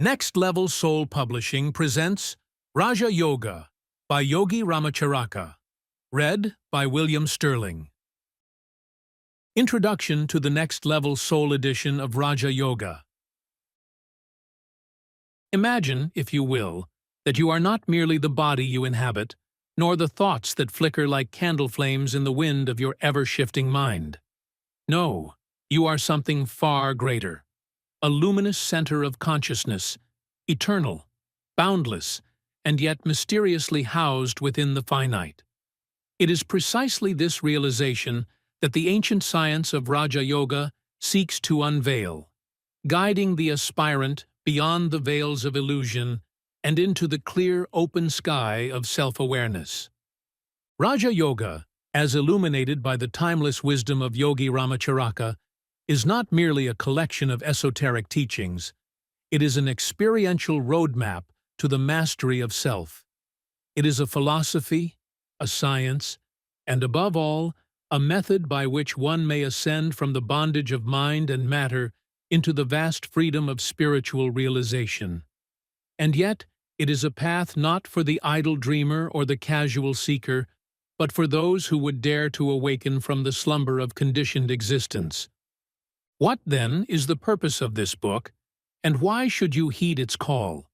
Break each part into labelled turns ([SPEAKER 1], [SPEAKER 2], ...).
[SPEAKER 1] Next Level Soul Publishing presents Raja Yoga by Yogi Ramacharaka, read by William Sterling. Introduction to the Next Level Soul edition of Raja Yoga. Imagine, if you will, that you are not merely the body you inhabit, nor the thoughts that flicker like candle flames in the wind of your ever-shifting mind. No, you are something far greater. A luminous center of consciousness, eternal, boundless, and yet mysteriously housed within the finite. It is precisely this realization that the ancient science of Raja Yoga seeks to unveil, guiding the aspirant beyond the veils of illusion and into the clear, open sky of self-awareness. Raja Yoga, as illuminated by the timeless wisdom of Yogi Ramacharaka, is not merely a collection of esoteric teachings. It is an experiential roadmap to the mastery of self. It is a philosophy, a science, and above all, a method by which one may ascend from the bondage of mind and matter into the vast freedom of spiritual realization. And yet, it is a path not for the idle dreamer or the casual seeker, but for those who would dare to awaken from the slumber of conditioned existence. What, then, is the purpose of this book, and why should you heed its call?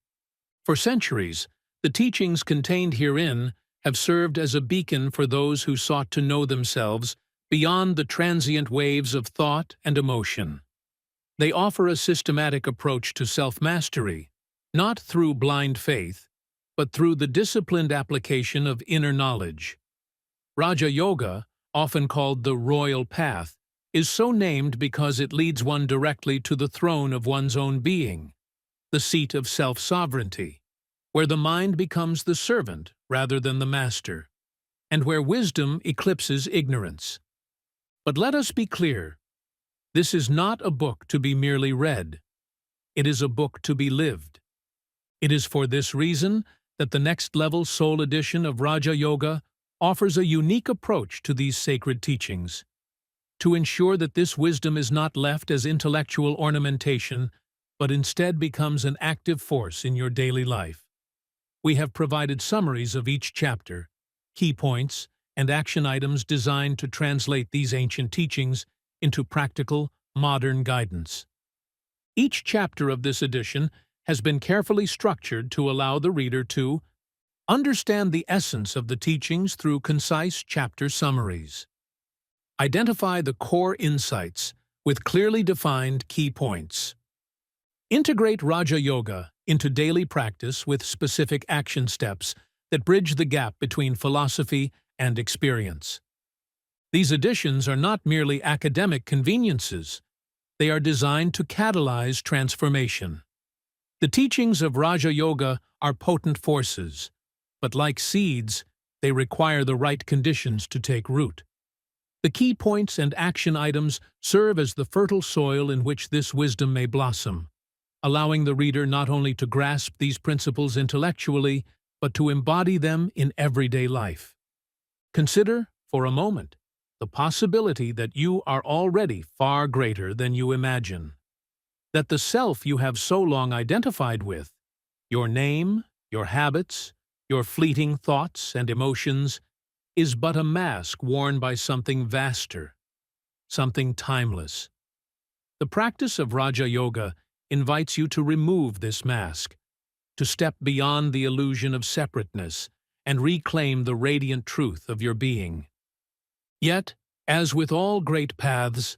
[SPEAKER 1] For centuries, the teachings contained herein have served as a beacon for those who sought to know themselves beyond the transient waves of thought and emotion. They offer a systematic approach to self-mastery, not through blind faith, but through the disciplined application of inner knowledge. Raja Yoga, often called the Royal Path, is so named because it leads one directly to the throne of one's own being, the seat of self-sovereignty, where the mind becomes the servant rather than the master, and where wisdom eclipses ignorance. But let us be clear, this is not a book to be merely read. It is a book to be lived. It is for this reason that the Next Level Soul edition of Raja Yoga offers a unique approach to these sacred teachings. To ensure that this wisdom is not left as intellectual ornamentation, but instead becomes an active force in your daily life. We have provided summaries of each chapter, key points, and action items designed to translate these ancient teachings into practical, modern guidance. Each chapter of this edition has been carefully structured to allow the reader to understand the essence of the teachings through concise chapter summaries. Identify the core insights with clearly defined key points. Integrate Raja Yoga into daily practice with specific action steps that bridge the gap between philosophy and experience. These editions are not merely academic conveniences. They are designed to catalyze transformation. The teachings of Raja Yoga are potent forces, but like seeds, they require the right conditions to take root. The key points and action items serve as the fertile soil in which this wisdom may blossom, allowing the reader not only to grasp these principles intellectually, but to embody them in everyday life. Consider, for a moment, the possibility that you are already far greater than you imagine. That the self you have so long identified with, your name, your habits, your fleeting thoughts and emotions, is but a mask worn by something vaster, something timeless. The practice of Raja Yoga invites you to remove this mask, to step beyond the illusion of separateness and reclaim the radiant truth of your being. Yet, as with all great paths,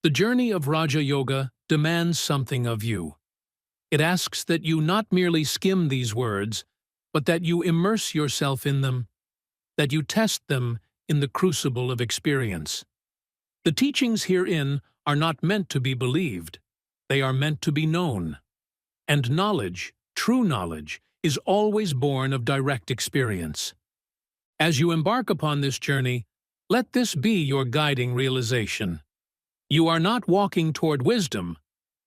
[SPEAKER 1] the journey of Raja Yoga demands something of you. It asks that you not merely skim these words, but that you immerse yourself in them, that you test them in the crucible of experience. The teachings herein are not meant to be believed. They are meant to be known. And knowledge, true knowledge, is always born of direct experience. As you embark upon this journey, let this be your guiding realization. You are not walking toward wisdom,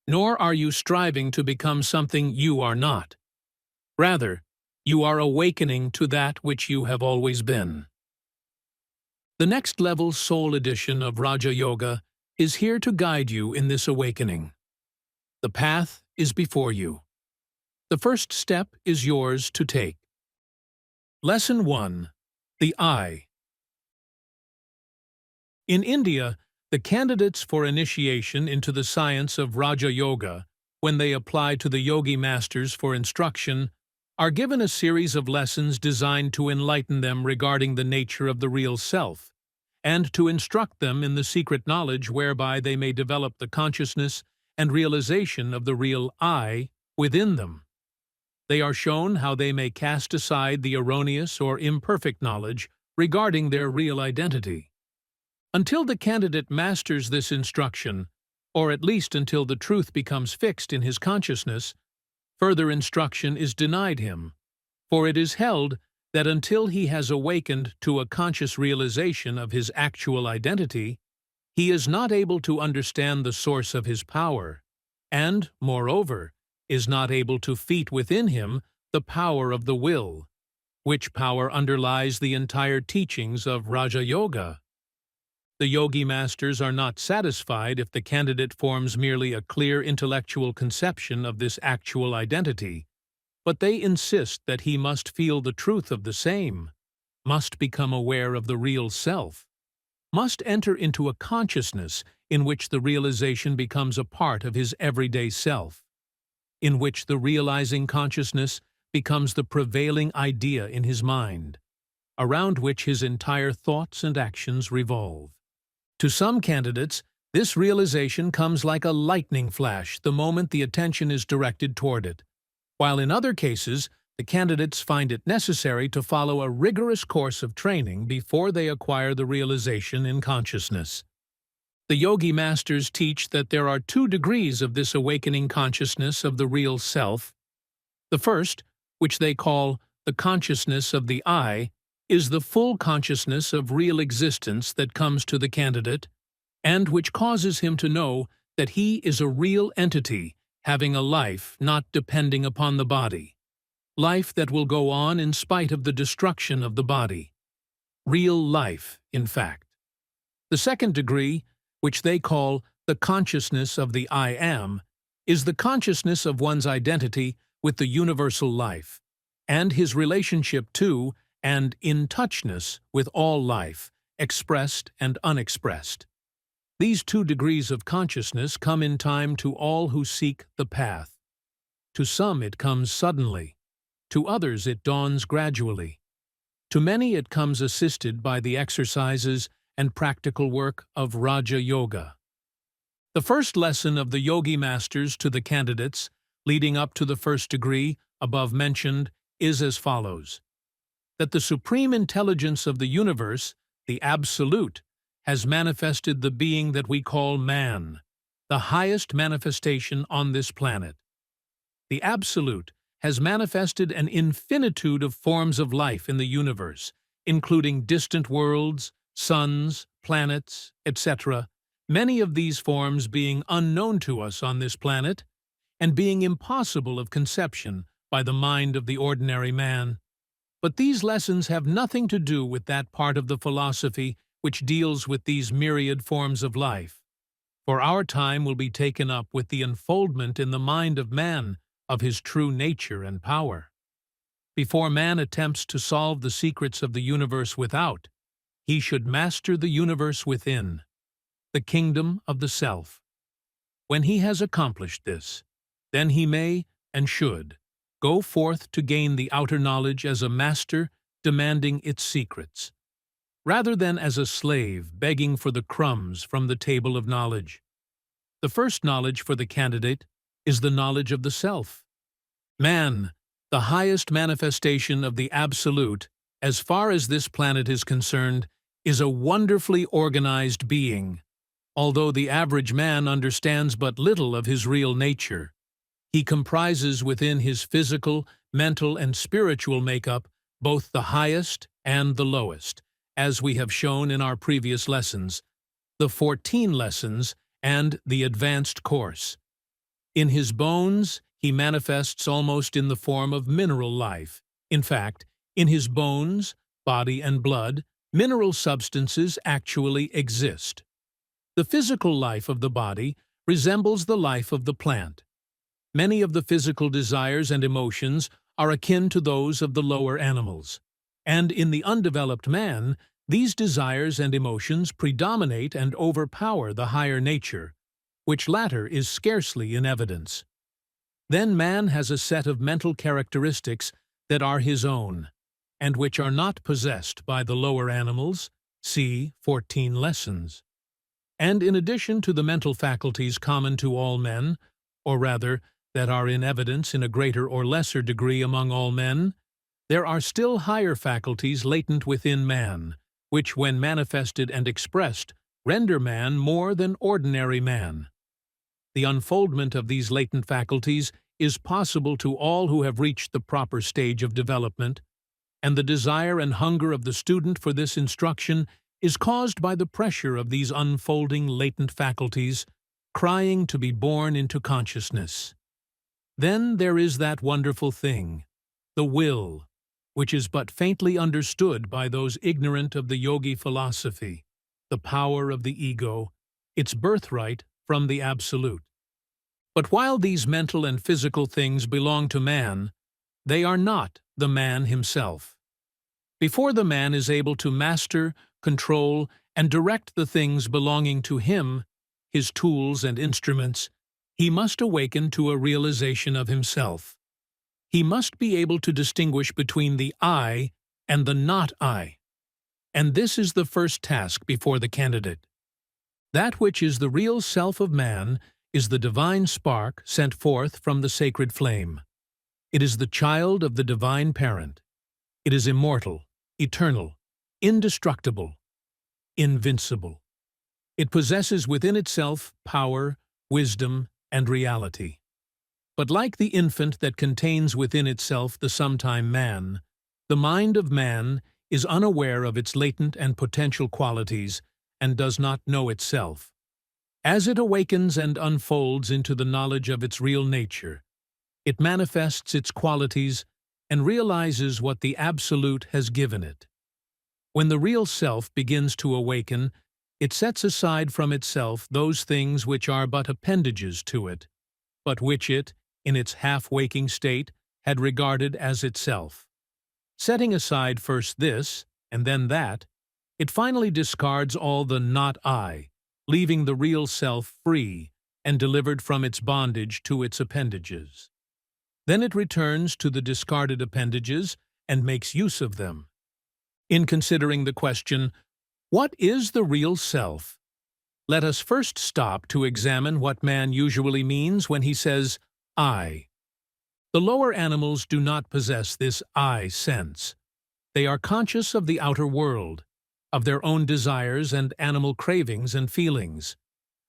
[SPEAKER 1] nor are you striving to become something you are not. Rather, you are awakening to that which you have always been. The Next Level Soul edition of Raja Yoga is here to guide you in this awakening. The path is before you. The first step is yours to take. Lesson 1. The I. In India, the candidates for initiation into the science of Raja Yoga, when they apply to the yogi masters for instruction, are given a series of lessons designed to enlighten them regarding the nature of the real self, and to instruct them in the secret knowledge whereby they may develop the consciousness and realization of the real I within them. They are shown how they may cast aside the erroneous or imperfect knowledge regarding their real identity. Until the candidate masters this instruction, or at least until the truth becomes fixed in his consciousness, further instruction is denied him, for it is held that until he has awakened to a conscious realization of his actual identity, he is not able to understand the source of his power, and, moreover, is not able to feed within him the power of the will, which power underlies the entire teachings of Raja Yoga. The yogi masters are not satisfied if the candidate forms merely a clear intellectual conception of this actual identity, but they insist that he must feel the truth of the same, must become aware of the real self, must enter into a consciousness in which the realization becomes a part of his everyday self, in which the realizing consciousness becomes the prevailing idea in his mind, around which his entire thoughts and actions revolve. To some candidates, this realization comes like a lightning flash the moment the attention is directed toward it, while in other cases, the candidates find it necessary to follow a rigorous course of training before they acquire the realization in consciousness. The yogi masters teach that there are 2 degrees of this awakening consciousness of the real self. The first, which they call the consciousness of the I, is the full consciousness of real existence that comes to the candidate, and which causes him to know that he is a real entity having a life not depending upon the body, life that will go on in spite of the destruction of the body. Real life, in fact. The second degree, which they call the consciousness of the I Am, is the consciousness of one's identity with the universal life, and his relationship to and in touchness with all life, expressed and unexpressed. These 2 degrees of consciousness come in time to all who seek the path. To some it comes suddenly, to others it dawns gradually. To many it comes assisted by the exercises and practical work of Raja Yoga. The first lesson of the yogi masters to the candidates, leading up to the first degree, above mentioned, is as follows: that the supreme intelligence of the universe, the Absolute, has manifested the being that we call man, the highest manifestation on this planet. The Absolute has manifested an infinitude of forms of life in the universe, including distant worlds, suns, planets, etc., many of these forms being unknown to us on this planet, and being impossible of conception by the mind of the ordinary man. But these lessons have nothing to do with that part of the philosophy which deals with these myriad forms of life, for our time will be taken up with the unfoldment in the mind of man of his true nature and power. Before man attempts to solve the secrets of the universe without, he should master the universe within, the kingdom of the self. When he has accomplished this, then he may, and should, go forth to gain the outer knowledge as a master demanding its secrets, rather than as a slave begging for the crumbs from the table of knowledge. The first knowledge for the candidate is the knowledge of the self. Man, the highest manifestation of the Absolute, as far as this planet is concerned, is a wonderfully organized being. Although the average man understands but little of his real nature, he comprises within his physical, mental, and spiritual makeup both the highest and the lowest, as we have shown in our previous lessons, the 14 lessons and the advanced course. In his bones, he manifests almost in the form of mineral life. In fact, in his bones, body, and blood, mineral substances actually exist. The physical life of the body resembles the life of the plant. Many of the physical desires and emotions are akin to those of the lower animals. And in the undeveloped man, these desires and emotions predominate and overpower the higher nature, which latter is scarcely in evidence. Then man has a set of mental characteristics that are his own, and which are not possessed by the lower animals, see 14 lessons. And in addition to the mental faculties common to all men, or rather, that are in evidence in a greater or lesser degree among all men, there are still higher faculties latent within man, which, when manifested and expressed, render man more than ordinary man. The unfoldment of these latent faculties is possible to all who have reached the proper stage of development, and the desire and hunger of the student for this instruction is caused by the pressure of these unfolding latent faculties, crying to be born into consciousness. Then there is that wonderful thing, the will, which is but faintly understood by those ignorant of the yogi philosophy, the power of the ego, its birthright from the Absolute. But while these mental and physical things belong to man, they are not the man himself. Before the man is able to master, control, and direct the things belonging to him, his tools and instruments, he must awaken to a realization of himself. He must be able to distinguish between the I and the not I. And this is the first task before the candidate. That which is the real self of man is the divine spark sent forth from the sacred flame. It is the child of the divine parent. It is immortal, eternal, indestructible, invincible. It possesses within itself power, wisdom, and reality. But like the infant that contains within itself the sometime man, the mind of man is unaware of its latent and potential qualities and does not know itself. As it awakens and unfolds into the knowledge of its real nature, it manifests its qualities and realizes what the Absolute has given it. When the real self begins to awaken, it sets aside from itself those things which are but appendages to it, but which it, in its half-waking state, had regarded as itself. Setting aside first this, and then that, it finally discards all the not I, leaving the real self free and delivered from its bondage to its appendages. Then it returns to the discarded appendages and makes use of them. In considering the question, what is the real self? Let us first stop to examine what man usually means when he says, I. The lower animals do not possess this I sense. They are conscious of the outer world, of their own desires and animal cravings and feelings,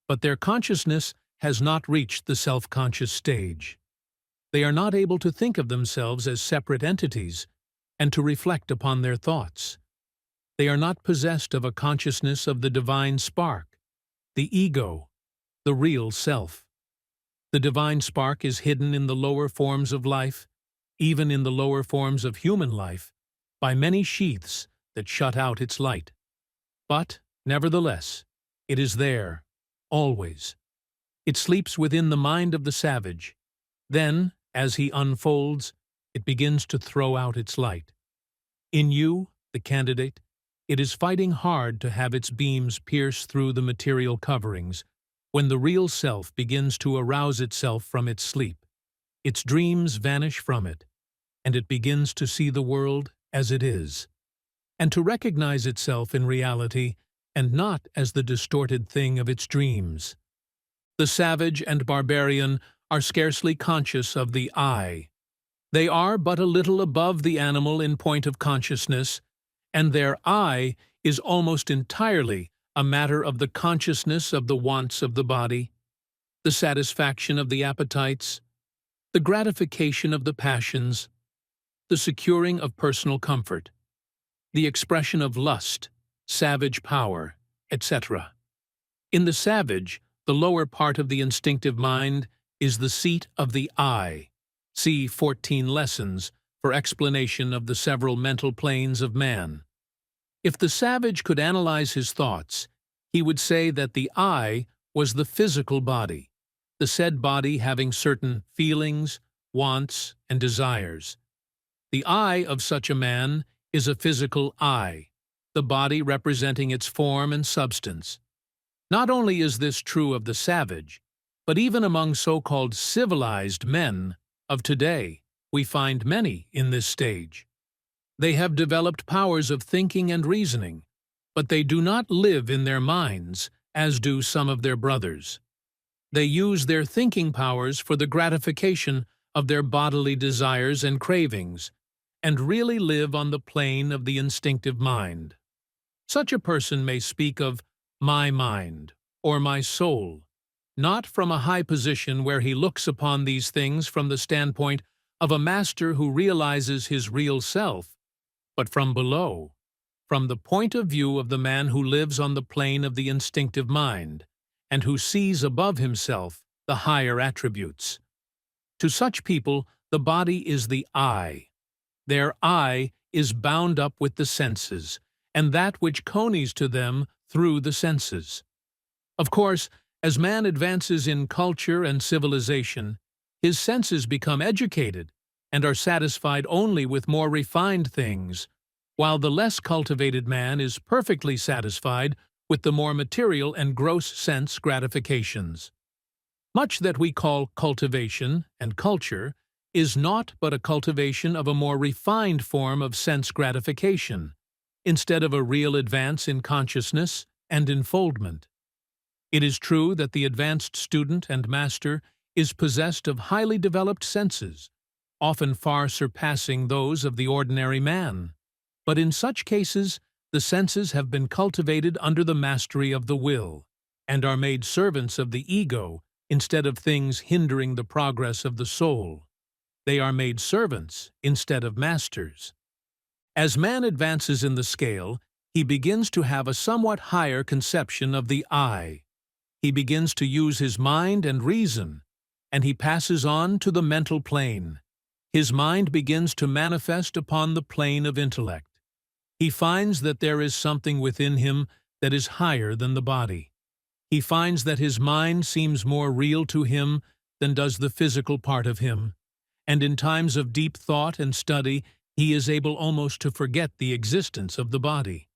[SPEAKER 1] but their consciousness has not reached the self-conscious stage. They are not able to think of themselves as separate entities and to reflect upon their thoughts. They are not possessed of a consciousness of the divine spark, the ego, the real self. The divine spark is hidden in the lower forms of life, even in the lower forms of human life, by many sheaths that shut out its light. But, nevertheless, it is there, always. It sleeps within the mind of the savage. Then, as he unfolds, it begins to throw out its light. In you, the candidate, it is fighting hard to have its beams pierce through the material coverings when the real self begins to arouse itself from its sleep. Its dreams vanish from it, and it begins to see the world as it is, and to recognize itself in reality and not as the distorted thing of its dreams. The savage and barbarian are scarcely conscious of the I. They are but a little above the animal in point of consciousness, and their I is almost entirely a matter of the consciousness of the wants of the body, the satisfaction of the appetites, the gratification of the passions, the securing of personal comfort, the expression of lust, savage power, etc. In the savage, the lower part of the instinctive mind is the seat of the I. See 14 lessons for explanation of the several mental planes of man. If the savage could analyze his thoughts, he would say that the I was the physical body, the said body having certain feelings, wants, and desires. The I of such a man is a physical I, the body representing its form and substance. Not only is this true of the savage, but even among so-called civilized men of today, we find many in this stage. They have developed powers of thinking and reasoning, but they do not live in their minds, as do some of their brothers. They use their thinking powers for the gratification of their bodily desires and cravings, and really live on the plane of the instinctive mind. Such a person may speak of my mind or my soul, not from a high position where he looks upon these things from the standpoint of a master who realizes his real self, but from below, from the point of view of the man who lives on the plane of the instinctive mind, and who sees above himself the higher attributes. To such people, the body is the I. Their I is bound up with the senses, and that which conies to them through the senses. Of course, as man advances in culture and civilization, his senses become educated and are satisfied only with more refined things, while the less cultivated man is perfectly satisfied with the more material and gross sense gratifications. Much that we call cultivation and culture is naught but a cultivation of a more refined form of sense gratification, instead of a real advance in consciousness and enfoldment. It is true that the advanced student and master is possessed of highly developed senses, often far surpassing those of the ordinary man. But in such cases, the senses have been cultivated under the mastery of the will, and are made servants of the ego instead of things hindering the progress of the soul. They are made servants instead of masters. As man advances in the scale, he begins to have a somewhat higher conception of the I. He begins to use his mind and reason, and he passes on to the mental plane. His mind begins to manifest upon the plane of intellect. He finds that there is something within him that is higher than the body. He finds that his mind seems more real to him than does the physical part of him, and in times of deep thought and study, he is able almost to forget the existence of the body.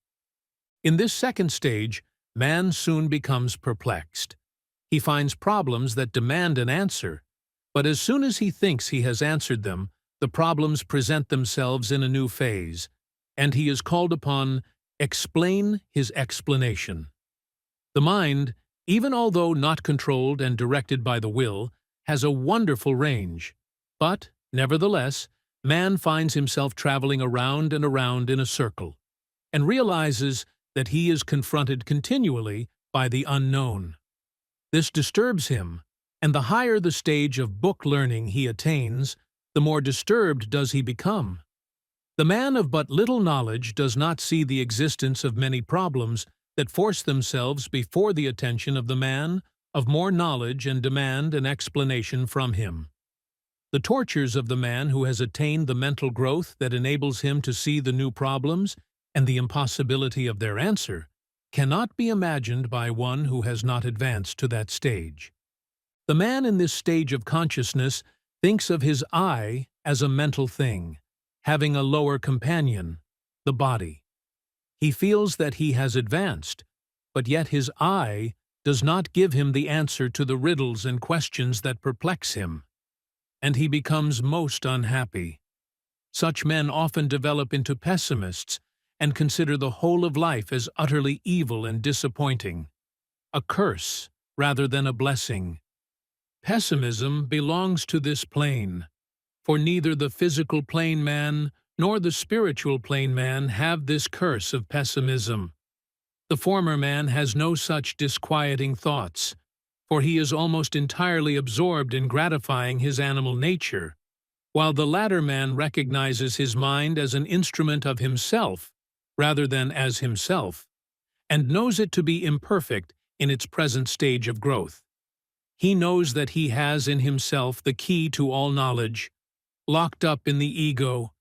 [SPEAKER 1] In this second stage, man soon becomes perplexed. He finds problems that demand an answer, but as soon as he thinks he has answered them, the problems present themselves in a new phase, and he is called upon explain his explanation. The mind, even although not controlled and directed by the will, has a wonderful range, but, nevertheless, man finds himself traveling around and around in a circle, and realizes that he is confronted continually by the unknown. This disturbs him, and the higher the stage of book learning he attains, the more disturbed does he become. The man of but little knowledge does not see the existence of many problems that force themselves before the attention of the man of more knowledge and demand an explanation from him. The tortures of the man who has attained the mental growth that enables him to see the new problems and the impossibility of their answer cannot be imagined by one who has not advanced to that stage. The man in this stage of consciousness thinks of his I as a mental thing, having a lower companion, the body. He feels that he has advanced, but yet his I does not give him the answer to the riddles and questions that perplex him, and he becomes most unhappy. Such men often develop into pessimists and consider the whole of life as utterly evil and disappointing, a curse rather than a blessing. Pessimism belongs to this plane, for neither the physical plane man nor the spiritual plane man have this curse of pessimism. The former man has no such disquieting thoughts, for he is almost entirely absorbed in gratifying his animal nature, while the latter man recognizes his mind as an instrument of himself rather than as himself, and knows it to be imperfect in its present stage of growth. He knows that he has in himself the key to all knowledge, locked up in the ego,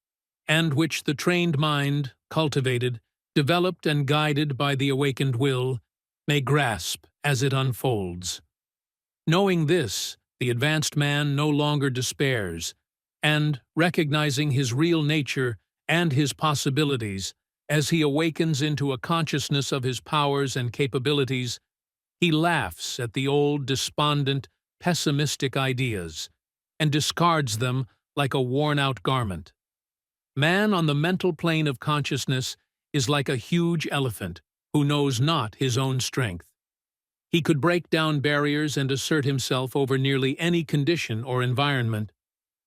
[SPEAKER 1] and which the trained mind, cultivated, developed and guided by the awakened will, may grasp as it unfolds. Knowing this, the advanced man no longer despairs, and, recognizing his real nature and his possibilities, as he awakens into a consciousness of his powers and capabilities, he laughs at the old, despondent, pessimistic ideas, and discards them like a worn-out garment. Man on the mental plane of consciousness is like a huge elephant who knows not his own strength. He could break down barriers and assert himself over nearly any condition or environment,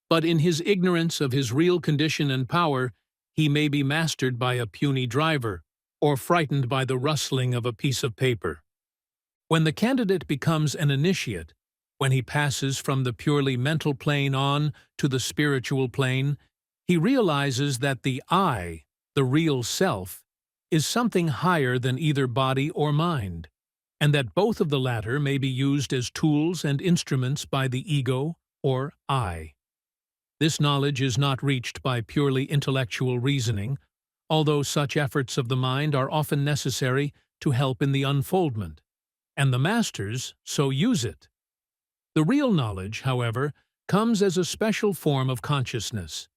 [SPEAKER 1] but in his ignorance of his real condition and power, he may be mastered by a puny driver or frightened by the rustling of a piece of paper. When the candidate becomes an initiate, when he passes from the purely mental plane on to the spiritual plane, he realizes that the I, the real self, is something higher than either body or mind, and that both of the latter may be used as tools and instruments by the ego or I. This knowledge is not reached by purely intellectual reasoning, although such efforts of the mind are often necessary to help in the unfoldment, and the masters so use it. The real knowledge, however, comes as a special form of consciousness.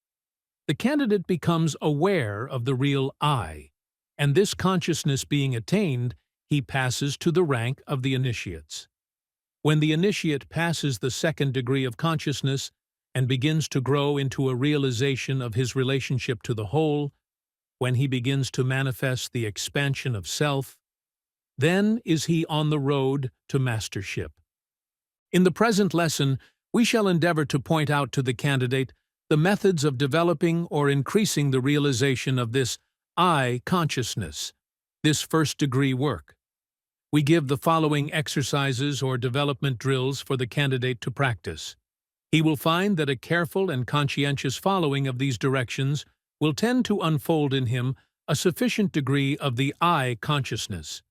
[SPEAKER 1] The candidate becomes aware of the real I, and this consciousness being attained, he passes to the rank of the initiates. When the initiate passes the second degree of consciousness and begins to grow into a realization of his relationship to the whole, when he begins to manifest the expansion of self, then is he on the road to mastership. In the present lesson, we shall endeavor to point out to the candidate the methods of developing or increasing the realization of this I consciousness, this first-degree work. We give the following exercises or development drills for the candidate to practice. He will find that a careful and conscientious following of these directions will tend to unfold in him a sufficient degree of the I consciousness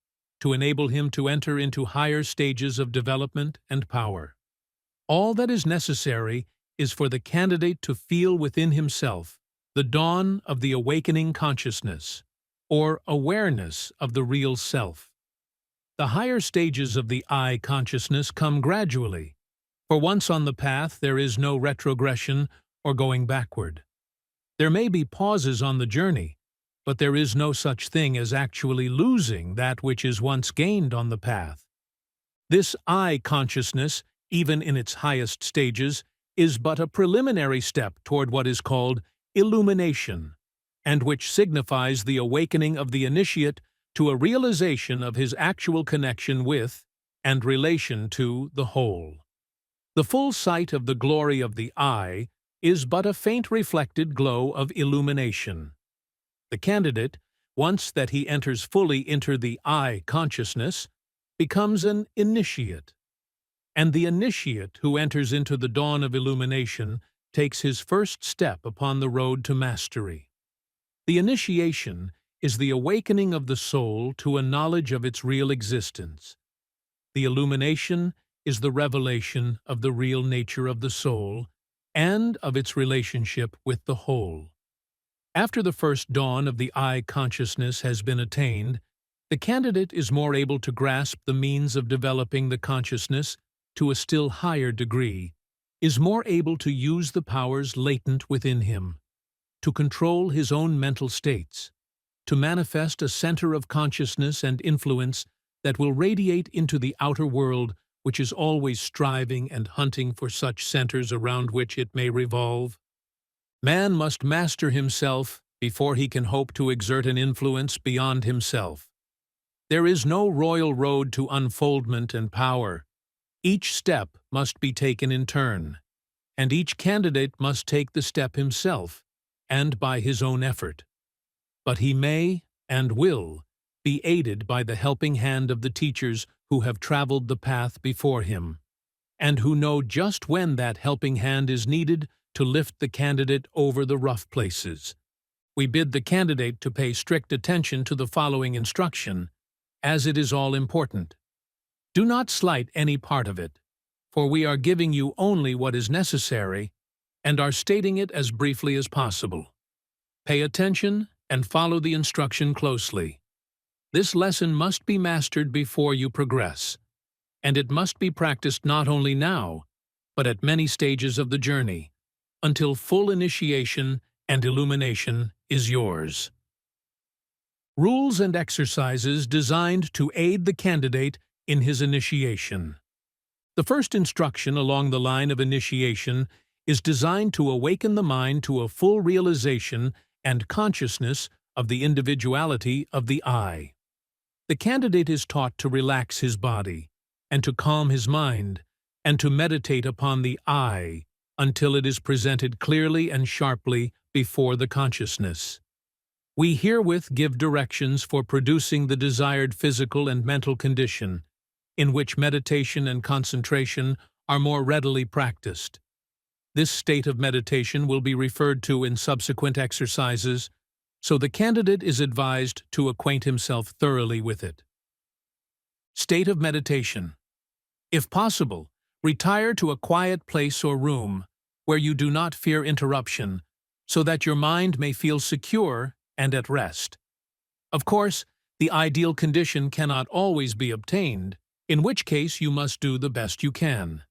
[SPEAKER 1] to enable him to enter into higher stages of development and power. All that is necessary is for the candidate to feel within himself the dawn of the awakening consciousness, or awareness of the real self. The higher stages of the I consciousness come gradually, for once on the path there is no retrogression or going backward. There may be pauses on the journey, but there is no such thing as actually losing that which is once gained on the path. This I consciousness, even in its highest stages, is but a preliminary step toward what is called illumination, and which signifies the awakening of the initiate to a realization of his actual connection with and relation to the whole. The full sight of the glory of the I is but a faint reflected glow of illumination. The candidate, once that he enters fully into the I consciousness, becomes an initiate. And the initiate who enters into the dawn of illumination takes his first step upon the road to mastery. The initiation is the awakening of the soul to a knowledge of its real existence. The illumination is the revelation of the real nature of the soul and of its relationship with the whole. After the first dawn of the I consciousness has been attained, the candidate is more able to grasp the means of developing the consciousness to a still higher degree, is more able to use the powers latent within him, to control his own mental states, to manifest a center of consciousness and influence that will radiate into the outer world, which is always striving and hunting for such centers around which it may revolve. Man must master himself before he can hope to exert an influence beyond himself. There is no royal road to unfoldment and power. Each step must be taken in turn, and each candidate must take the step himself, and by his own effort. But he may, and will, be aided by the helping hand of the teachers who have traveled the path before him, and who know just when that helping hand is needed to lift the candidate over the rough places. We bid the candidate to pay strict attention to the following instruction, as it is all important. Do not slight any part of it, for we are giving you only what is necessary and are stating it as briefly as possible. Pay attention and follow the instruction closely. This lesson must be mastered before you progress. and it must be practiced not only now, but at many stages of the journey, until full initiation and illumination is yours. Rules and exercises designed to aid the candidate in his initiation. The first instruction along the line of initiation is designed to awaken the mind to a full realization and consciousness of the individuality of the I. The candidate is taught to relax his body, and to calm his mind, and to meditate upon the I until it is presented clearly and sharply before the consciousness. We herewith give directions for producing the desired physical and mental condition, in which meditation and concentration are more readily practiced. This state of meditation will be referred to in subsequent exercises, so the candidate is advised to acquaint himself thoroughly with it. State of meditation. If possible, retire to a quiet place or room where you do not fear interruption, so that your mind may feel secure and at rest. Of course, the ideal condition cannot always be obtained, in which case you must do the best you can.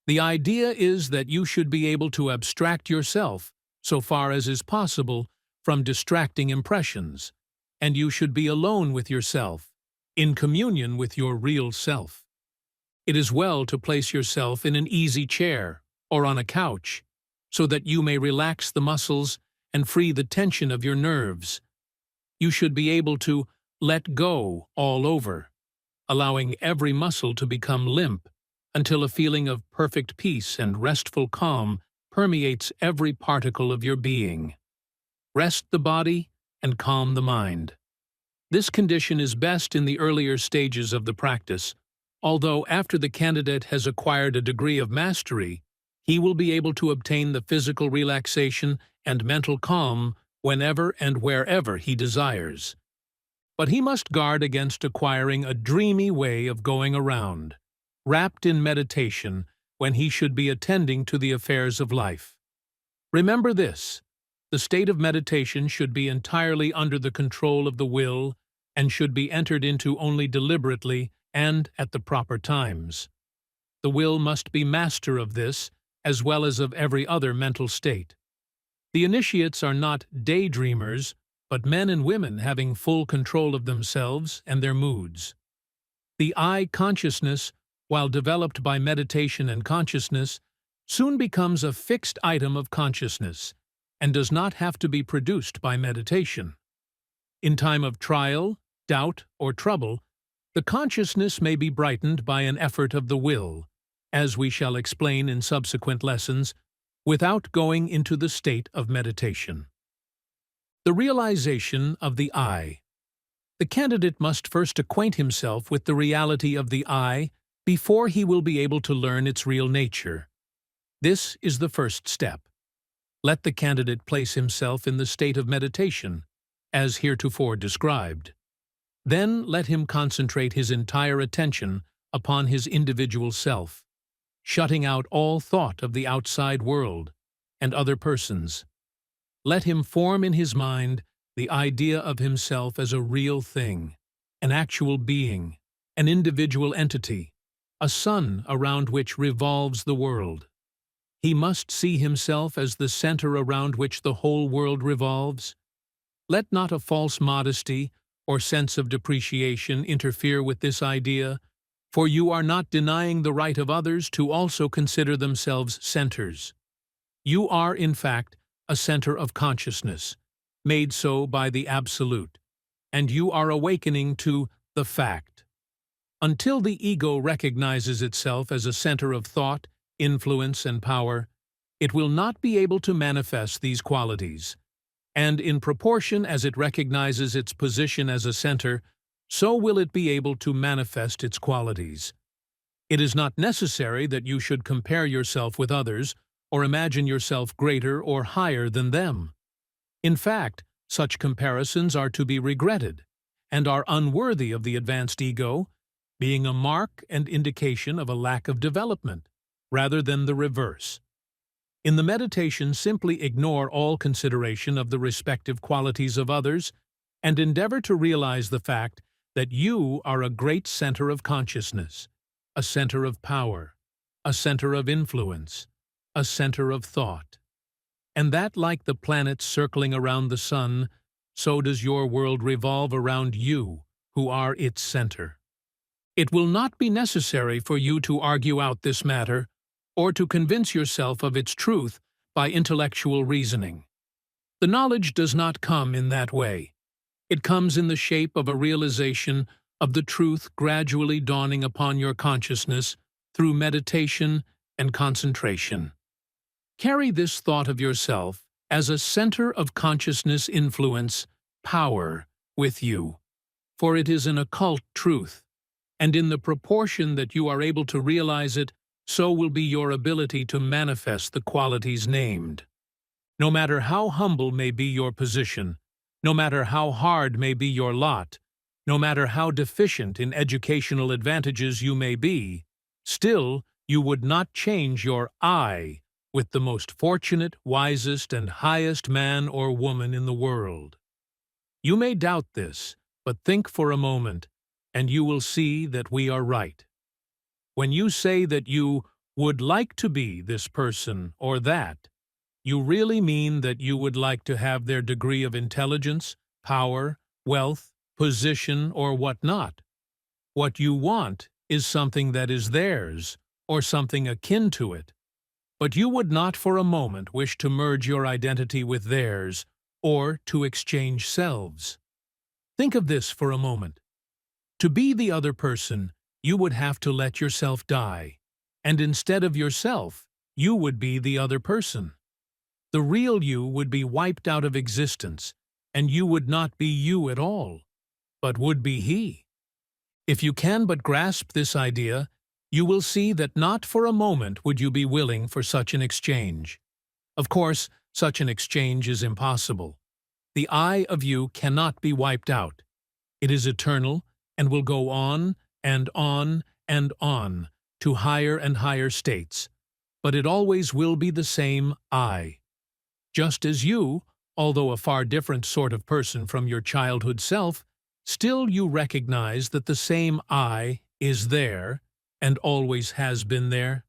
[SPEAKER 1] The idea is that you should be able to abstract yourself, so far as is possible, from distracting impressions, and you should be alone with yourself, in communion with your real self. It is well to place yourself in an easy chair or on a couch, so that you may relax the muscles and free the tension of your nerves. You should be able to let go all over, allowing every muscle to become limp until a feeling of perfect peace and restful calm permeates every particle of your being. Rest the body and calm the mind. This condition is best in the earlier stages of the practice, although after the candidate has acquired a degree of mastery, he will be able to obtain the physical relaxation and mental calm whenever and wherever he desires. But he must guard against acquiring a dreamy way of going around, wrapped in meditation when he should be attending to the affairs of life. Remember this: the state of meditation should be entirely under the control of the will and should be entered into only deliberately and at the proper times. The will must be master of this, as well as of every other mental state. The initiates are not daydreamers, but men and women having full control of themselves and their moods. The I consciousness, while developed by meditation and consciousness, soon becomes a fixed item of consciousness, and does not have to be produced by meditation. In time of trial, doubt, or trouble, the consciousness may be brightened by an effort of the will, as we shall explain in subsequent lessons, without going into the state of meditation. The realization of the I. The candidate must first acquaint himself with the reality of the I before he will be able to learn its real nature. This is the first step. Let the candidate place himself in the state of meditation, as heretofore described. Then let him concentrate his entire attention upon his individual self, shutting out all thought of the outside world and other persons. Let him form in his mind the idea of himself as a real thing, an actual being, an individual entity, a sun around which revolves the world. He must see himself as the center around which the whole world revolves. Let not a false modesty or sense of depreciation interfere with this idea, for you are not denying the right of others to also consider themselves centers. You are, in fact, a center of consciousness, made so by the Absolute, and you are awakening to the fact. Until the ego recognizes itself as a center of thought, influence, and power, it will not be able to manifest these qualities, and in proportion as it recognizes its position as a center, so will it be able to manifest its qualities. It is not necessary that you should compare yourself with others or imagine yourself greater or higher than them. In fact, such comparisons are to be regretted and are unworthy of the advanced ego, being a mark and indication of a lack of development, rather than the reverse. In the meditation, simply ignore all consideration of the respective qualities of others and endeavor to realize the fact that you are a great center of consciousness, a center of power, a center of influence, a center of thought. And that, like the planets circling around the sun, so does your world revolve around you, who are its center. It will not be necessary for you to argue out this matter, or to convince yourself of its truth by intellectual reasoning. The knowledge does not come in that way. It comes in the shape of a realization of the truth gradually dawning upon your consciousness through meditation and concentration. Carry this thought of yourself as a center of consciousness influence, power, with you, for it is an occult truth, and in the proportion that you are able to realize it, so will be your ability to manifest the qualities named. No matter how humble may be your position, no matter how hard may be your lot, no matter how deficient in educational advantages you may be, still you would not change your I with the most fortunate, wisest, and highest man or woman in the world. You may doubt this, but think for a moment, and you will see that we are right. When you say that you would like to be this person or that, you really mean that you would like to have their degree of intelligence, power, wealth, position, or whatnot. What you want is something that is theirs, or something akin to it. But you would not for a moment wish to merge your identity with theirs, or to exchange selves. Think of this for a moment. To be the other person, you would have to let yourself die, and instead of yourself, you would be the other person. The real you would be wiped out of existence, and you would not be you at all, but would be he. If you can but grasp this idea, you will see that not for a moment would you be willing for such an exchange. Of course, such an exchange is impossible. The I of you cannot be wiped out. It is eternal and will go on and on and on to higher and higher states, but it always will be the same I. Just as you, although a far different sort of person from your childhood self, still you recognize that the same I is there and always has been there.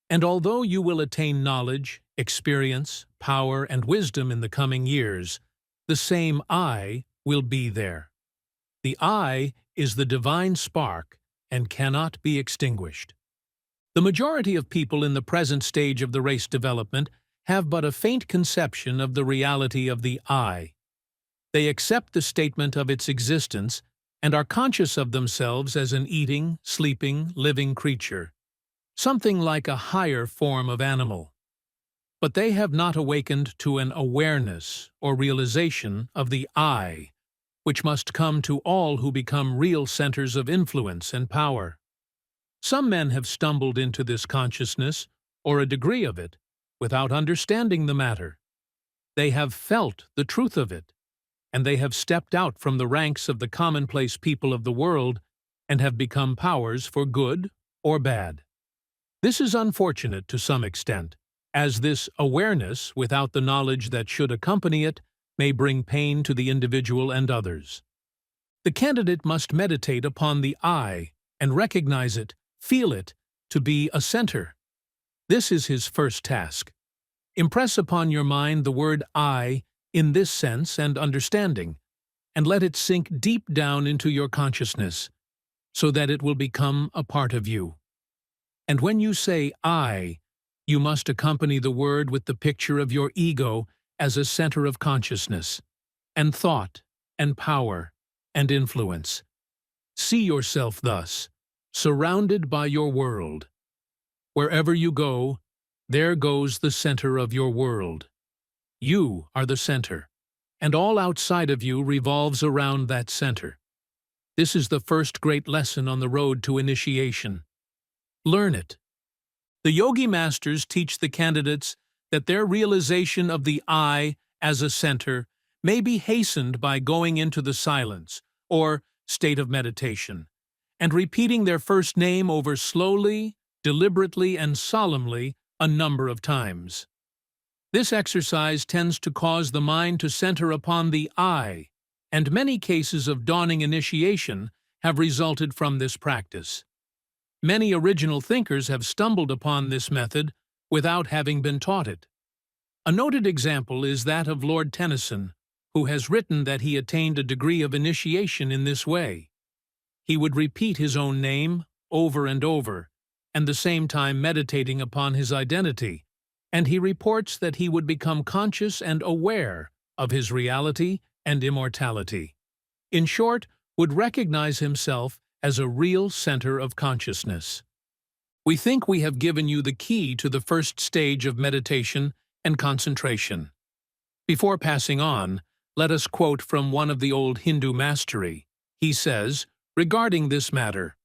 [SPEAKER 1] And although you will attain knowledge, experience, power, and wisdom in the coming years, the same I will be there. The I is the divine spark and cannot be extinguished. The majority of people in the present stage of the race development have but a faint conception of the reality of the I. They accept the statement of its existence and are conscious of themselves as an eating, sleeping, living creature, something like a higher form of animal. But they have not awakened to an awareness or realization of the I, which must come to all who become real centers of influence and power. Some men have stumbled into this consciousness, or a degree of it, without understanding the matter. They have felt the truth of it, and they have stepped out from the ranks of the commonplace people of the world and have become powers for good or bad. This is unfortunate to some extent, as this awareness, without the knowledge that should accompany it, may bring pain to the individual and others. The candidate must meditate upon the I and recognize it, feel it, to be a center. This is his first task. Impress upon your mind the word I in this sense and understanding, and let it sink deep down into your consciousness, so that it will become a part of you. And when you say I, you must accompany the word with the picture of your ego as a center of consciousness, and thought, and power, and influence. See yourself thus, surrounded by your world. Wherever you go, there goes the center of your world. You are the center, and all outside of you revolves around that center. This is the first great lesson on the road to initiation. Learn it. The yogi masters teach the candidates that their realization of the I as a center may be hastened by going into the silence, or state of meditation, and repeating their first name over slowly, deliberately, and solemnly a number of times. This exercise tends to cause the mind to center upon the I, and many cases of dawning initiation have resulted from this practice. Many original thinkers have stumbled upon this method without having been taught it. A noted example is that of Lord Tennyson, who has written that he attained a degree of initiation in this way. He would repeat his own name over and over, and the same time meditating upon his identity, and he reports that he would become conscious and aware of his reality and immortality. In short, would recognize himself as a real center of consciousness. We think we have given you the key to the first stage of meditation and concentration. Before passing on, let us quote from one of the old Hindu mastery. He says, regarding this matter,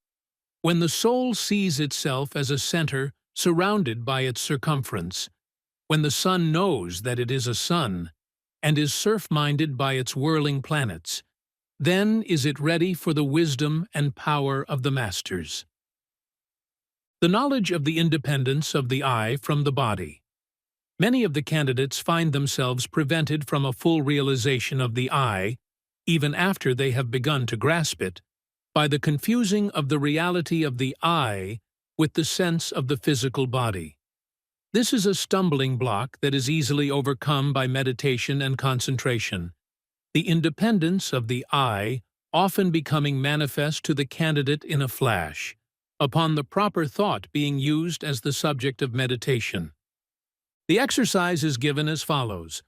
[SPEAKER 1] "When the soul sees itself as a center surrounded by its circumference, when the sun knows that it is a sun, and is surf-minded by its whirling planets, then is it ready for the wisdom and power of the masters." The knowledge of the independence of the I from the body. Many of the candidates find themselves prevented from a full realization of the I, even after they have begun to grasp it, by the confusing of the reality of the I with the sense of the physical body. This is a stumbling block that is easily overcome by meditation and concentration, the independence of the I often becoming manifest to the candidate in a flash, upon the proper thought being used as the subject of meditation. The exercise is given as follows.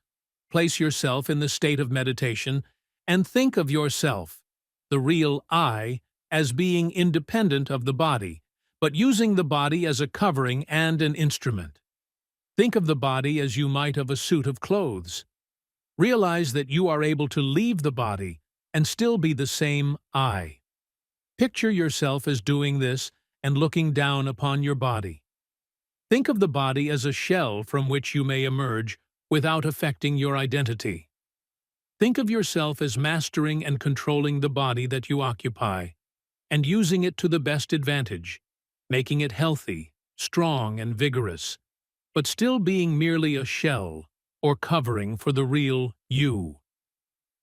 [SPEAKER 1] Place yourself in the state of meditation and think of yourself, the real I, as being independent of the body, but using the body as a covering and an instrument. Think of the body as you might of a suit of clothes. Realize that you are able to leave the body and still be the same I. Picture yourself as doing this and looking down upon your body. Think of the body as a shell from which you may emerge without affecting your identity. Think of yourself as mastering and controlling the body that you occupy, and using it to the best advantage, making it healthy, strong, and vigorous, but still being merely a shell or covering for the real you.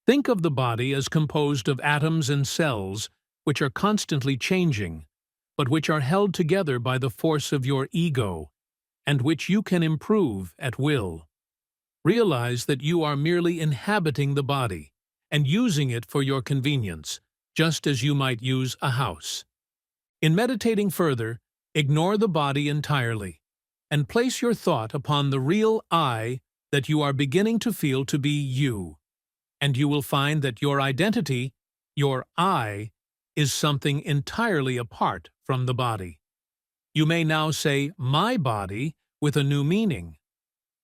[SPEAKER 1] Think of the body as composed of atoms and cells which are constantly changing, but which are held together by the force of your ego, and which you can improve at will. Realize that you are merely inhabiting the body and using it for your convenience, just as you might use a house. In meditating further, ignore the body entirely, and place your thought upon the real I that you are beginning to feel to be you, and you will find that your identity, your I, is something entirely apart from the body. You may now say, my body, with a new meaning.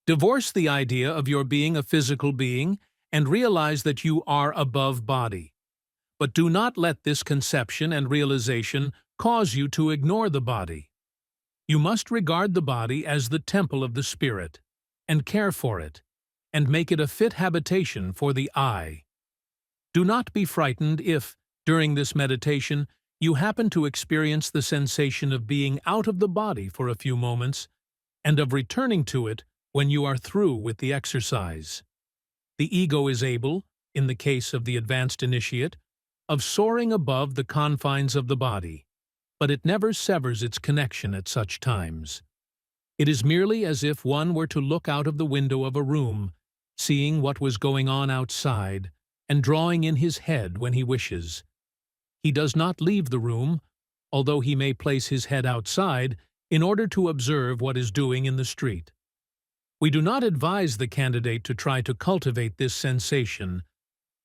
[SPEAKER 1] Divorce the idea of your being a physical being and realize that you are above body. But do not let this conception and realization cause you to ignore the body. You must regard the body as the temple of the spirit, and care for it, and make it a fit habitation for the I. Do not be frightened if, during this meditation, you happen to experience the sensation of being out of the body for a few moments, and of returning to it when you are through with the exercise. The ego is able, in the case of the advanced initiate, of soaring above the confines of the body, but it never severs its connection at such times. It is merely as if one were to look out of the window of a room, seeing what was going on outside, and drawing in his head when he wishes. He does not leave the room, although he may place his head outside in order to observe what is doing in the street. We do not advise the candidate to try to cultivate this sensation,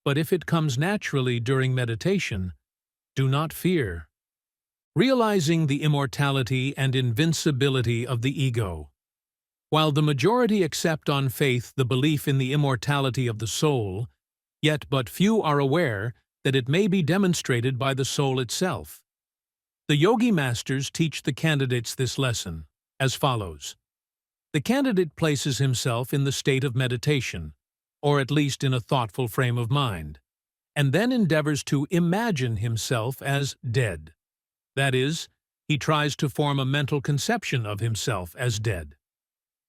[SPEAKER 1] but if it comes naturally during meditation, do not fear. Realizing the immortality and invincibility of the ego. While the majority accept on faith the belief in the immortality of the soul, yet but few are aware that it may be demonstrated by the soul itself. The yogi masters teach the candidates this lesson, as follows. The candidate places himself in the state of meditation, or at least in a thoughtful frame of mind, and then endeavors to imagine himself as dead. That is, he tries to form a mental conception of himself as dead.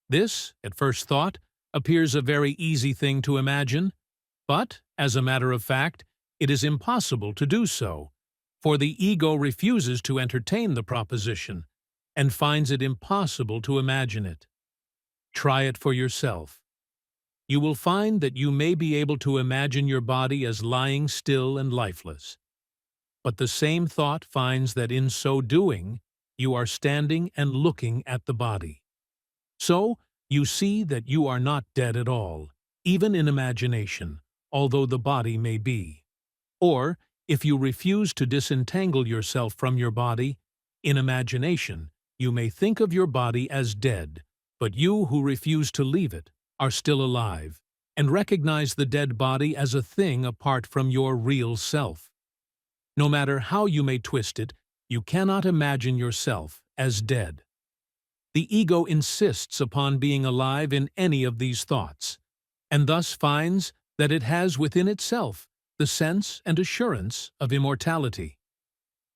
[SPEAKER 1] This, at first thought, appears a very easy thing to imagine, but, as a matter of fact, it is impossible to do so, for the ego refuses to entertain the proposition and finds it impossible to imagine it. Try it for yourself. You will find that you may be able to imagine your body as lying still and lifeless. But the same thought finds that in so doing, you are standing and looking at the body. So, you see that you are not dead at all, even in imagination, although the body may be. Or, if you refuse to disentangle yourself from your body, in imagination, you may think of your body as dead, but you who refuse to leave it are still alive, and recognize the dead body as a thing apart from your real self. No matter how you may twist it, you cannot imagine yourself as dead. The ego insists upon being alive in any of these thoughts, and thus finds that it has within itself the sense and assurance of immortality.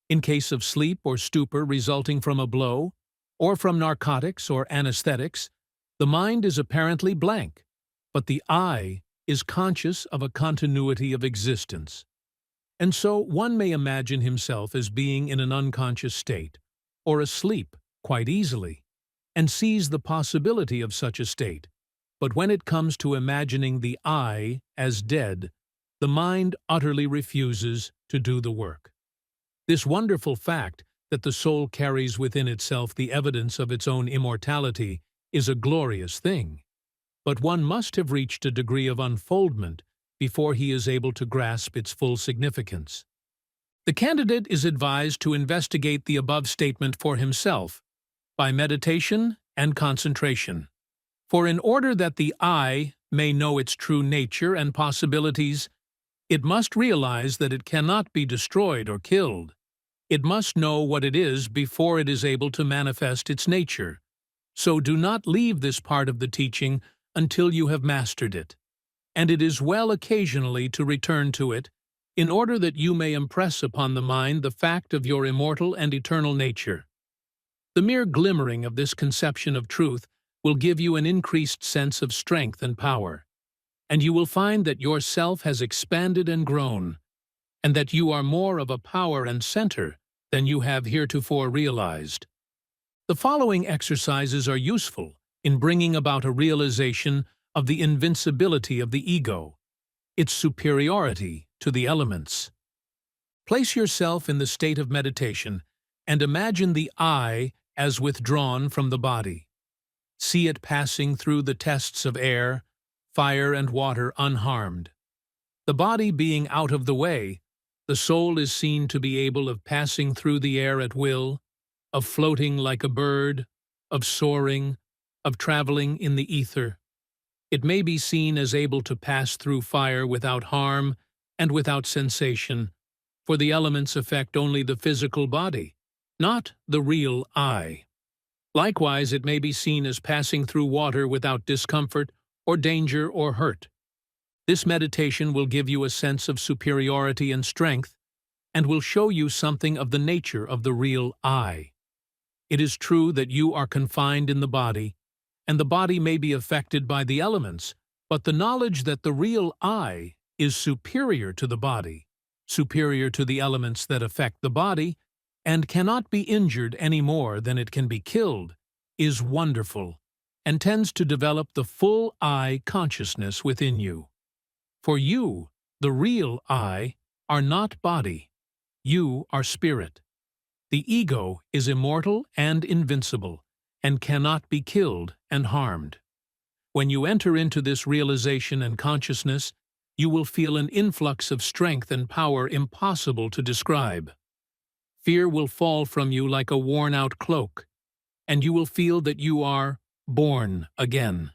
[SPEAKER 1] In case of sleep or stupor resulting from a blow, or from narcotics or anesthetics, the mind is apparently blank, but the I is conscious of a continuity of existence. And so one may imagine himself as being in an unconscious state, or asleep quite easily, and sees the possibility of such a state. But when it comes to imagining the I as dead, the mind utterly refuses to do the work. This wonderful fact that the soul carries within itself the evidence of its own immortality is a glorious thing, but one must have reached a degree of unfoldment before he is able to grasp its full significance. The candidate is advised to investigate the above statement for himself by meditation and concentration. For in order that the I may know its true nature and possibilities, it must realize that it cannot be destroyed or killed. It must know what it is before it is able to manifest its nature. So do not leave this part of the teaching until you have mastered it. And it is well occasionally to return to it, in order that you may impress upon the mind the fact of your immortal and eternal nature. The mere glimmering of this conception of truth will give you an increased sense of strength and power, and you will find that your self has expanded and grown, and that you are more of a power and center than you have heretofore realized. The following exercises are useful in bringing about a realization of the invincibility of the ego, its superiority to the elements. Place yourself in the state of meditation and imagine the I as withdrawn from the body. See it passing through the tests of air, fire, and water unharmed. The body being out of the way, the soul is seen to be able of passing through the air at will, of floating like a bird, of soaring, of traveling in the ether. It may be seen as able to pass through fire without harm and without sensation, for the elements affect only the physical body, not the real I. Likewise, it may be seen as passing through water without discomfort or danger or hurt. This meditation will give you a sense of superiority and strength, and will show you something of the nature of the real I. It is true that you are confined in the body, and the body may be affected by the elements, but the knowledge that the real I is superior to the body, superior to the elements that affect the body, and cannot be injured any more than it can be killed, is wonderful, and tends to develop the full I consciousness within you. For you, the real I, are not body. You are spirit. The ego is immortal and invincible, and cannot be killed and harmed. When you enter into this realization and consciousness, you will feel an influx of strength and power impossible to describe. Fear will fall from you like a worn-out cloak, and you will feel that you are born again.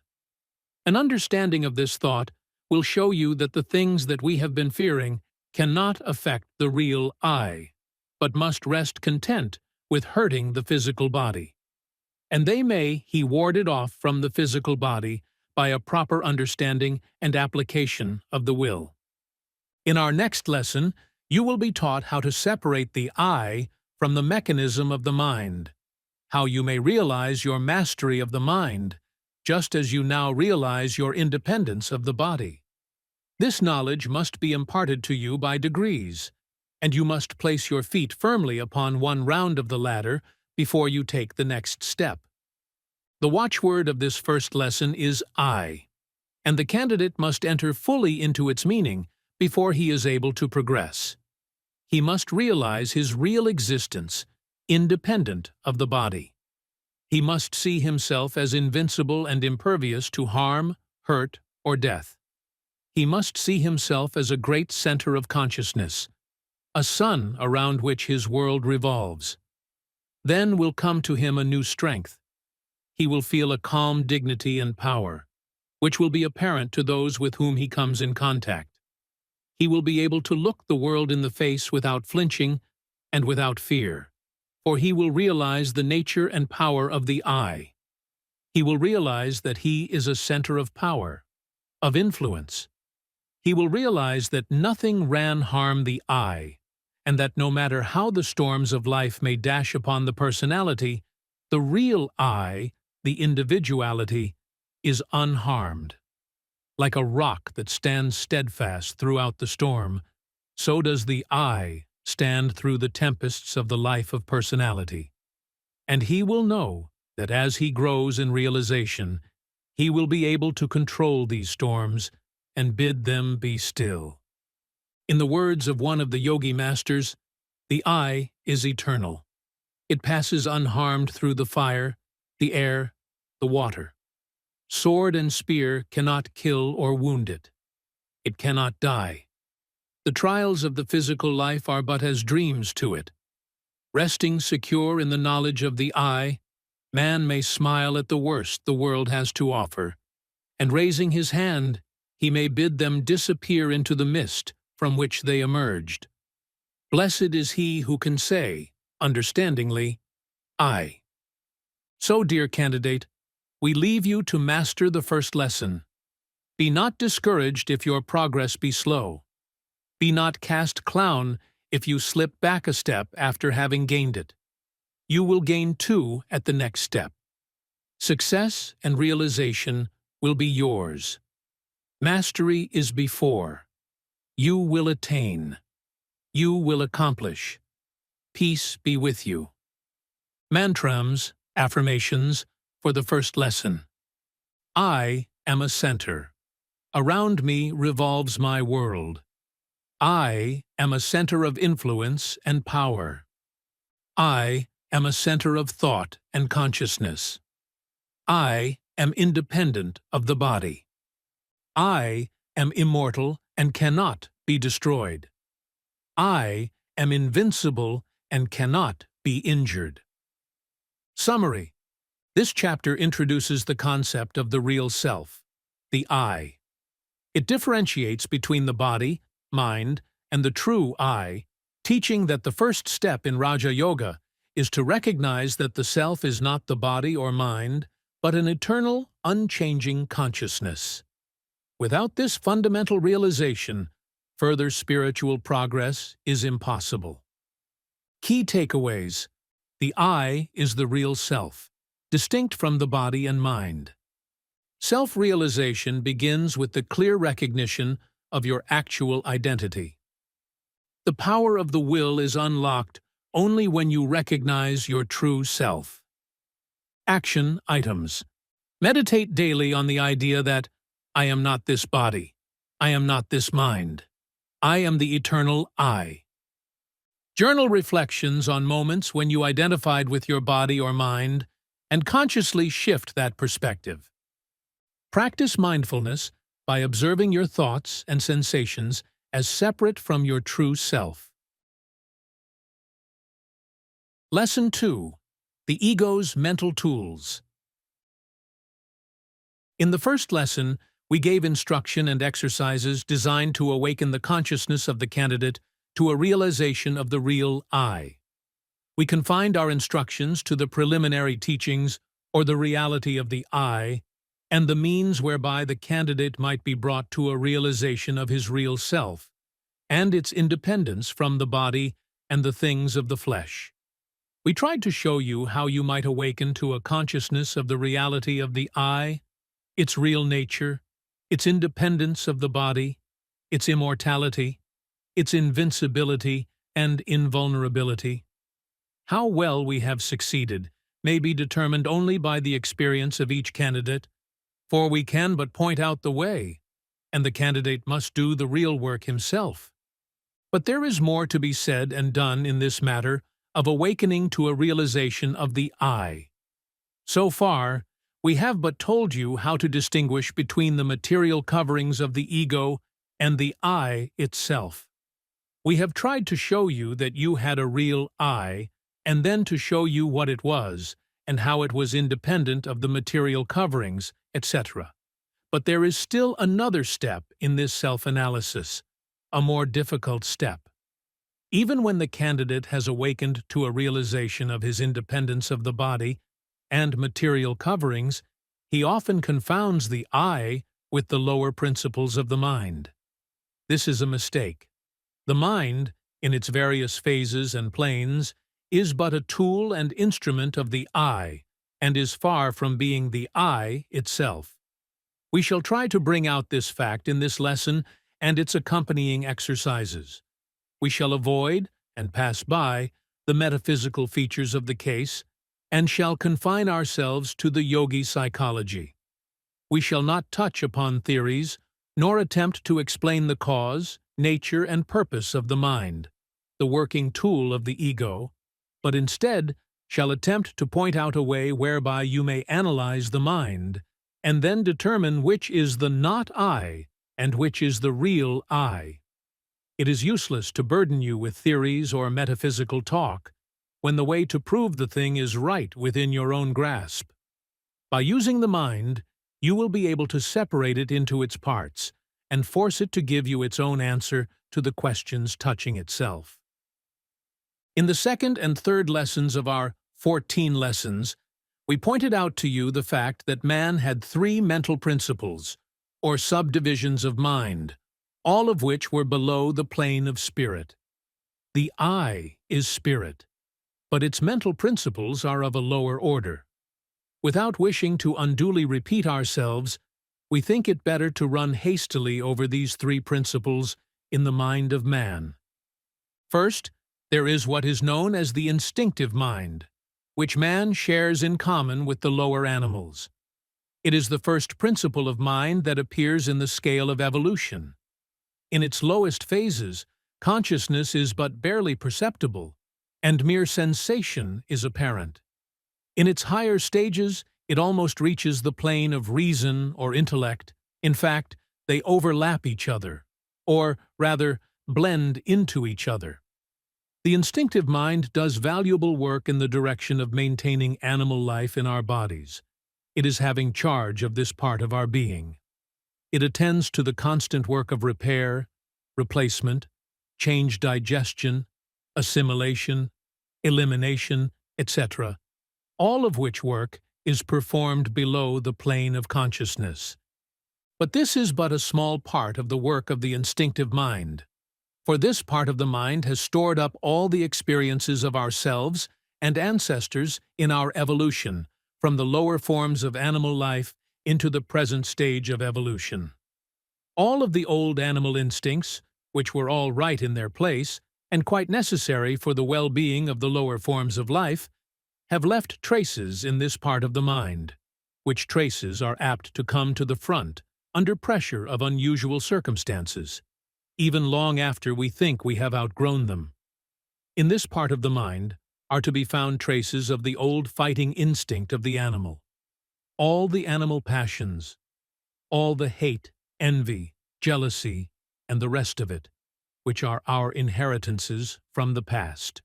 [SPEAKER 1] An understanding of this thought will show you that the things that we have been fearing cannot affect the real I, but must rest content with hurting the physical body. And they may he warded off from the physical body by a proper understanding and application of the will. In our next lesson, you will be taught how to separate the I from the mechanism of the mind, how you may realize your mastery of the mind, just as you now realize your independence of the body. This knowledge must be imparted to you by degrees, and you must place your feet firmly upon one round of the ladder before you take the next step. The watchword of this first lesson is I, and the candidate must enter fully into its meaning before he is able to progress. He must realize his real existence, independent of the body. He must see himself as invincible and impervious to harm, hurt, or death. He must see himself as a great center of consciousness, a sun around which his world revolves. Then will come to him a new strength. He will feel a calm dignity and power, which will be apparent to those with whom he comes in contact. He will be able to look the world in the face without flinching and without fear, for he will realize the nature and power of the I. He will realize that he is a center of power, of influence. He will realize that nothing ran harm the I, and that no matter how the storms of life may dash upon the personality, the real I, the individuality, is unharmed. Like a rock that stands steadfast throughout the storm, so does the I stand through the tempests of the life of personality. And he will know that as he grows in realization, he will be able to control these storms and bid them be still. In the words of one of the yogi masters, the I is eternal. It passes unharmed through the fire, the air, the water. Sword and spear cannot kill or wound it. It cannot die. The trials of the physical life are but as dreams to it. Resting secure in the knowledge of the I, man may smile at the worst the world has to offer, and raising his hand, he may bid them disappear into the mist from which they emerged. Blessed is he who can say, understandingly, I. So, dear candidate, we leave you to master the first lesson. Be not discouraged if your progress be slow. Be not cast clown if you slip back a step after having gained it. You will gain two at the next step. Success and realization will be yours. Mastery is before. You will attain. You will accomplish. Peace be with you. Mantrams, affirmations, for the first lesson. I am a center. Around me revolves my world. I am a center of influence and power. I am a center of thought and consciousness. I am independent of the body. I am immortal and cannot be destroyed. I am invincible and cannot be injured. Summary. This chapter introduces the concept of the real self, the I. It differentiates between the body, mind, and the true I, teaching that the first step in Raja Yoga is to recognize that the self is not the body or mind, but an eternal, unchanging consciousness. Without this fundamental realization, further spiritual progress is impossible. Key takeaways. The I is the real self, distinct from the body and mind. Self-realization begins with the clear recognition of your actual identity. The power of the will is unlocked only when you recognize your true self. Action items. Meditate daily on the idea that I am not this body, I am not this mind, I am the eternal I. Journal reflections on moments when you identified with your body or mind and consciously shift that perspective. Practice mindfulness by observing your thoughts and sensations as separate from your true self. Lesson 2. The Ego's Mental Tools. In the first lesson, we gave instruction and exercises designed to awaken the consciousness of the candidate to a realization of the real I. We confined our instructions to the preliminary teachings or the reality of the I and the means whereby the candidate might be brought to a realization of his real self and its independence from the body and the things of the flesh. We tried to show you how you might awaken to a consciousness of the reality of the I, its real nature, its independence of the body, its immortality, its invincibility, and invulnerability. How well we have succeeded may be determined only by the experience of each candidate, for we can but point out the way, and the candidate must do the real work himself. But there is more to be said and done in this matter of awakening to a realization of the I. So far, we have but told you how to distinguish between the material coverings of the ego and the I itself. We have tried to show you that you had a real I, and then to show you what it was, and how it was independent of the material coverings, etc. But there is still another step in this self-analysis, a more difficult step. Even when the candidate has awakened to a realization of his independence of the body and material coverings, he often confounds the I with the lower principles of the mind. This is a mistake. The mind, in its various phases and planes, is but a tool and instrument of the I, and is far from being the I itself. We shall try to bring out this fact in this lesson and its accompanying exercises. We shall avoid and pass by the metaphysical features of the case, and shall confine ourselves to the yogi psychology. We shall not touch upon theories, nor attempt to explain the cause, nature, and purpose of the mind, the working tool of the ego, but instead shall attempt to point out a way whereby you may analyze the mind, and then determine which is the not I and which is the real I. It is useless to burden you with theories or metaphysical talk, when the way to prove the thing is right within your own grasp. By using the mind, you will be able to separate it into its parts and force it to give you its own answer to the questions touching itself. In the second and third lessons of our 14 lessons, we pointed out to you the fact that man had 3 mental principles, or subdivisions of mind, all of which were below the plane of spirit. The I is spirit, but its mental principles are of a lower order. Without wishing to unduly repeat ourselves, we think it better to run hastily over these 3 principles in the mind of man. First, there is what is known as the instinctive mind, which man shares in common with the lower animals. It is the first principle of mind that appears in the scale of evolution. In its lowest phases, consciousness is but barely perceptible, and mere sensation is apparent. In its higher stages, it almost reaches the plane of reason or intellect. In fact, they overlap each other, or rather, blend into each other. The instinctive mind does valuable work in the direction of maintaining animal life in our bodies. It is having charge of this part of our being. It attends to the constant work of repair, replacement, change digestion, assimilation, elimination, etc., all of which work is performed below the plane of consciousness. But this is but a small part of the work of the instinctive mind, for this part of the mind has stored up all the experiences of ourselves and ancestors in our evolution, from the lower forms of animal life into the present stage of evolution. All of the old animal instincts, which were all right in their place, and quite necessary for the well-being of the lower forms of life, have left traces in this part of the mind, which traces are apt to come to the front under pressure of unusual circumstances, even long after we think we have outgrown them. In this part of the mind are to be found traces of the old fighting instinct of the animal, all the animal passions, all the hate, envy, jealousy, and the rest of it, which are our inheritances from the past.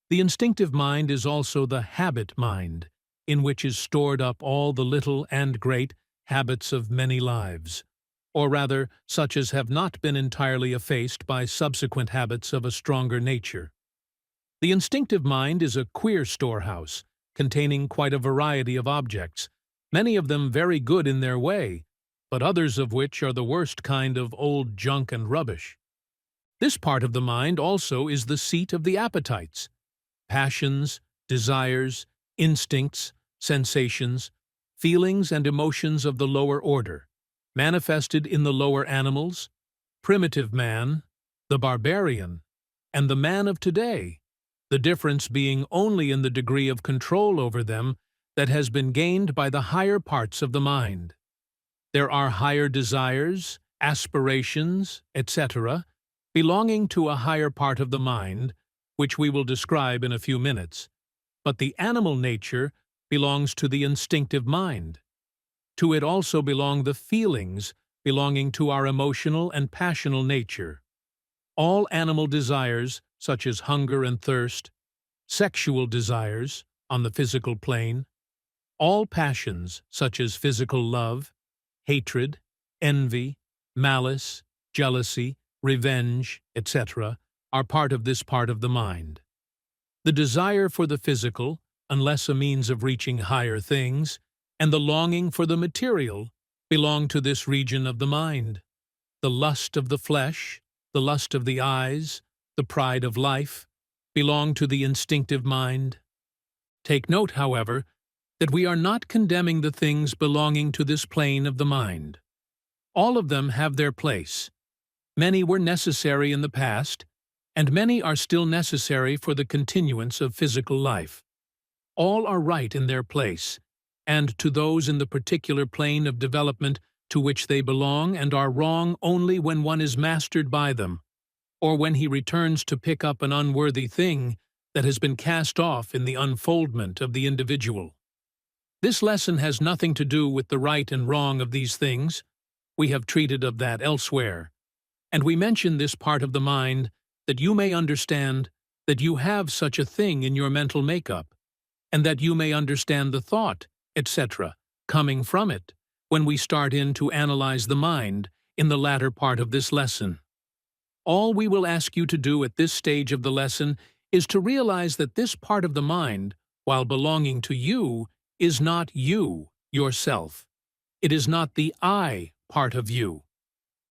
[SPEAKER 1] The instinctive mind is also the habit mind, in which is stored up all the little and great habits of many lives, or rather such as have not been entirely effaced by subsequent habits of a stronger nature. The instinctive mind is a queer storehouse, containing quite a variety of objects, many of them very good in their way, but others of which are the worst kind of old junk and rubbish. This part of the mind also is the seat of the appetites, passions, desires, instincts, sensations, feelings and emotions of the lower order, manifested in the lower animals, primitive man, the barbarian, and the man of today, the difference being only in the degree of control over them that has been gained by the higher parts of the mind. There are higher desires, aspirations, etc., belonging to a higher part of the mind, which we will describe in a few minutes, but the animal nature belongs to the instinctive mind. To it also belong the feelings belonging to our emotional and passional nature. All animal desires, such as hunger and thirst, sexual desires on the physical plane, all passions, such as physical love, hatred, envy, malice, jealousy, revenge, etc., are part of this part of the mind. The desire for the physical, unless a means of reaching higher things, and the longing for the material belong to this region of the mind. The lust of the flesh, the lust of the eyes, the pride of life, belong to the instinctive mind. Take note, however, that we are not condemning the things belonging to this plane of the mind. All of them have their place. Many were necessary in the past, and many are still necessary for the continuance of physical life. All are right in their place, and to those in the particular plane of development to which they belong, and are wrong only when one is mastered by them, or when he returns to pick up an unworthy thing that has been cast off in the unfoldment of the individual. This lesson has nothing to do with the right and wrong of these things. We have treated of that elsewhere, and we mention this part of the mind that you may understand that you have such a thing in your mental makeup, and that you may understand the thought, etc., coming from it, when we start in to analyze the mind in the latter part of this lesson. All we will ask you to do at this stage of the lesson is to realize that this part of the mind, while belonging to you, is not you, yourself. It is not the I part of you.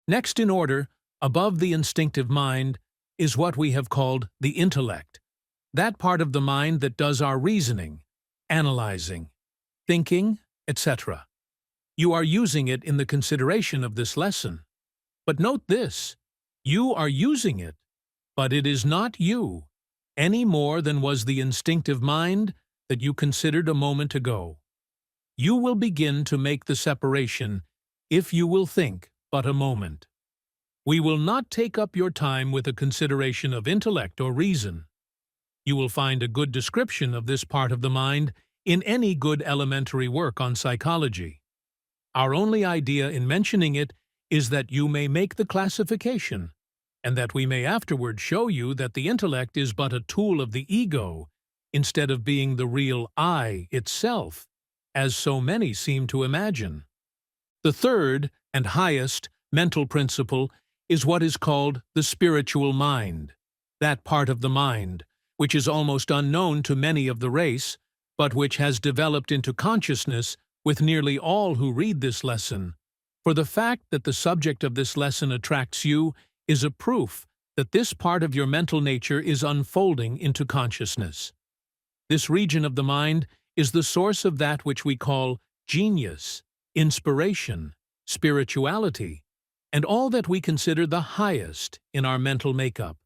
[SPEAKER 1] Next in order, above the instinctive mind, is what we have called the intellect, that part of the mind that does our reasoning, analyzing, thinking, etc. You are using it in the consideration of this lesson. But note this, you are using it, but it is not you, any more than was the instinctive mind that you considered a moment ago. You will begin to make the separation if you will think but a moment. We will not take up your time with a consideration of intellect or reason. You will find a good description of this part of the mind in any good elementary work on psychology. Our only idea in mentioning it is that you may make the classification, and that we may afterward show you that the intellect is but a tool of the ego, instead of being the real I itself, as so many seem to imagine. The third and highest mental principle is what is called the spiritual mind, that part of the mind which is almost unknown to many of the race, but which has developed into consciousness with nearly all who read this lesson. For the fact that the subject of this lesson attracts you is a proof that this part of your mental nature is unfolding into consciousness. This region of the mind is the source of that which we call genius, inspiration, spirituality, and all that we consider the highest in our mental makeup.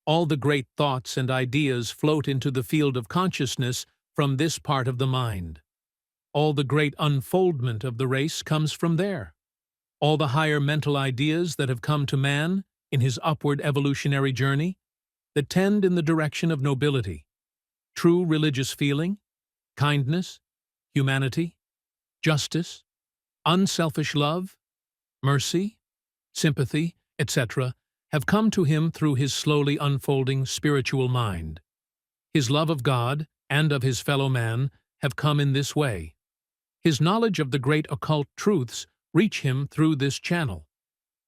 [SPEAKER 1] All the great thoughts and ideas float into the field of consciousness from this part of the mind. All the great unfoldment of the race comes from there. All the higher mental ideas that have come to man in his upward evolutionary journey, that tend in the direction of nobility, true religious feeling, kindness, humanity, justice, unselfish love, mercy, sympathy, etc., have come to him through his slowly unfolding spiritual mind. His love of God and of his fellow man have come in this way. His knowledge of the great occult truths reach him through this channel.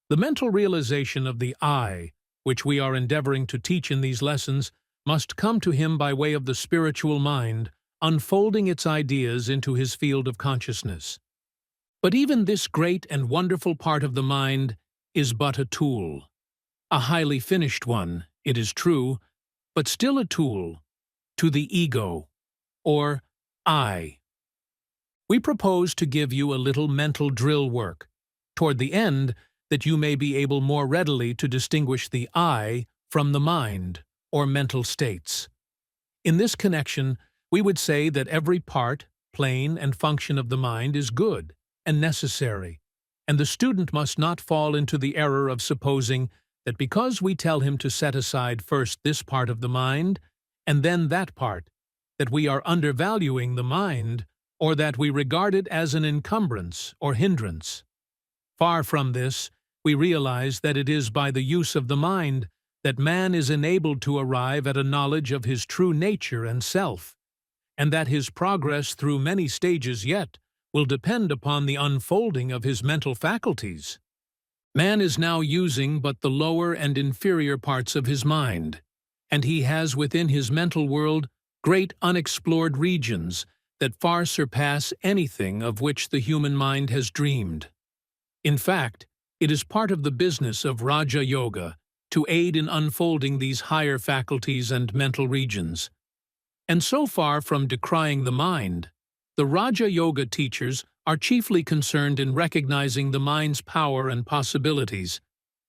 [SPEAKER 1] The mental realization of the I, which we are endeavoring to teach in these lessons, must come to him by way of the spiritual mind, unfolding its ideas into his field of consciousness. But even this great and wonderful part of the mind is but a tool. A highly finished one, it is true, but still a tool to the ego, or I. We propose to give you a little mental drill work, toward the end that you may be able more readily to distinguish the I from the mind, or mental states. In this connection, we would say that every part, plane, and function of the mind is good and necessary, and the student must not fall into the error of supposing that because we tell him to set aside first this part of the mind, and then that part, that we are undervaluing the mind, or that we regard it as an encumbrance or hindrance. Far from this, we realize that it is by the use of the mind that man is enabled to arrive at a knowledge of his true nature and self, and that his progress through many stages yet will depend upon the unfolding of his mental faculties. Man is now using but the lower and inferior parts of his mind, and he has within his mental world great unexplored regions that far surpass anything of which the human mind has dreamed. In fact, it is part of the business of Raja Yoga to aid in unfolding these higher faculties and mental regions. And so far from decrying the mind, the Raja Yoga teachers are chiefly concerned in recognizing the mind's power and possibilities,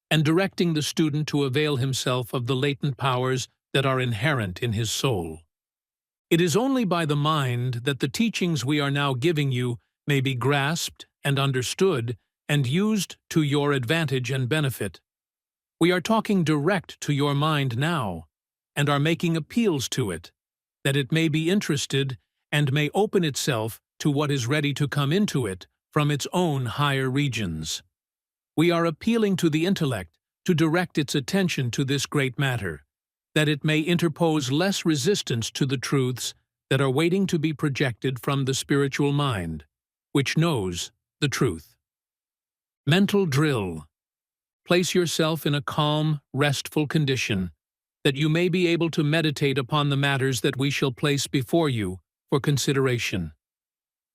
[SPEAKER 1] and directing the student to avail himself of the latent powers that are inherent in his soul. It is only by the mind that the teachings we are now giving you may be grasped and understood and used to your advantage and benefit. We are talking direct to your mind now, and are making appeals to it, that it may be interested and may open itself to what is ready to come into it from its own higher regions. We are appealing to the intellect to direct its attention to this great matter, that it may interpose less resistance to the truths that are waiting to be projected from the spiritual mind, which knows the truth. Mental drill. Place yourself in a calm, restful condition, that you may be able to meditate upon the matters that we shall place before you for consideration.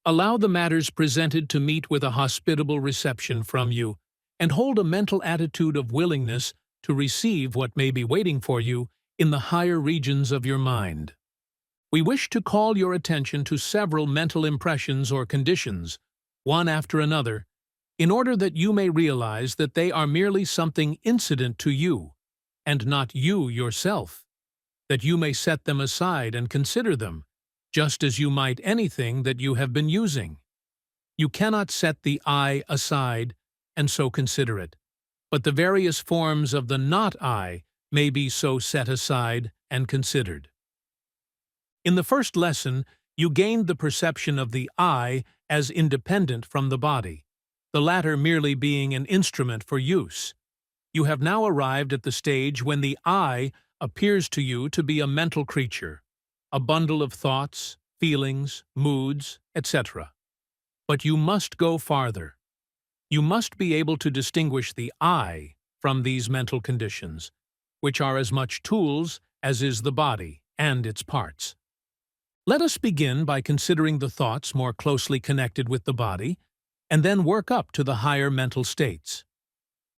[SPEAKER 1] Allow the matters presented to meet with a hospitable reception from you, and hold a mental attitude of willingness to receive what may be waiting for you in the higher regions of your mind. We wish to call your attention to several mental impressions or conditions, one after another, in order that you may realize that they are merely something incident to you, and not you yourself, that you may set them aside and consider them, just as you might anything that you have been using. You cannot set the I aside and so consider it, but the various forms of the not I may be so set aside and considered. In the first lesson, you gained the perception of the I as independent from the body, the latter merely being an instrument for use. You have now arrived at the stage when the I appears to you to be a mental creature, a bundle of thoughts, feelings, moods, etc. But you must go farther. You must be able to distinguish the I from these mental conditions, which are as much tools as is the body and its parts. Let us begin by considering the thoughts more closely connected with the body, and then work up to the higher mental states.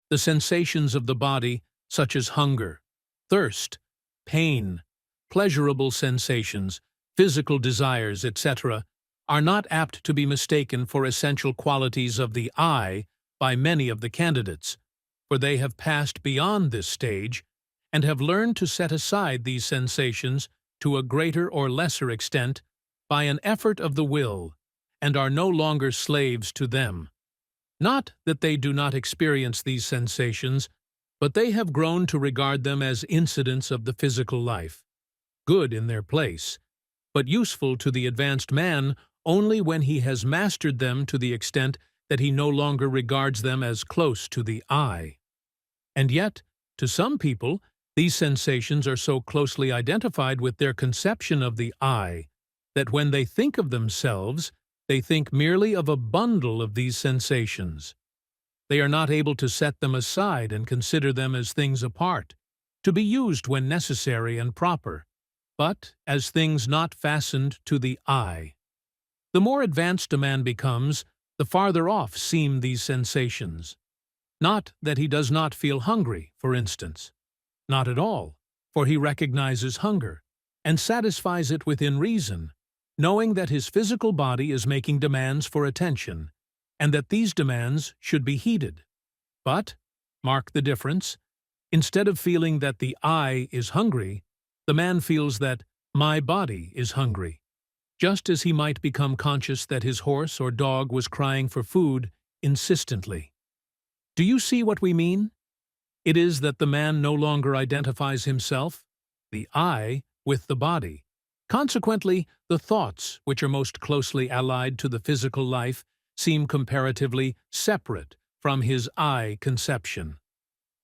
[SPEAKER 1] The sensations of the body, such as hunger, thirst, pain, pleasurable sensations, physical desires, etc., are not apt to be mistaken for essential qualities of the I by many of the candidates, for they have passed beyond this stage and have learned to set aside these sensations to a greater or lesser extent by an effort of the will, and are no longer slaves to them. Not that they do not experience these sensations, but they have grown to regard them as incidents of the physical life, good in their place, but useful to the advanced man only when he has mastered them to the extent that he no longer regards them as close to the I. And yet, to some people, these sensations are so closely identified with their conception of the I that when they think of themselves, they think merely of a bundle of these sensations. They are not able to set them aside and consider them as things apart, to be used when necessary and proper, but as things not fastened to the I. The more advanced a man becomes, the farther off seem these sensations. Not that he does not feel hungry, for instance. Not at all, for he recognizes hunger, and satisfies it within reason, knowing that his physical body is making demands for attention, and that these demands should be heeded. But, mark the difference, Instead of feeling that the I is hungry, the man feels that my body is hungry, just as he might become conscious that his horse or dog was crying for food insistently. Do you see what we mean? It is that the man no longer identifies himself, the I, with the body. Consequently, the thoughts, which are most closely allied to the physical life, seem comparatively separate from his I conception.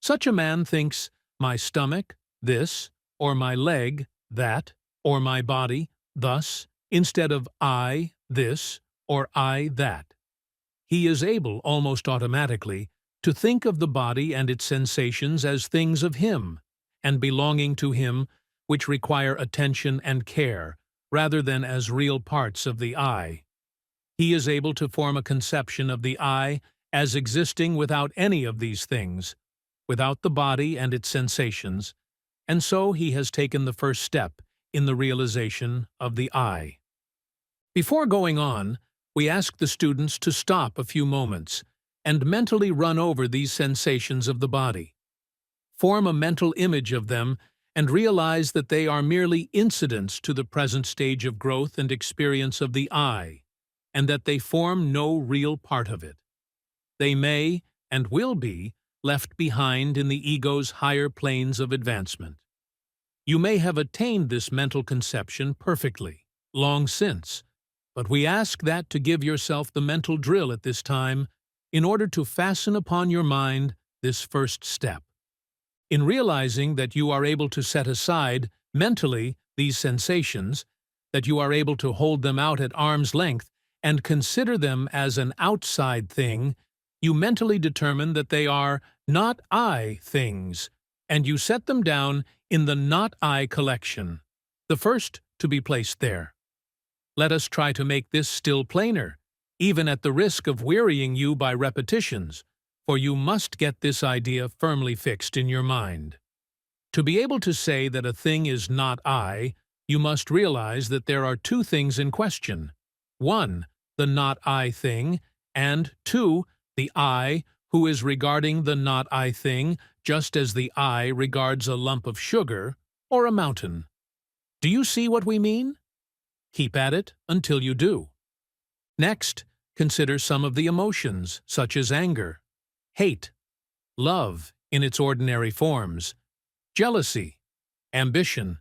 [SPEAKER 1] Such a man thinks, my stomach, this, or my leg, that, or my body, thus, instead of I, this, or I, that. He is able, almost automatically, to think of the body and its sensations as things of him, and belonging to him, which require attention and care, rather than as real parts of the I. He is able to form a conception of the I as existing without any of these things, without the body and its sensations, and so he has taken the first step in the realization of the I. Before going on, we ask the students to stop a few moments and mentally run over these sensations of the body. Form a mental image of them and realize that they are merely incidents to the present stage of growth and experience of the I, and that they form no real part of it. They may, and will be, left behind in the ego's higher planes of advancement. You may have attained this mental conception perfectly, long since, but we ask that to give yourself the mental drill at this time in order to fasten upon your mind this first step. In realizing that you are able to set aside, mentally, these sensations, that you are able to hold them out at arm's length and consider them as an outside thing, you mentally determine that they are not I things, and you set them down in the not I collection, the first to be placed there. Let us try to make this still plainer, even at the risk of wearying you by repetitions, for you must get this idea firmly fixed in your mind. To be able to say that a thing is not I, you must realize that there are two things in question. 1, the not I thing, and 2, the I who is regarding the not I thing just as the I regards a lump of sugar or a mountain. Do you see what we mean? Keep at it until you do. Next, consider some of the emotions, such as anger, hate, love in its ordinary forms, jealousy, ambition,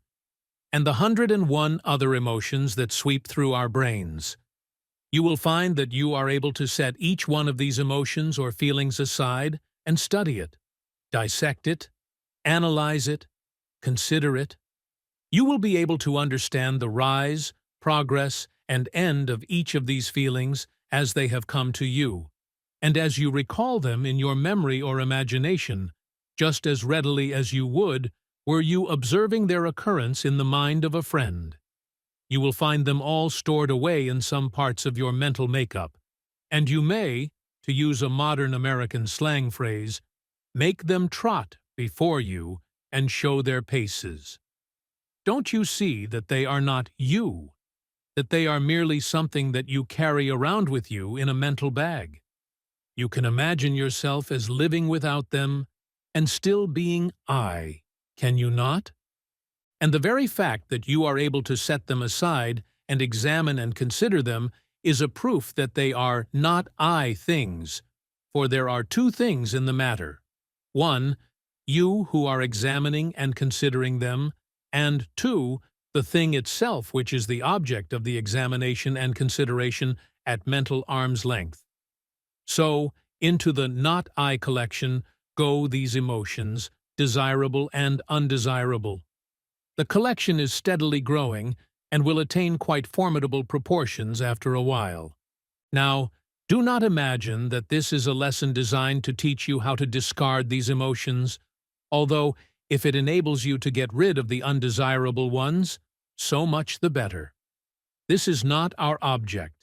[SPEAKER 1] and the 101 other emotions that sweep through our brains. You will find that you are able to set each one of these emotions or feelings aside and study it, dissect it, analyze it, consider it. You will be able to understand the rise, progress, and end of each of these feelings as they have come to you, and as you recall them in your memory or imagination, just as readily as you would were you observing their occurrence in the mind of a friend. You will find them all stored away in some parts of your mental makeup, and you may, to use a modern American slang phrase, make them trot before you and show their paces. Don't you see that they are not you, that they are merely something that you carry around with you in a mental bag? You can imagine yourself as living without them and still being I, can you not? And the very fact that you are able to set them aside and examine and consider them is a proof that they are not I things, for there are two things in the matter. 1, you who are examining and considering them, and 2, the thing itself which is the object of the examination and consideration at mental arm's length. So, into the not I collection go these emotions, desirable and undesirable. The collection is steadily growing and will attain quite formidable proportions after a while. Now, do not imagine that this is a lesson designed to teach you how to discard these emotions, although if it enables you to get rid of the undesirable ones, so much the better. This is not our object,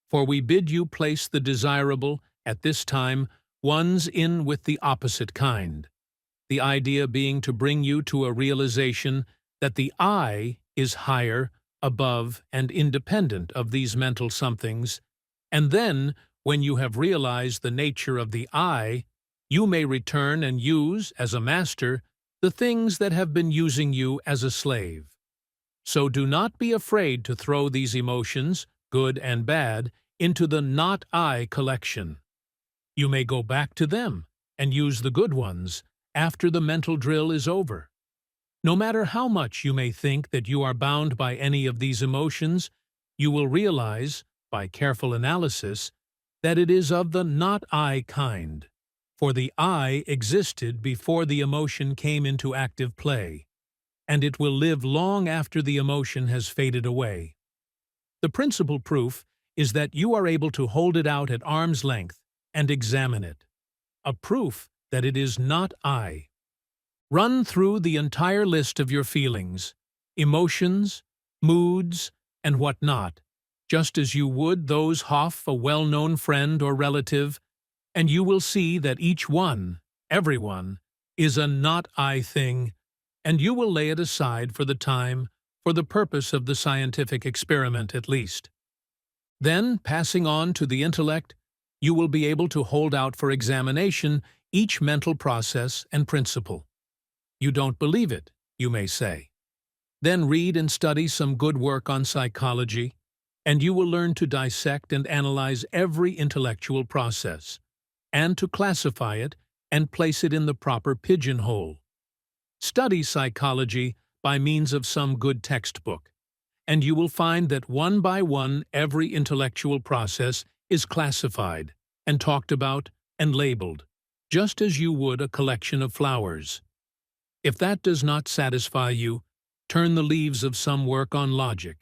[SPEAKER 1] for we bid you place the desirable, at this time, ones in with the opposite kind, the idea being to bring you to a realization that the I is higher, above, and independent of these mental somethings, and then, when you have realized the nature of the I, You may return and use, as a master, the things that have been using you as a slave. So do not be afraid to throw these emotions, good and bad, into the not I collection. You may go back to them and use the good ones after the mental drill is over. No matter how much you may think that you are bound by any of these emotions, you will realize, by careful analysis, that it is of the not I kind, for the I existed before the emotion came into active play, and it will live long after the emotion has faded away. The principal proof is that you are able to hold it out at arm's length and examine it, a proof that it is not I. Run through the entire list of your feelings, emotions, moods, and what not, just as you would those of a well-known friend or relative, and you will see that each one, everyone, is a not I thing, and you will lay it aside for the time, for the purpose of the scientific experiment at least. Then, passing on to the intellect, you will be able to hold out for examination each mental process and principle. You don't believe it, you may say. Then read and study some good work on psychology, and you will learn to dissect and analyze every intellectual process, and to classify it and place it in the proper pigeonhole. Study psychology by means of some good textbook, and you will find that one by one every intellectual process is classified and talked about and labeled, just as you would a collection of flowers. If that does not satisfy you, turn the leaves of some work on logic,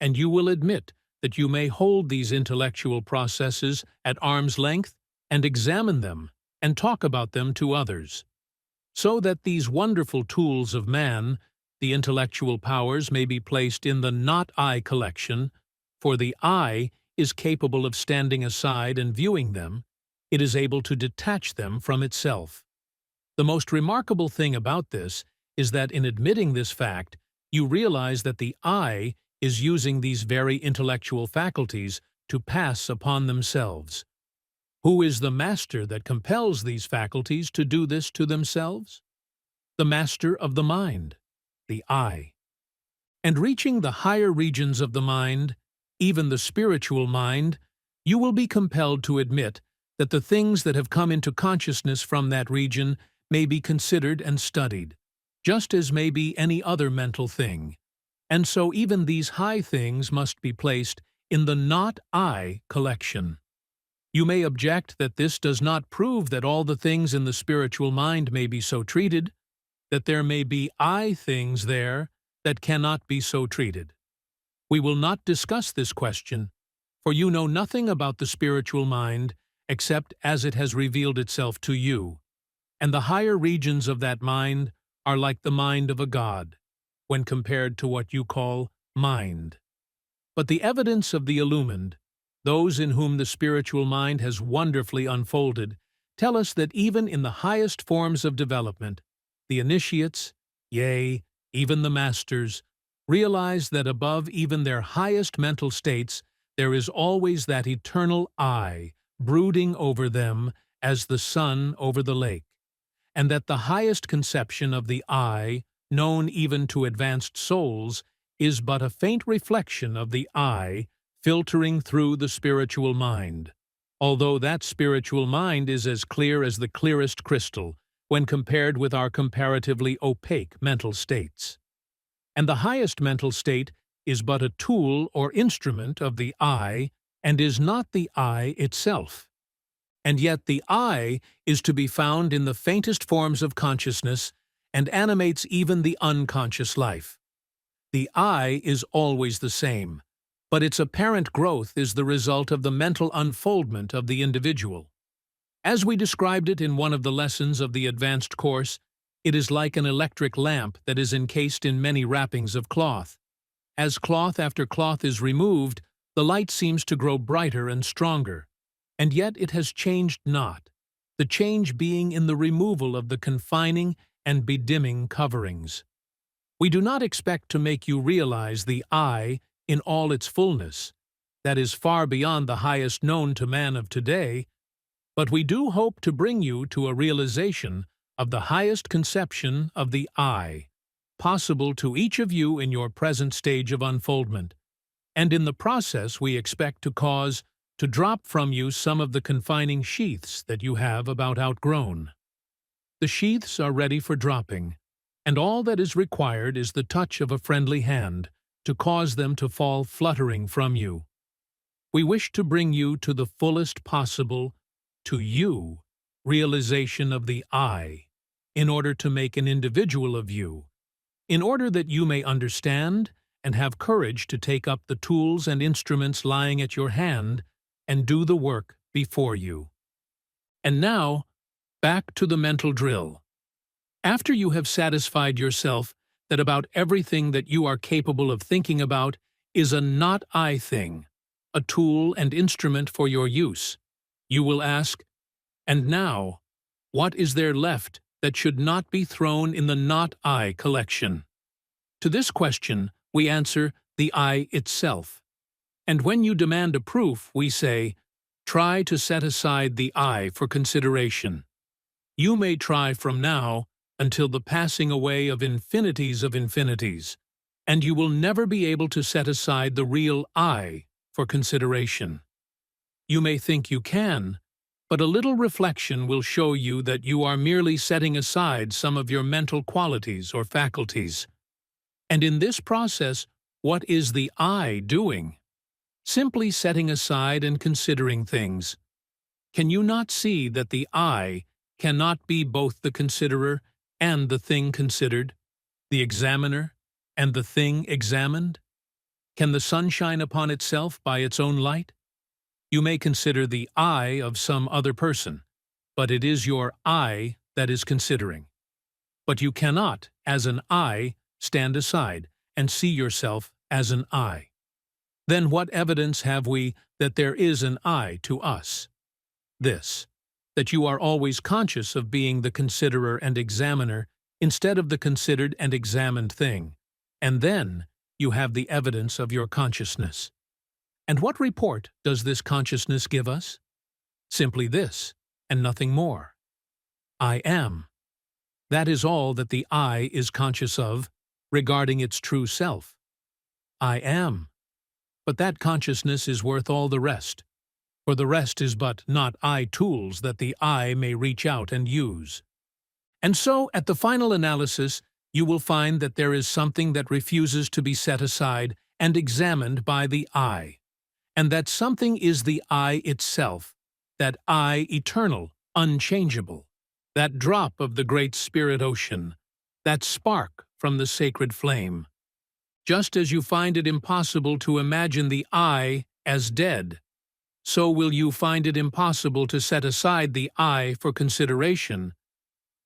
[SPEAKER 1] and you will admit that you may hold these intellectual processes at arm's length and examine them and talk about them to others, so that these wonderful tools of man, the intellectual powers, may be placed in the not I collection, for the I is capable of standing aside and viewing them. It is able to detach them from itself. The most remarkable thing about this is that in admitting this fact, you realize that the I is using these very intellectual faculties to pass upon themselves. Who is the master that compels these faculties to do this to themselves? The master of the mind, the I. And reaching the higher regions of the mind, even the spiritual mind, you will be compelled to admit that the things that have come into consciousness from that region may be considered and studied, just as may be any other mental thing. And so even these high things must be placed in the not I collection. You may object that this does not prove that all the things in the spiritual mind may be so treated, that there may be I things there that cannot be so treated. We will not discuss this question, for you know nothing about the spiritual mind except as it has revealed itself to you, and the higher regions of that mind are like the mind of a god, when compared to what you call mind. But the evidence of the illumined, those in whom the spiritual mind has wonderfully unfolded, tell us that even in the highest forms of development, the initiates, yea, even the masters, realize that above even their highest mental states there is always that eternal I brooding over them as the sun over the lake, and that the highest conception of the I, known even to advanced souls, is but a faint reflection of the I filtering through the spiritual mind, although that spiritual mind is as clear as the clearest crystal when compared with our comparatively opaque mental states. And the highest mental state is but a tool or instrument of the I and is not the I itself. And yet the I is to be found in the faintest forms of consciousness and animates even the unconscious life. The I is always the same, but its apparent growth is the result of the mental unfoldment of the individual. As we described it in one of the lessons of the advanced course, it is like an electric lamp that is encased in many wrappings of cloth. As cloth after cloth is removed, the light seems to grow brighter and stronger, and yet it has changed not, the change being in the removal of the confining and bedimming coverings. We do not expect to make you realize the I in all its fullness. That is far beyond the highest known to man of today, but we do hope to bring you to a realization of the highest conception of the I, possible to each of you in your present stage of unfoldment, and in the process we expect to cause to drop from you some of the confining sheaths that you have about outgrown. The sheaths are ready for dropping, and all that is required is the touch of a friendly hand to cause them to fall fluttering from you. We wish to bring you to the fullest possible, to you, realization of the I, in order to make an individual of you, in order that you may understand and have courage to take up the tools and instruments lying at your hand and do the work before you. And now, back to the mental drill. After you have satisfied yourself that about everything that you are capable of thinking about is a not I thing, a tool and instrument for your use, you will ask, and now, what is there left that should not be thrown in the not I collection? To this question, we answer the I itself. And when you demand a proof, we say, try to set aside the I for consideration. You may try from now until the passing away of infinities, and you will never be able to set aside the real I for consideration. You may think you can, but a little reflection will show you that you are merely setting aside some of your mental qualities or faculties. And in this process, what is the I doing? Simply setting aside and considering things. Can you not see that the I cannot be both the considerer and the thing considered, the examiner and the thing examined? Can the sun shine upon itself by its own light? You may consider the I of some other person, but it is your I that is considering. But you cannot, as an I, stand aside and see yourself as an I. Then what evidence have we that there is an I to us? This, that you are always conscious of being the considerer and examiner instead of the considered and examined thing, and then you have the evidence of your consciousness. And what report does this consciousness give us? Simply this, and nothing more. I am. That is all that the I is conscious of regarding its true self. I am. But that consciousness is worth all the rest, for the rest is but not I tools that the I may reach out and use. And so, at the final analysis, you will find that there is something that refuses to be set aside and examined by the I, and that something is the I itself, that I eternal, unchangeable, that drop of the great spirit ocean, that spark from the sacred flame. Just as you find it impossible to imagine the I as dead, so will you find it impossible to set aside the I for consideration.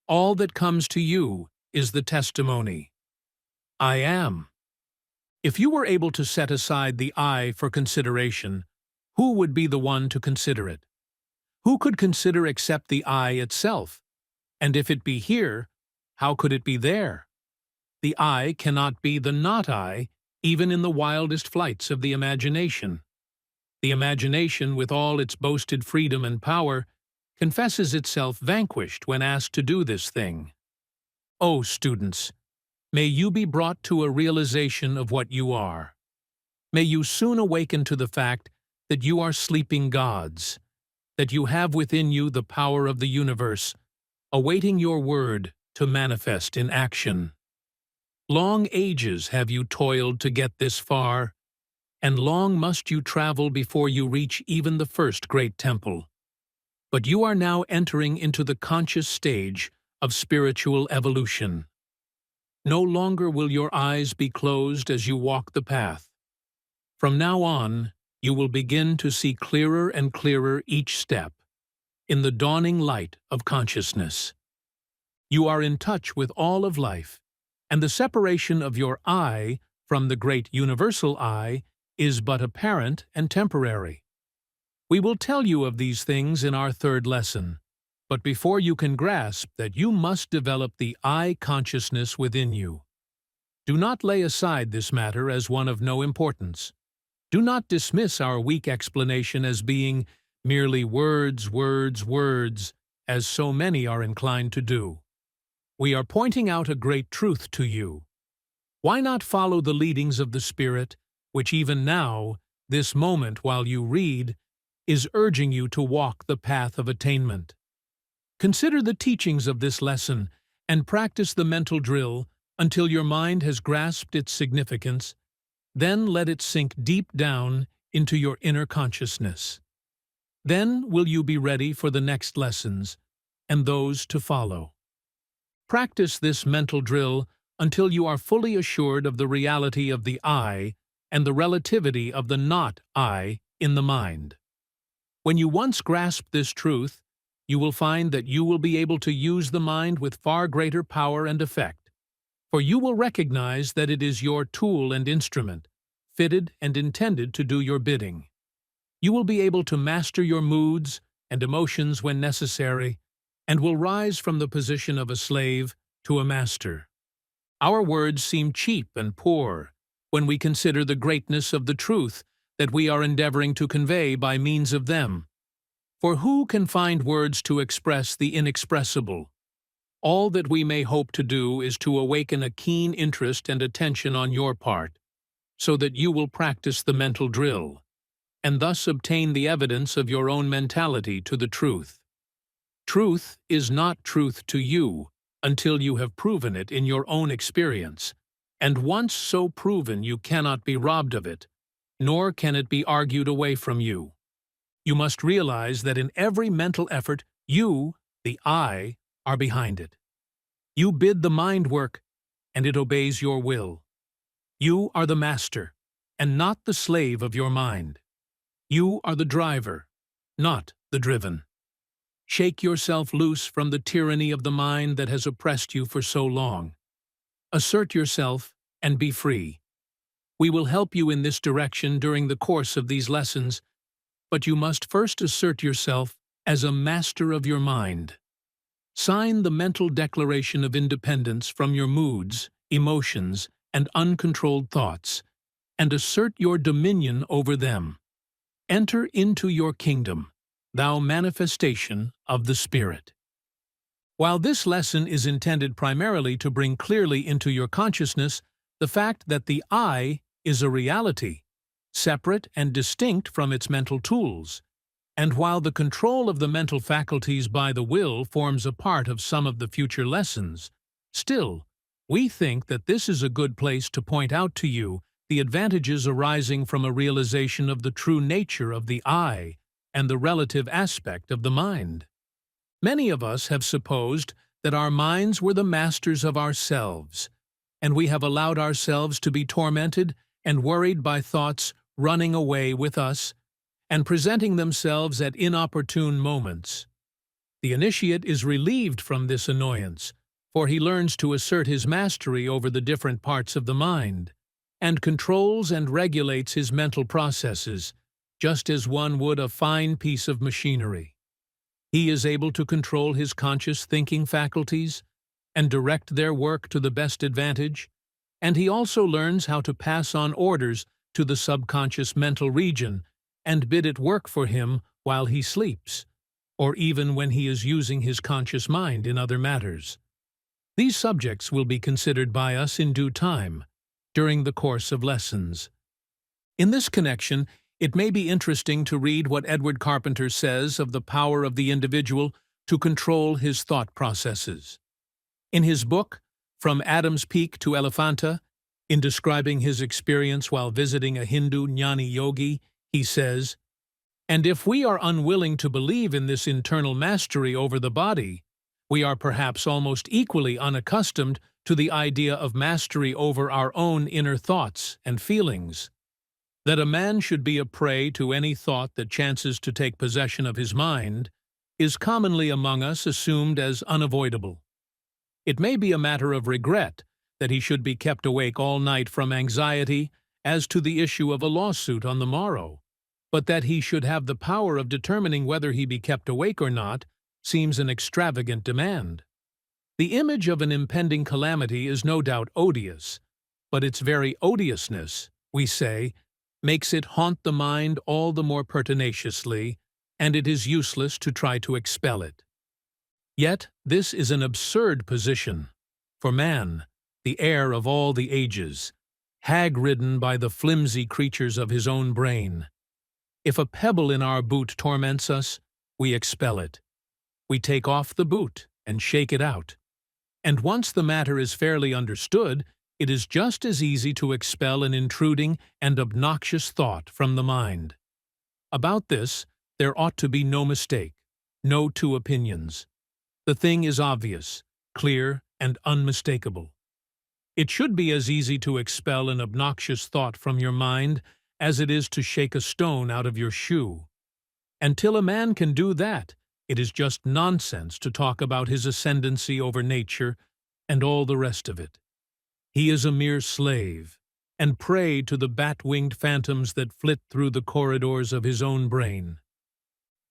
[SPEAKER 1] All that comes to you is the testimony. I am. If you were able to set aside the I for consideration, who would be the one to consider it? Who could consider except the I itself? And if it be here, how could it be there? The I cannot be the not I, even in the wildest flights of the imagination. The imagination, with all its boasted freedom and power, confesses itself vanquished when asked to do this thing. O students, may you be brought to a realization of what you are. May you soon awaken to the fact that you are sleeping gods, that you have within you the power of the universe, awaiting your word to manifest in action. Long ages have you toiled to get this far, and long must you travel before you reach even the first great temple. But you are now entering into the conscious stage of spiritual evolution. No longer will your eyes be closed as you walk the path. From now on, you will begin to see clearer and clearer each step, in the dawning light of consciousness. You are in touch with all of life, and the separation of your I from the great universal I is but apparent and temporary. We will tell you of these things in our third lesson, but before you can grasp that you must develop the I consciousness within you. Do not lay aside this matter as one of no importance. Do not dismiss our weak explanation as being merely words, words, words, as so many are inclined to do. We are pointing out a great truth to you. Why not follow the leadings of the Spirit, which even now, this moment while you read, is urging you to walk the path of attainment? Consider the teachings of this lesson and practice the mental drill until your mind has grasped its significance. Then let it sink deep down into your inner consciousness. Then will you be ready for the next lessons and those to follow. Practice this mental drill until you are fully assured of the reality of the I and the relativity of the not I in the mind. When you once grasp this truth, you will find that you will be able to use the mind with far greater power and effect, for you will recognize that it is your tool and instrument, fitted and intended to do your bidding. You will be able to master your moods and emotions when necessary, and will rise from the position of a slave to a master. Our words seem cheap and poor when we consider the greatness of the truth that we are endeavoring to convey by means of them. For who can find words to express the inexpressible? All that we may hope to do is to awaken a keen interest and attention on your part, so that you will practice the mental drill, and thus obtain the evidence of your own mentality to the truth. Truth is not truth to you until you have proven it in your own experience, and once so proven you cannot be robbed of it, nor can it be argued away from you. You must realize that in every mental effort, you, the I, are behind it. You bid the mind work, and it obeys your will. You are the master, and not the slave of your mind. You are the driver, not the driven. Shake yourself loose from the tyranny of the mind that has oppressed you for so long. Assert yourself and be free. We will help you in this direction during the course of these lessons, but you must first assert yourself as a master of your mind. Sign the mental declaration of independence from your moods, emotions, and uncontrolled thoughts, and assert your dominion over them. Enter into your kingdom, thou manifestation of the Spirit. While this lesson is intended primarily to bring clearly into your consciousness the fact that the I is a reality, separate and distinct from its mental tools, and while the control of the mental faculties by the will forms a part of some of the future lessons, still, we think that this is a good place to point out to you the advantages arising from a realization of the true nature of the I and the relative aspect of the mind. Many of us have supposed that our minds were the masters of ourselves, and we have allowed ourselves to be tormented and worried by thoughts running away with us and presenting themselves at inopportune moments. The initiate is relieved from this annoyance, for he learns to assert his mastery over the different parts of the mind, and controls and regulates his mental processes, just as one would a fine piece of machinery. He is able to control his conscious thinking faculties and direct their work to the best advantage, and he also learns how to pass on orders to the subconscious mental region and bid it work for him while he sleeps, or even when he is using his conscious mind in other matters. These subjects will be considered by us in due time, during the course of lessons. In this connection, it may be interesting to read what Edward Carpenter says of the power of the individual to control his thought processes. In his book, From Adam's Peak to Elephanta, in describing his experience while visiting a Hindu jnani yogi, he says, "And if we are unwilling to believe in this internal mastery over the body, we are perhaps almost equally unaccustomed to the idea of mastery over our own inner thoughts and feelings. That a man should be a prey to any thought that chances to take possession of his mind is commonly among us assumed as unavoidable. It may be a matter of regret that he should be kept awake all night from anxiety as to the issue of a lawsuit on the morrow, but that he should have the power of determining whether he be kept awake or not seems an extravagant demand. The image of an impending calamity is no doubt odious, but its very odiousness, we say, makes it haunt the mind all the more pertinaciously and it is useless to try to expel it. Yet this is an absurd position, for man, the heir of all the ages, hag-ridden by the flimsy creatures of his own brain. If a pebble in our boot torments us, we expel it. We take off the boot and shake it out. And once the matter is fairly understood, it is just as easy to expel an intruding and obnoxious thought from the mind. About this, there ought to be no mistake, no two opinions. The thing is obvious, clear, and unmistakable. It should be as easy to expel an obnoxious thought from your mind as it is to shake a stone out of your shoe. Until a man can do that, it is just nonsense to talk about his ascendancy over nature and all the rest of it. He is a mere slave, and prey to the bat-winged phantoms that flit through the corridors of his own brain.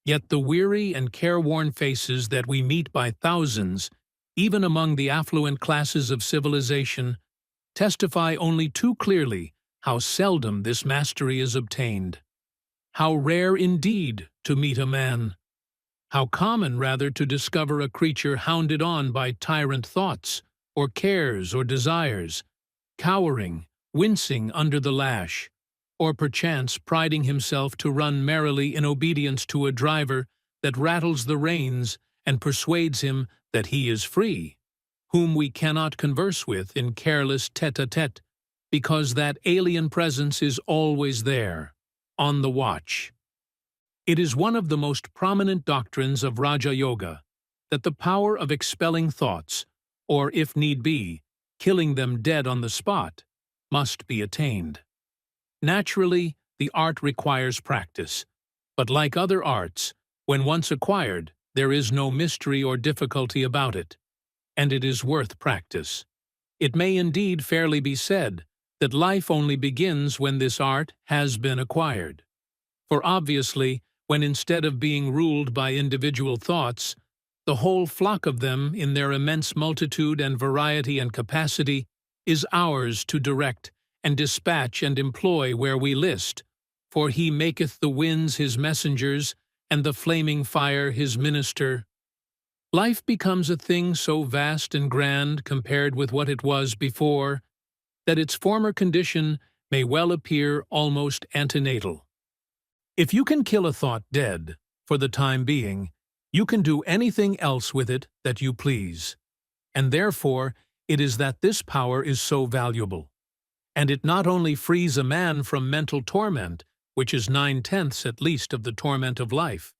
[SPEAKER 1] Yet the weary and careworn faces that we meet by thousands, even among the affluent classes of civilization, testify only too clearly how seldom this mastery is obtained. How rare indeed to meet a man. How common, rather, to discover a creature hounded on by tyrant thoughts, or cares or desires, cowering, wincing under the lash, or perchance priding himself to run merrily in obedience to a driver that rattles the reins and persuades him that he is free, whom we cannot converse with in careless tete-a-tete, because that alien presence is always there, on the watch. It is one of the most prominent doctrines of Raja Yoga that the power of expelling thoughts, or if need be, killing them dead on the spot, must be attained. Naturally, the art requires practice, but like other arts, when once acquired, there is no mystery or difficulty about it, and it is worth practice. It may indeed fairly be said that life only begins when this art has been acquired. For obviously, when instead of being ruled by individual thoughts, the whole flock of them in their immense multitude and variety and capacity is ours to direct and dispatch and employ where we list, for he maketh the winds his messengers and the flaming fire his minister. Life becomes a thing so vast and grand compared with what it was before, that its former condition may well appear almost antenatal. If you can kill a thought dead, for the time being, you can do anything else with it that you please. And therefore, it is that this power is so valuable. And it not only frees a man from mental torment, which is 9/10 at least of the torment of life,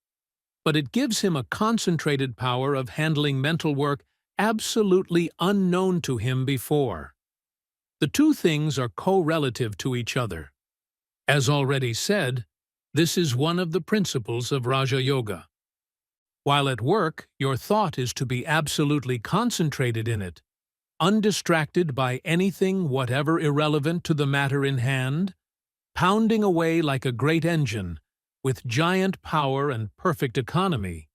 [SPEAKER 1] but it gives him a concentrated power of handling mental work absolutely unknown to him before. The two things are correlative to each other. As already said, this is one of the principles of Raja Yoga. While at work, your thought is to be absolutely concentrated in it, undistracted by anything whatever irrelevant to the matter in hand, pounding away like a great engine, with giant power and perfect economy,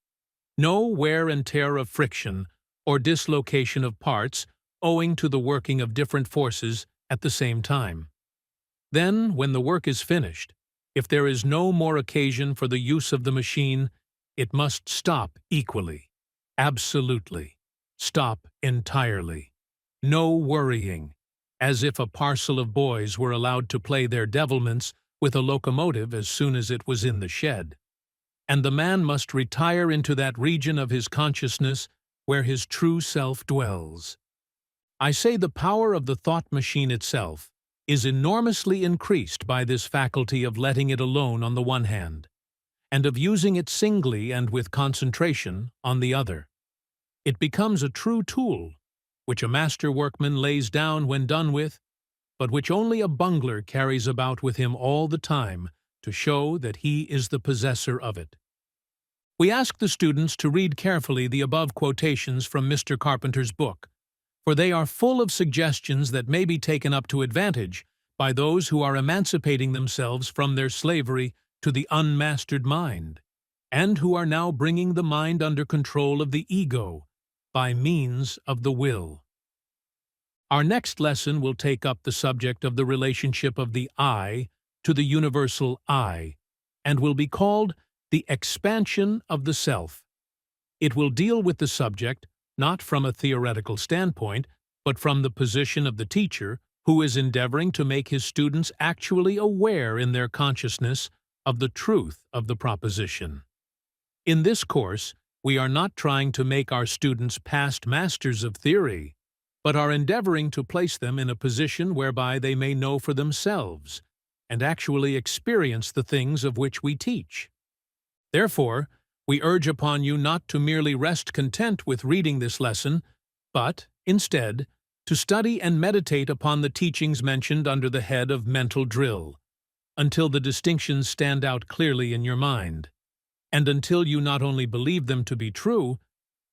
[SPEAKER 1] no wear and tear of friction or dislocation of parts owing to the working of different forces at the same time. Then, when the work is finished, if there is no more occasion for the use of the machine, it must stop equally, absolutely, stop entirely. No worrying, as if a parcel of boys were allowed to play their devilments with a locomotive as soon as it was in the shed. And the man must retire into that region of his consciousness where his true self dwells. I say the power of the thought machine itself is enormously increased by this faculty of letting it alone on the one hand, and of using it singly and with concentration on the other. It becomes a true tool, which a master workman lays down when done with, but which only a bungler carries about with him all the time to show that he is the possessor of it. We ask the students to read carefully the above quotations from Mr. Carpenter's book, for they are full of suggestions that may be taken up to advantage by those who are emancipating themselves from their slavery to the unmastered mind, and who are now bringing the mind under control of the ego by means of the will. Our next lesson will take up the subject of the relationship of the I to the universal I, and will be called the expansion of the self. It will deal with the subject not from a theoretical standpoint, but from the position of the teacher who is endeavoring to make his students actually aware in their consciousness of the truth of the proposition. In this course, we are not trying to make our students past masters of theory, but are endeavoring to place them in a position whereby they may know for themselves and actually experience the things of which we teach. Therefore, we urge upon you not to merely rest content with reading this lesson, but, instead, to study and meditate upon the teachings mentioned under the head of mental drill, until the distinctions stand out clearly in your mind, and until you not only believe them to be true,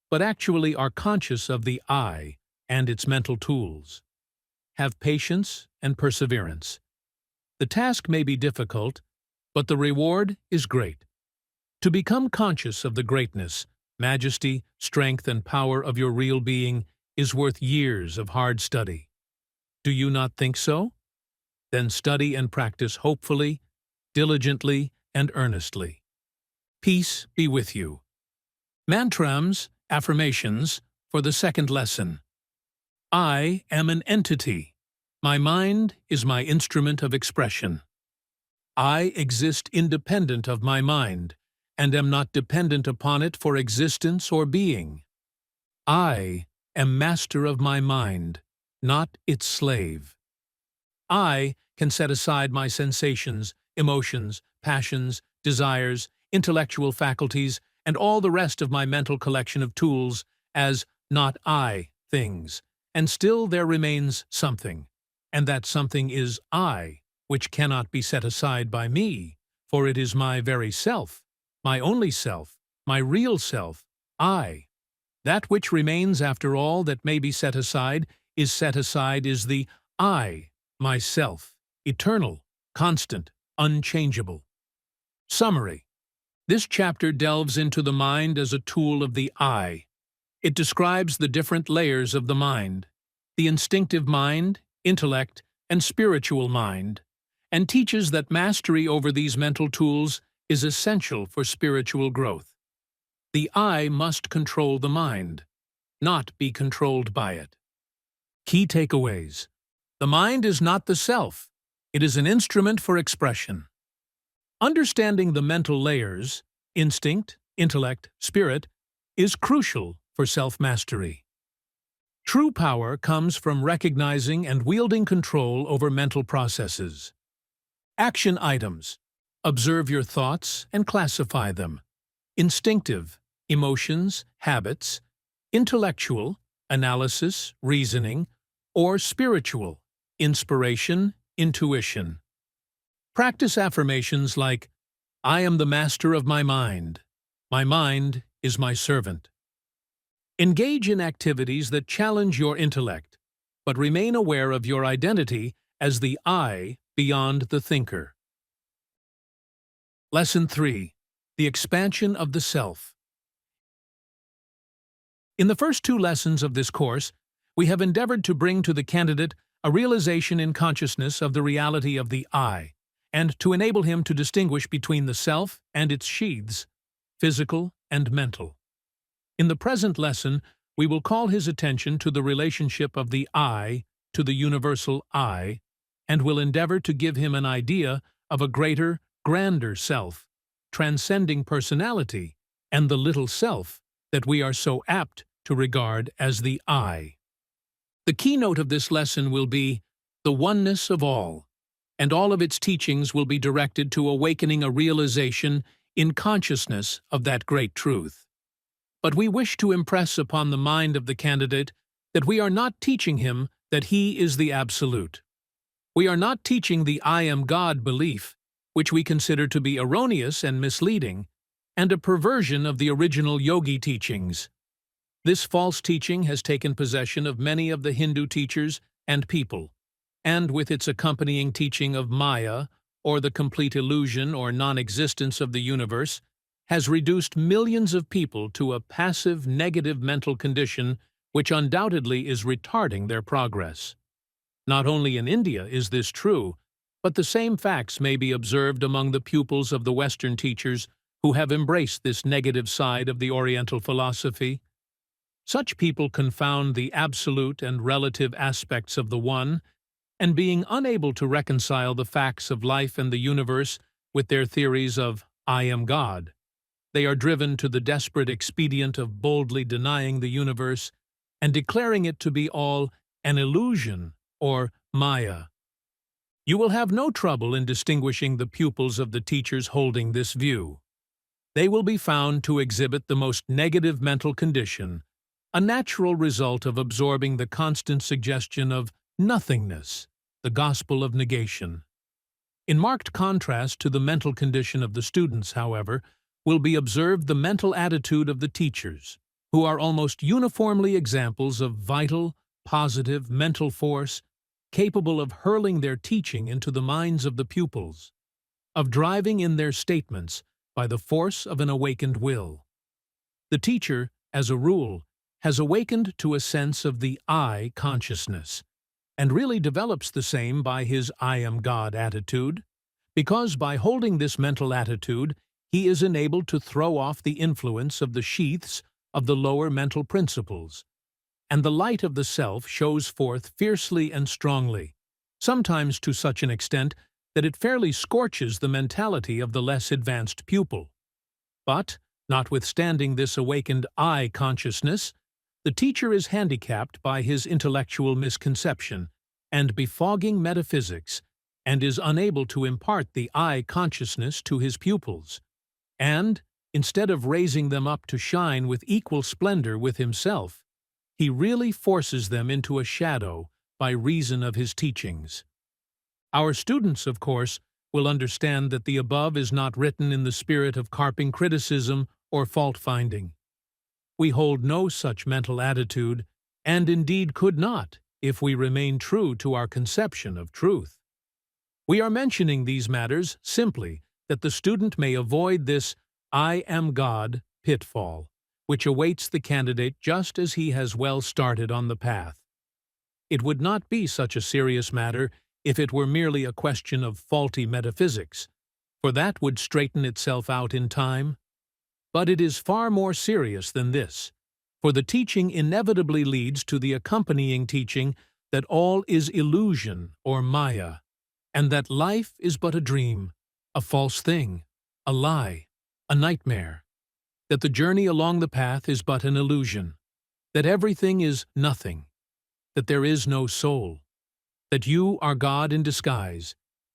[SPEAKER 1] but actually are conscious of the I and its mental tools. Have patience and perseverance. The task may be difficult, but the reward is great. To become conscious of the greatness, majesty, strength, and power of your real being is worth years of hard study. Do you not think so? Then study and practice hopefully, diligently, and earnestly. Peace be with you. Mantrams, affirmations, for the second lesson. I am an entity. My mind is my instrument of expression. I exist independent of my mind, and am not dependent upon it for existence or being. I am master of my mind, not its slave. I can set aside my sensations, emotions, passions, desires, intellectual faculties, and all the rest of my mental collection of tools as not I things, and still there remains something, and that something is I, which cannot be set aside by me, for it is my very self, my only self, my real self, I. That which remains after all that may be set aside is the I, myself, eternal, constant, unchangeable. Summary. This chapter delves into the mind as a tool of the I. It describes the different layers of the mind, the instinctive mind, intellect, and spiritual mind, and teaches that mastery over these mental tools is essential for spiritual growth. The I must control the mind, not be controlled by it. Key takeaways. The mind is not the self. It is an instrument for expression. Understanding the mental layers, instinct, intellect, spirit, is crucial for self-mastery. True power comes from recognizing and wielding control over mental processes. Action items. Observe your thoughts and classify them. Instinctive, emotions, habits. Intellectual, analysis, reasoning. Or spiritual, inspiration, intuition. Practice affirmations like, I am the master of my mind. My mind is my servant. Engage in activities that challenge your intellect, but remain aware of your identity as the I beyond the thinker. Lesson 3. The expansion of the self. In the first two lessons of this course, we have endeavored to bring to the candidate a realization in consciousness of the reality of the I, and to enable him to distinguish between the self and its sheaths, physical and mental. In the present lesson, we will call his attention to the relationship of the I to the universal I, and will endeavor to give him an idea of a greater, grander self, transcending personality, and the little self that we are so apt to regard as the I. The keynote of this lesson will be the oneness of all, and all of its teachings will be directed to awakening a realization in consciousness of that great truth. But we wish to impress upon the mind of the candidate that we are not teaching him that he is the absolute. We are not teaching the I am God belief, which we consider to be erroneous and misleading, and a perversion of the original yogi teachings. This false teaching has taken possession of many of the Hindu teachers and people, and with its accompanying teaching of Maya, or the complete illusion or non-existence of the universe, has reduced millions of people to a passive negative mental condition which undoubtedly is retarding their progress. Not only in India is this true, but the same facts may be observed among the pupils of the Western teachers who have embraced this negative side of the Oriental philosophy. Such people confound the absolute and relative aspects of the one, and being unable to reconcile the facts of life and the universe with their theories of "I am God," they are driven to the desperate expedient of boldly denying the universe and declaring it to be all an illusion or Maya. You will have no trouble in distinguishing the pupils of the teachers holding this view. They will be found to exhibit the most negative mental condition, a natural result of absorbing the constant suggestion of nothingness, the gospel of negation. In marked contrast to the mental condition of the students, however, will be observed the mental attitude of the teachers, who are almost uniformly examples of vital, positive mental force capable of hurling their teaching into the minds of the pupils, of driving in their statements by the force of an awakened will. The teacher, as a rule, has awakened to a sense of the I consciousness, and really develops the same by his I am God attitude, because by holding this mental attitude, he is enabled to throw off the influence of the sheaths of the lower mental principles, and the light of the self shows forth fiercely and strongly, sometimes to such an extent that it fairly scorches the mentality of the less advanced pupil. But, notwithstanding this awakened I consciousness, the teacher is handicapped by his intellectual misconception and befogging metaphysics, and is unable to impart the I consciousness to his pupils, and, instead of raising them up to shine with equal splendor with himself, he really forces them into a shadow by reason of his teachings. Our students, of course, will understand that the above is not written in the spirit of carping criticism or fault-finding. We hold no such mental attitude, and indeed could not, if we remain true to our conception of truth. We are mentioning these matters simply that the student may avoid this "I am God" pitfall, which awaits the candidate just as he has well started on the path. It would not be such a serious matter if it were merely a question of faulty metaphysics, for that would straighten itself out in time. But it is far more serious than this, for the teaching inevitably leads to the accompanying teaching that all is illusion or Maya, and that life is but a dream, a false thing, a lie, a nightmare, that the journey along the path is but an illusion, that everything is nothing, that there is no soul, that you are God in disguise,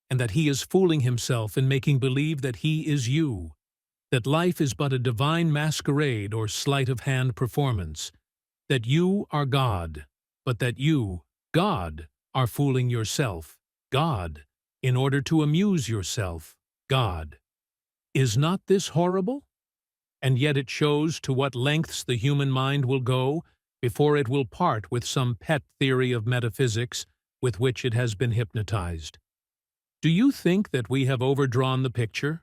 [SPEAKER 1] and that he is fooling himself in making believe that he is you, that life is but a divine masquerade or sleight-of-hand performance, that you are God, but that you, God, are fooling yourself, God, in order to amuse yourself, God. Is not this horrible? And yet it shows to what lengths the human mind will go before it will part with some pet theory of metaphysics with which it has been hypnotized. Do you think that we have overdrawn the picture?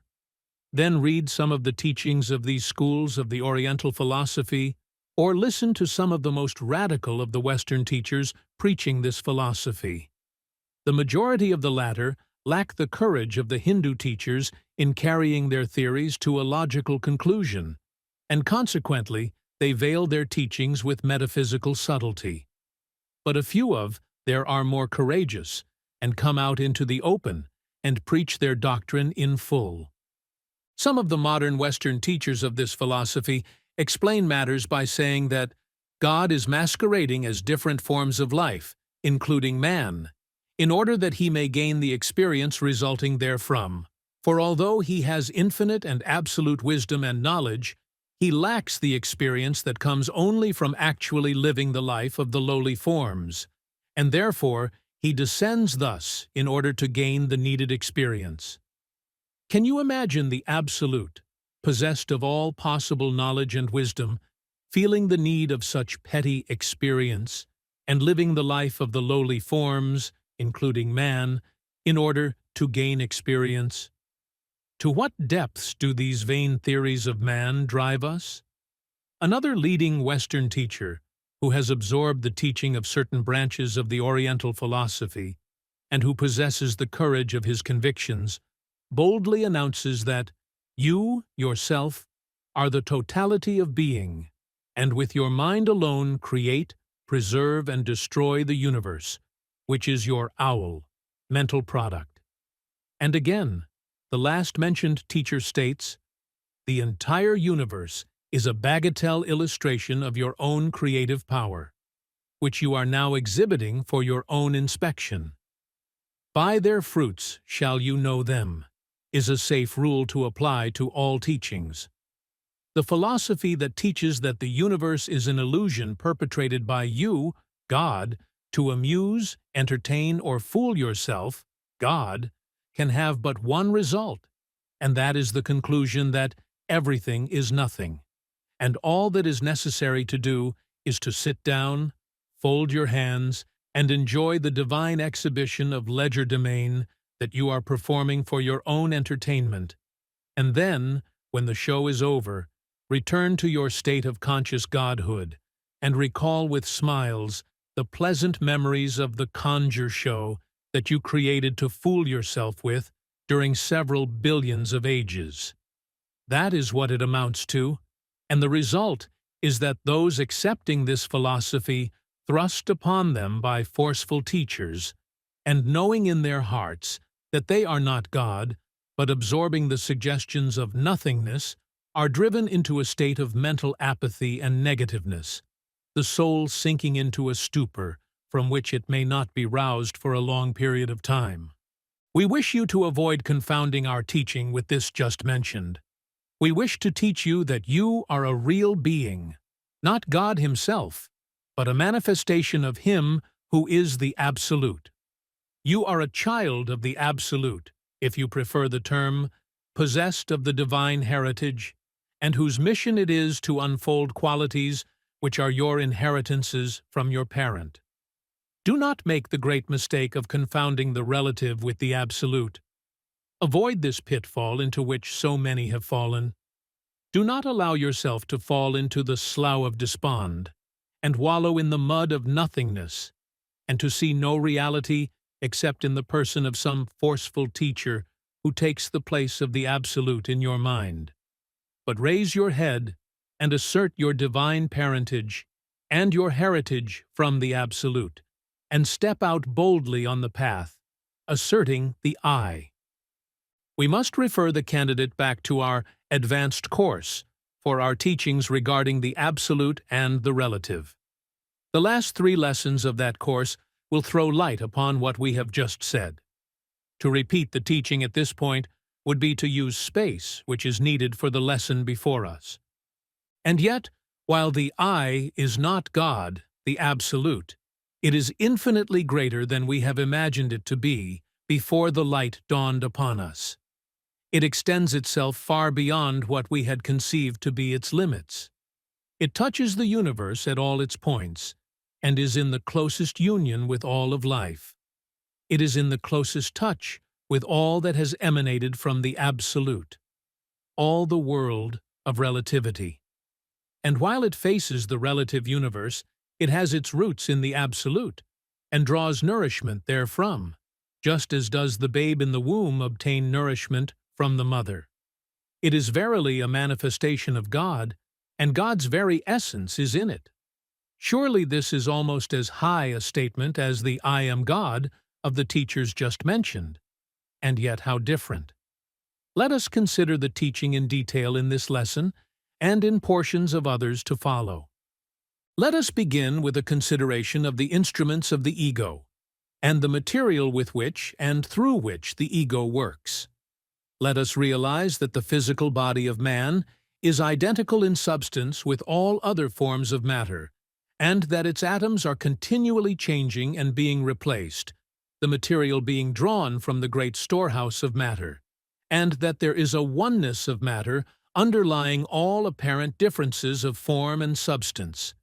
[SPEAKER 1] Then read some of the teachings of these schools of the Oriental philosophy, or listen to some of the most radical of the Western teachers preaching this philosophy. The majority of the latter lack the courage of the Hindu teachers in carrying their theories to a logical conclusion, and consequently they veil their teachings with metaphysical subtlety. But a few of there are more courageous, and come out into the open and preach their doctrine in full. Some of the modern Western teachers of this philosophy explain matters by saying that God is masquerading as different forms of life, including man, in order that he may gain the experience resulting therefrom. For although he has infinite and absolute wisdom and knowledge, he lacks the experience that comes only from actually living the life of the lowly forms, and therefore he descends thus in order to gain the needed experience. Can you imagine the Absolute, possessed of all possible knowledge and wisdom, feeling the need of such petty experience, and living the life of the lowly forms, including man, in order to gain experience? To what depths do these vain theories of man drive us? Another leading Western teacher, who has absorbed the teaching of certain branches of the Oriental philosophy, and who possesses the courage of his convictions, boldly announces that You, yourself, are the totality of being, and with your mind alone create, preserve, and destroy the universe, which is your owl, mental product. And again, the last mentioned teacher states, the entire universe is a bagatelle illustration of your own creative power, which you are now exhibiting for your own inspection. By their fruits shall you know them, is a safe rule to apply to all teachings. The philosophy that teaches that the universe is an illusion perpetrated by you, God, to amuse, entertain, or fool yourself, God, can have but one result, and that is the conclusion that everything is nothing, and all that is necessary to do is to sit down, fold your hands, and enjoy the divine exhibition of legerdemain that you are performing for your own entertainment, and then, when the show is over, return to your state of conscious godhood, and recall with smiles the pleasant memories of the conjure show that you created to fool yourself with during several billions of ages. That is what it amounts to, and the result is that those accepting this philosophy thrust upon them by forceful teachers, and knowing in their hearts that they are not God, but absorbing the suggestions of nothingness, are driven into a state of mental apathy and negativeness, the soul sinking into a stupor from which it may not be roused for a long period of time. We wish you to avoid confounding our teaching with this just mentioned. We wish to teach you that you are a real being, not God himself, but a manifestation of him who is the Absolute. You are a child of the Absolute, if you prefer the term, possessed of the divine heritage, and whose mission it is to unfold qualities which are your inheritances from your parent. Do not make the great mistake of confounding the relative with the absolute. Avoid this pitfall into which so many have fallen. Do not allow yourself to fall into the slough of despond, and wallow in the mud of nothingness, and to see no reality except in the person of some forceful teacher who takes the place of the absolute in your mind. But raise your head and assert your divine parentage and your heritage from the absolute, and step out boldly on the path, asserting the I. We must refer the candidate back to our advanced course for our teachings regarding the absolute and the relative. The last 3 lessons of that course will throw light upon what we have just said. To repeat the teaching at this point would be to use space which is needed for the lesson before us. And yet, while the I is not God, the Absolute, it is infinitely greater than we have imagined it to be before the light dawned upon us. It extends itself far beyond what we had conceived to be its limits. It touches the universe at all its points, and is in the closest union with all of life. It is in the closest touch with all that has emanated from the Absolute, all the world of relativity. And while it faces the relative universe, it has its roots in the Absolute, and draws nourishment therefrom, just as does the babe in the womb obtain nourishment from the mother. It is verily a manifestation of God, and God's very essence is in it. Surely this is almost as high a statement as the I am God of the teachers just mentioned, and yet how different. Let us consider the teaching in detail in this lesson, and in portions of others to follow. Let us begin with a consideration of the instruments of the ego, and the material with which and through which the ego works. Let us realize that the physical body of man is identical in substance with all other forms of matter, and that its atoms are continually changing and being replaced, the material being drawn from the great storehouse of matter, and that there is a oneness of matter underlying all apparent differences of form and substance.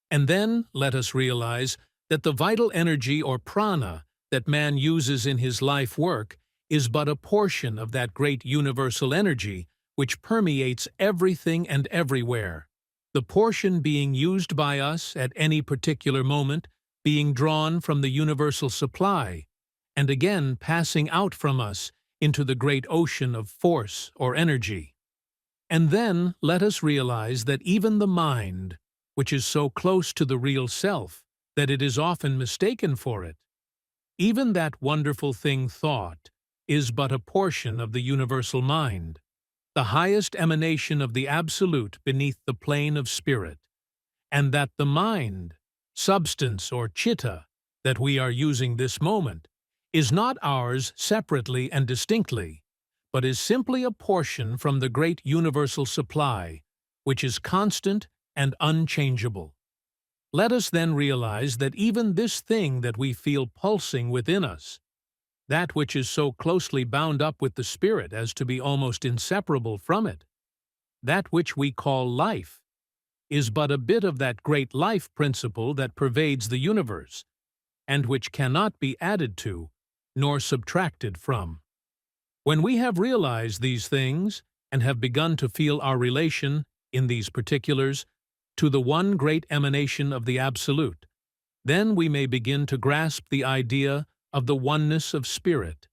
[SPEAKER 1] And then let us realize that the vital energy or prana that man uses in his life work is but a portion of that great universal energy which permeates everything and everywhere, the portion being used by us at any particular moment being drawn from the universal supply, and again passing out from us into the great ocean of force or energy. And then let us realize that even the mind, which is so close to the real self that it is often mistaken for it, even that wonderful thing thought, is but a portion of the universal mind, the highest emanation of the Absolute beneath the plane of spirit, and that the mind, substance or chitta, that we are using this moment, is not ours separately and distinctly, but is simply a portion from the great universal supply, which is constant and unchangeable. Let us then realize that even this thing that we feel pulsing within us, that which is so closely bound up with the spirit as to be almost inseparable from it, that which we call life, is but a bit of that great life principle that pervades the universe, and which cannot be added to, nor subtracted from. When we have realized these things, and have begun to feel our relation, in these particulars, to the one great emanation of the Absolute, then we may begin to grasp the idea of the oneness of spirit,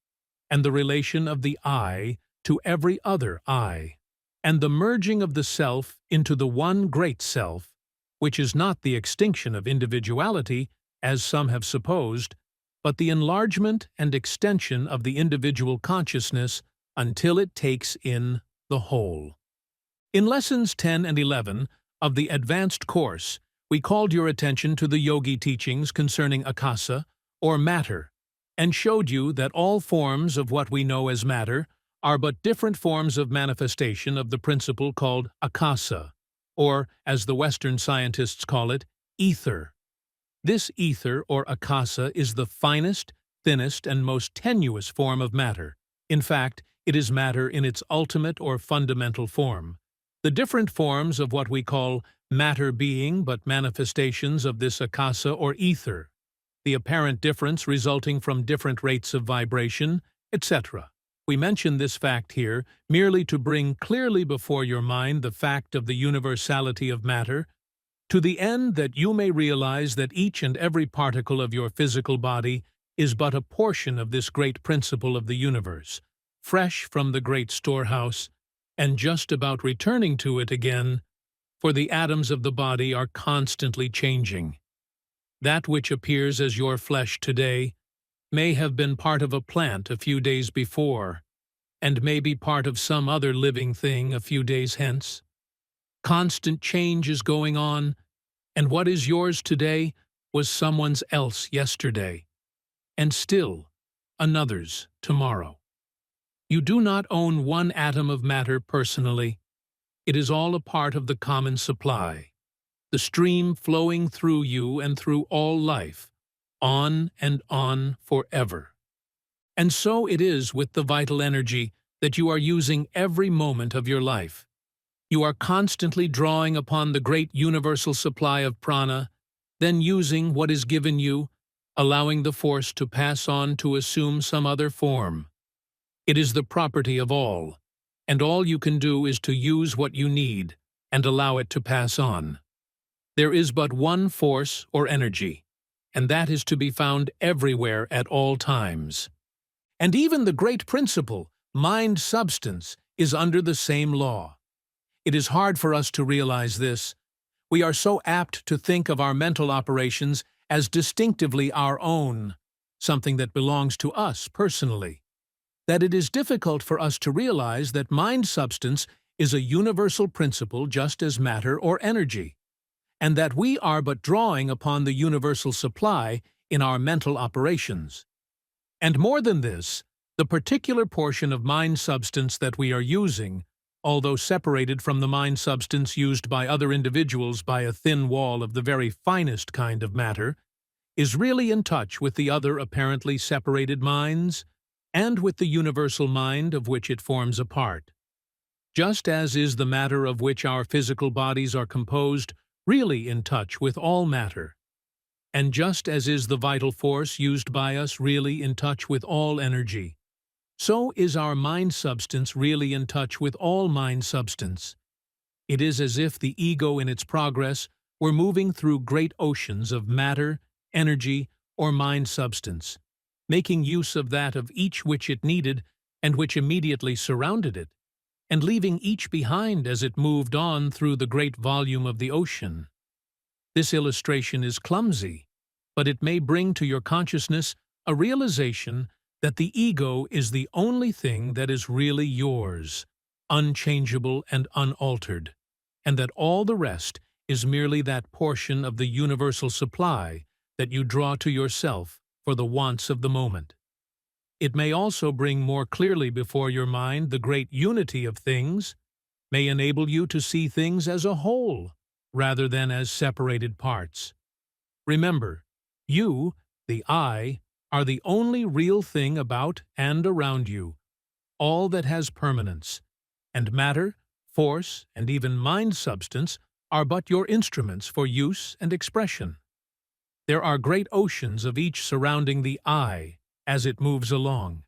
[SPEAKER 1] and the relation of the I to every other I, and the merging of the self into the one great self, which is not the extinction of individuality, as some have supposed, but the enlargement and extension of the individual consciousness until it takes in the whole. In Lessons 10 and 11 of the Advanced Course, we called your attention to the yogi teachings concerning akasa, or matter, and showed you that all forms of what we know as matter are but different forms of manifestation of the principle called akasa, or, as the Western scientists call it, ether. This ether, or akasa, is the finest, thinnest, and most tenuous form of matter. In fact, it is matter in its ultimate or fundamental form. The different forms of what we call matter being but manifestations of this akasa or ether, the apparent difference resulting from different rates of vibration, etc. We mention this fact here merely to bring clearly before your mind the fact of the universality of matter, to the end that you may realize that each and every particle of your physical body is but a portion of this great principle of the universe, fresh from the great storehouse, and just about returning to it again, for the atoms of the body are constantly changing. That which appears as your flesh today may have been part of a plant a few days before, and may be part of some other living thing a few days hence. Constant change is going on, and what is yours today was someone's else yesterday, and still another's tomorrow. You do not own one atom of matter personally. It is all a part of the common supply, the stream flowing through you and through all life, on and on forever. And so it is with the vital energy that you are using every moment of your life. You are constantly drawing upon the great universal supply of prana, then using what is given you, allowing the force to pass on to assume some other form. It is the property of all, and all you can do is to use what you need and allow it to pass on. There is but one force or energy, and that is to be found everywhere at all times. And even the great principle, mind-substance, is under the same law. It is hard for us to realize this. We are so apt to think of our mental operations as distinctively our own, something that belongs to us personally, that it is difficult for us to realize that mind-substance is a universal principle just as matter or energy, and that we are but drawing upon the universal supply in our mental operations. And more than this, the particular portion of mind-substance that we are using, although separated from the mind-substance used by other individuals by a thin wall of the very finest kind of matter, is really in touch with the other apparently separated minds, and with the universal mind of which it forms a part. Just as is the matter of which our physical bodies are composed really in touch with all matter, and just as is the vital force used by us really in touch with all energy, so is our mind-substance really in touch with all mind-substance. It is as if the ego in its progress were moving through great oceans of matter, energy, or mind-substance, making use of that of each which it needed and which immediately surrounded it, and leaving each behind as it moved on through the great volume of the ocean. This illustration is clumsy, but it may bring to your consciousness a realization that the ego is the only thing that is really yours, unchangeable and unaltered, and that all the rest is merely that portion of the universal supply that you draw to yourself for the wants of the moment. It may also bring more clearly before your mind the great unity of things, may enable you to see things as a whole, rather than as separated parts. Remember, you, the I, are the only real thing about and around you, all that has permanence, and matter, force, and even mind substance are but your instruments for use and expression. There are great oceans of each surrounding the I as it moves along.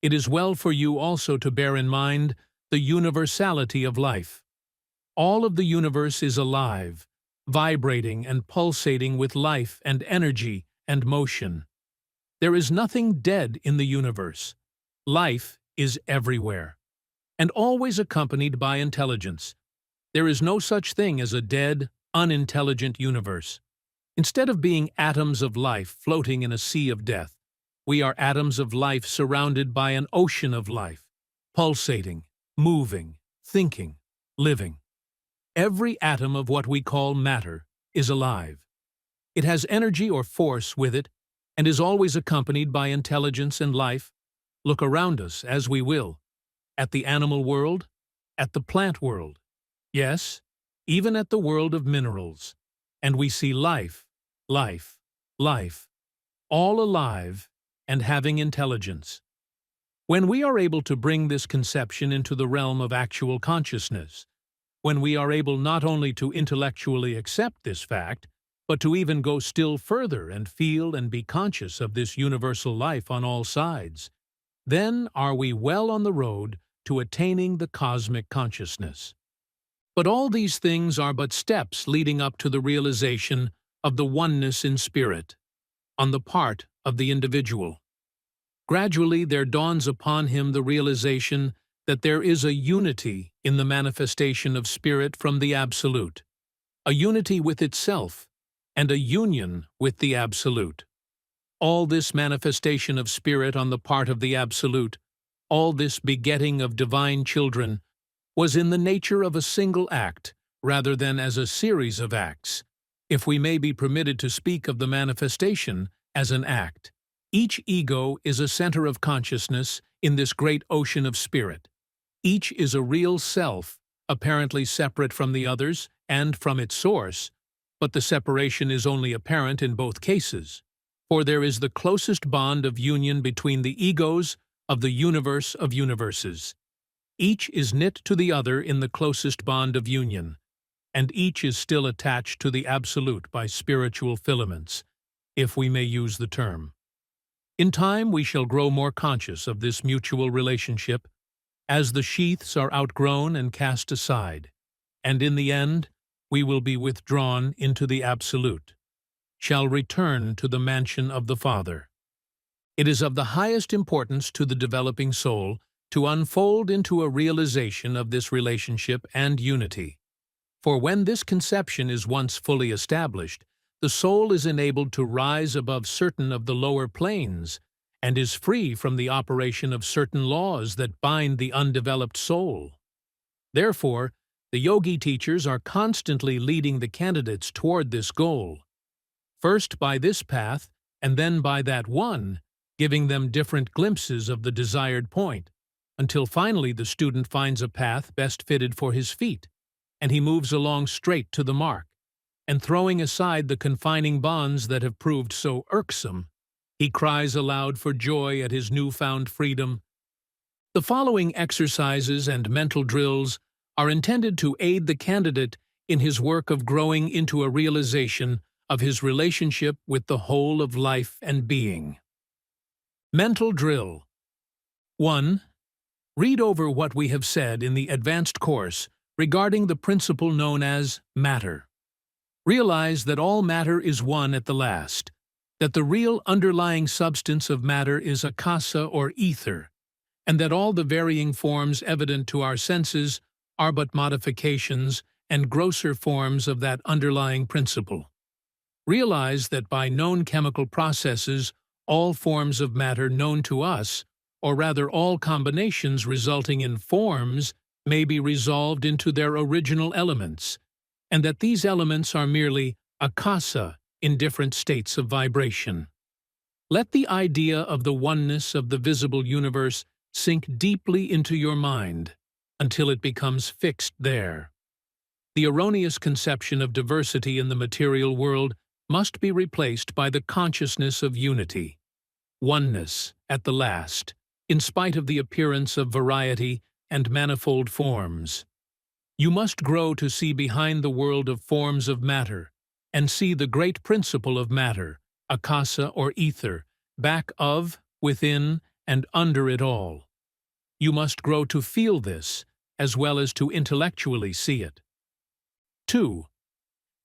[SPEAKER 1] It is well for you also to bear in mind the universality of life. All of the universe is alive, vibrating and pulsating with life and energy and motion. There is nothing dead in the universe. Life is everywhere, and always accompanied by intelligence. There is no such thing as a dead, unintelligent universe. Instead of being atoms of life floating in a sea of death, we are atoms of life surrounded by an ocean of life, pulsating, moving, thinking, living. Every atom of what we call matter is alive. It has energy or force with it, and is always accompanied by intelligence and life. Look around us as we will, at the animal world, at the plant world, yes, even at the world of minerals, and we see life, life, life, all alive and having intelligence. When we are able to bring this conception into the realm of actual consciousness, when we are able not only to intellectually accept this fact, but to even go still further and feel and be conscious of this universal life on all sides, then are we well on the road to attaining the cosmic consciousness. But all these things are but steps leading up to the realization of the oneness in spirit, on the part of the individual. Gradually there dawns upon him the realization that there is a unity in the manifestation of spirit from the Absolute, a unity with itself, and a union with the Absolute. All this manifestation of spirit on the part of the Absolute, all this begetting of divine children, was in the nature of a single act, rather than as a series of acts, if we may be permitted to speak of the manifestation as an act. Each ego is a center of consciousness in this great ocean of spirit. Each is a real self, apparently separate from the others and from its source, but the separation is only apparent in both cases, for there is the closest bond of union between the egos of the universe of universes. Each is knit to the other in the closest bond of union, and each is still attached to the Absolute by spiritual filaments, if we may use the term. In time we shall grow more conscious of this mutual relationship, as the sheaths are outgrown and cast aside, and in the end we will be withdrawn into the Absolute, shall return to the mansion of the Father. It is of the highest importance to the developing soul to unfold into a realization of this relationship and unity. For when this conception is once fully established, the soul is enabled to rise above certain of the lower planes and is free from the operation of certain laws that bind the undeveloped soul. Therefore, the yogi teachers are constantly leading the candidates toward this goal, first by this path and then by that one, giving them different glimpses of the desired point, until finally the student finds a path best fitted for his feet, and he moves along straight to the mark, and throwing aside the confining bonds that have proved so irksome, he cries aloud for joy at his newfound freedom. The following exercises and mental drills are intended to aid the candidate in his work of growing into a realization of his relationship with the whole of life and being. Mental Drill 1. Read over what we have said in the advanced course regarding the principle known as matter. Realize that all matter is one at the last, that the real underlying substance of matter is akasa or ether, and that all the varying forms evident to our senses are but modifications and grosser forms of that underlying principle. Realize that by known chemical processes, all forms of matter known to us, or rather all combinations resulting in forms, may be resolved into their original elements, and that these elements are merely akasa in different states of vibration. Let the idea of the oneness of the visible universe sink deeply into your mind until it becomes fixed there. The erroneous conception of diversity in the material world must be replaced by the consciousness of unity, oneness at the last, in spite of the appearance of variety and manifold forms. You must grow to see behind the world of forms of matter, and see the great principle of matter, akasa or ether, back of, within, and under it all. You must grow to feel this, as well as to intellectually see it. 2.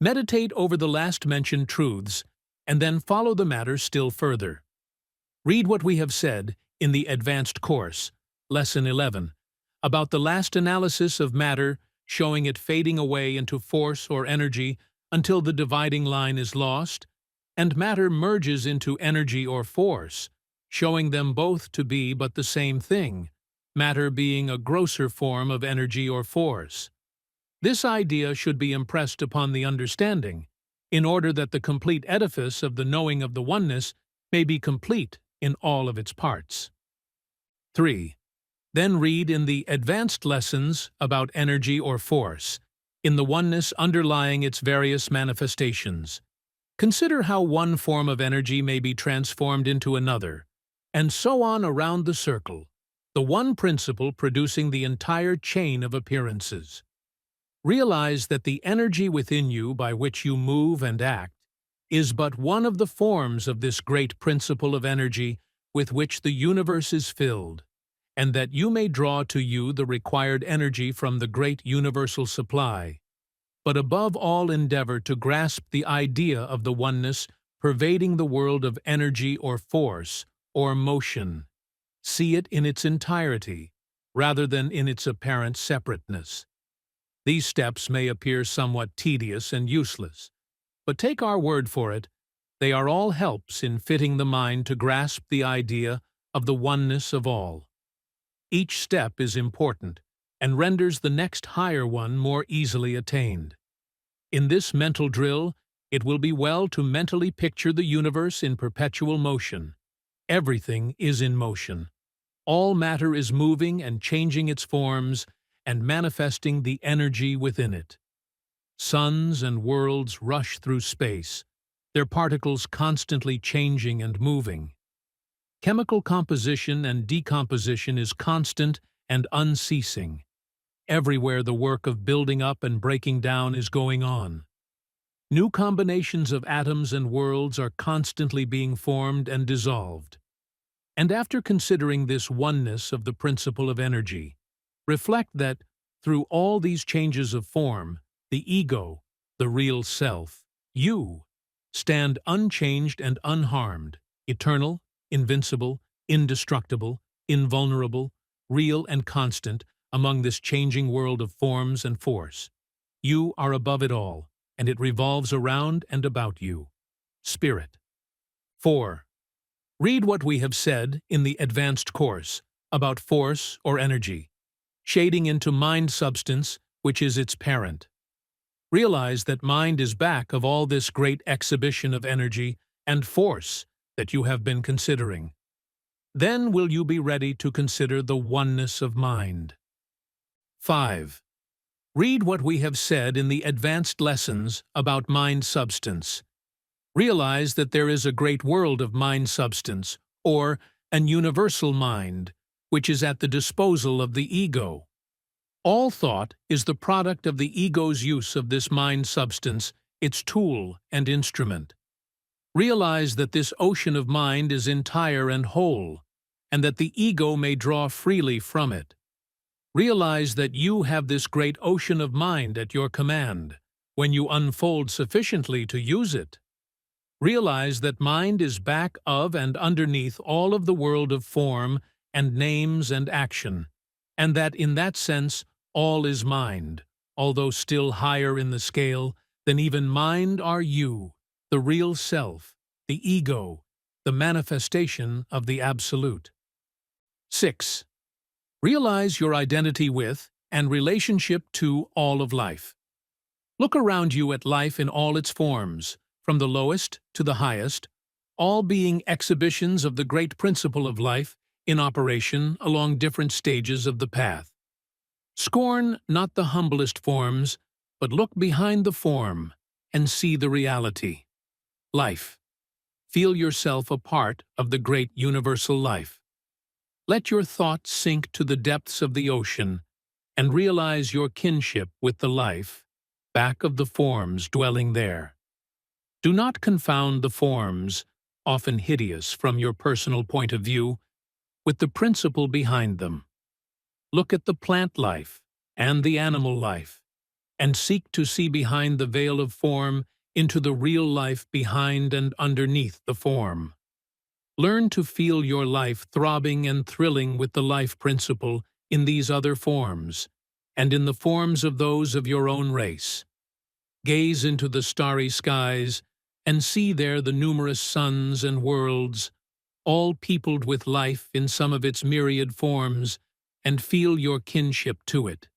[SPEAKER 1] Meditate over the last-mentioned truths, and then follow the matter still further. Read what we have said in the advanced course, Lesson 11, about the last analysis of matter, showing it fading away into force or energy until the dividing line is lost, and matter merges into energy or force, showing them both to be but the same thing, matter being a grosser form of energy or force. This idea should be impressed upon the understanding, in order that the complete edifice of the knowing of the oneness may be complete in all of its parts. 3. Then read in the advanced lessons about energy or force, in the oneness underlying its various manifestations. Consider how one form of energy may be transformed into another, and so on around the circle, the one principle producing the entire chain of appearances. Realize that the energy within you by which you move and act is but one of the forms of this great principle of energy with which the universe is filled, and that you may draw to you the required energy from the great universal supply. But above all endeavor to grasp the idea of the oneness pervading the world of energy or force or motion. See it in its entirety, rather than in its apparent separateness. These steps may appear somewhat tedious and useless, but take our word for it, they are all helps in fitting the mind to grasp the idea of the oneness of all. Each step is important, and renders the next higher one more easily attained. In this mental drill, it will be well to mentally picture the universe in perpetual motion. Everything is in motion. All matter is moving and changing its forms and manifesting the energy within it. Suns and worlds rush through space, their particles constantly changing and moving. Chemical composition and decomposition is constant and unceasing. Everywhere the work of building up and breaking down is going on. New combinations of atoms and worlds are constantly being formed and dissolved. And after considering this oneness of the principle of energy, reflect that, through all these changes of form, the ego, the real self, you, stand unchanged and unharmed, eternal, invincible, indestructible, invulnerable, real and constant among this changing world of forms and force. You are above it all, and it revolves around and about you. Spirit. 4. Read what we have said in the advanced course about force or energy, shading into mind substance, which is its parent. Realize that mind is back of all this great exhibition of energy and force that you have been considering. Then will you be ready to consider the oneness of mind. 5. Read what we have said in the advanced lessons about mind substance. Realize that there is a great world of mind substance, or an universal mind, which is at the disposal of the ego. All thought is the product of the ego's use of this mind substance, its tool and instrument. Realize that this ocean of mind is entire and whole, and that the ego may draw freely from it. Realize that you have this great ocean of mind at your command, when you unfold sufficiently to use it. Realize that mind is back of and underneath all of the world of form and names and action, and that in that sense all is mind, although still higher in the scale than even mind are you, the real self, the ego, the manifestation of the Absolute. 6. Realize your identity with and relationship to all of life. Look around you at life in all its forms, from the lowest to the highest, all being exhibitions of the great principle of life in operation along different stages of the path. Scorn not the humblest forms, but look behind the form and see the reality. Life. Feel yourself a part of the great universal life. Let your thoughts sink to the depths of the ocean and realize your kinship with the life back of the forms dwelling there. Do not confound the forms, often hideous from your personal point of view, with the principle behind them. Look at the plant life and the animal life, and seek to see behind the veil of form into the real life behind and underneath the form. Learn to feel your life throbbing and thrilling with the life principle in these other forms, and in the forms of those of your own race. Gaze into the starry skies and see there the numerous suns and worlds, all peopled with life in some of its myriad forms, and feel your kinship to it.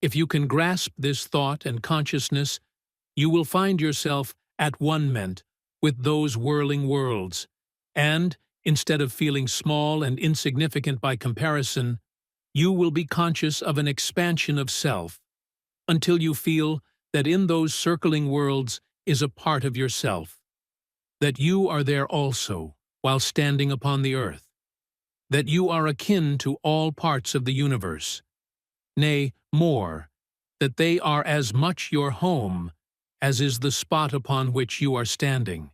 [SPEAKER 1] If you can grasp this thought and consciousness, you will find yourself at one-ment with those whirling worlds, and, instead of feeling small and insignificant by comparison, you will be conscious of an expansion of self, until you feel that in those circling worlds is a part of yourself, that you are there also while standing upon the earth, that you are akin to all parts of the universe, nay, more, that they are as much your home as is the spot upon which you are standing.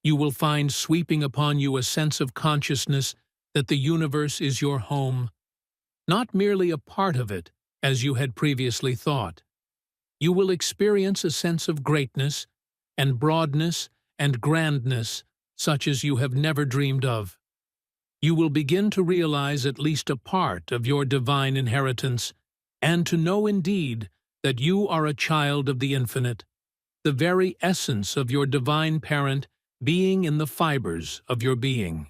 [SPEAKER 1] You will find sweeping upon you a sense of consciousness that the universe is your home, not merely a part of it, as you had previously thought. You will experience a sense of greatness and broadness and grandness such as you have never dreamed of. You will begin to realize at least a part of your divine inheritance, and to know indeed that you are a child of the infinite, the very essence of your divine parent being in the fibers of your being.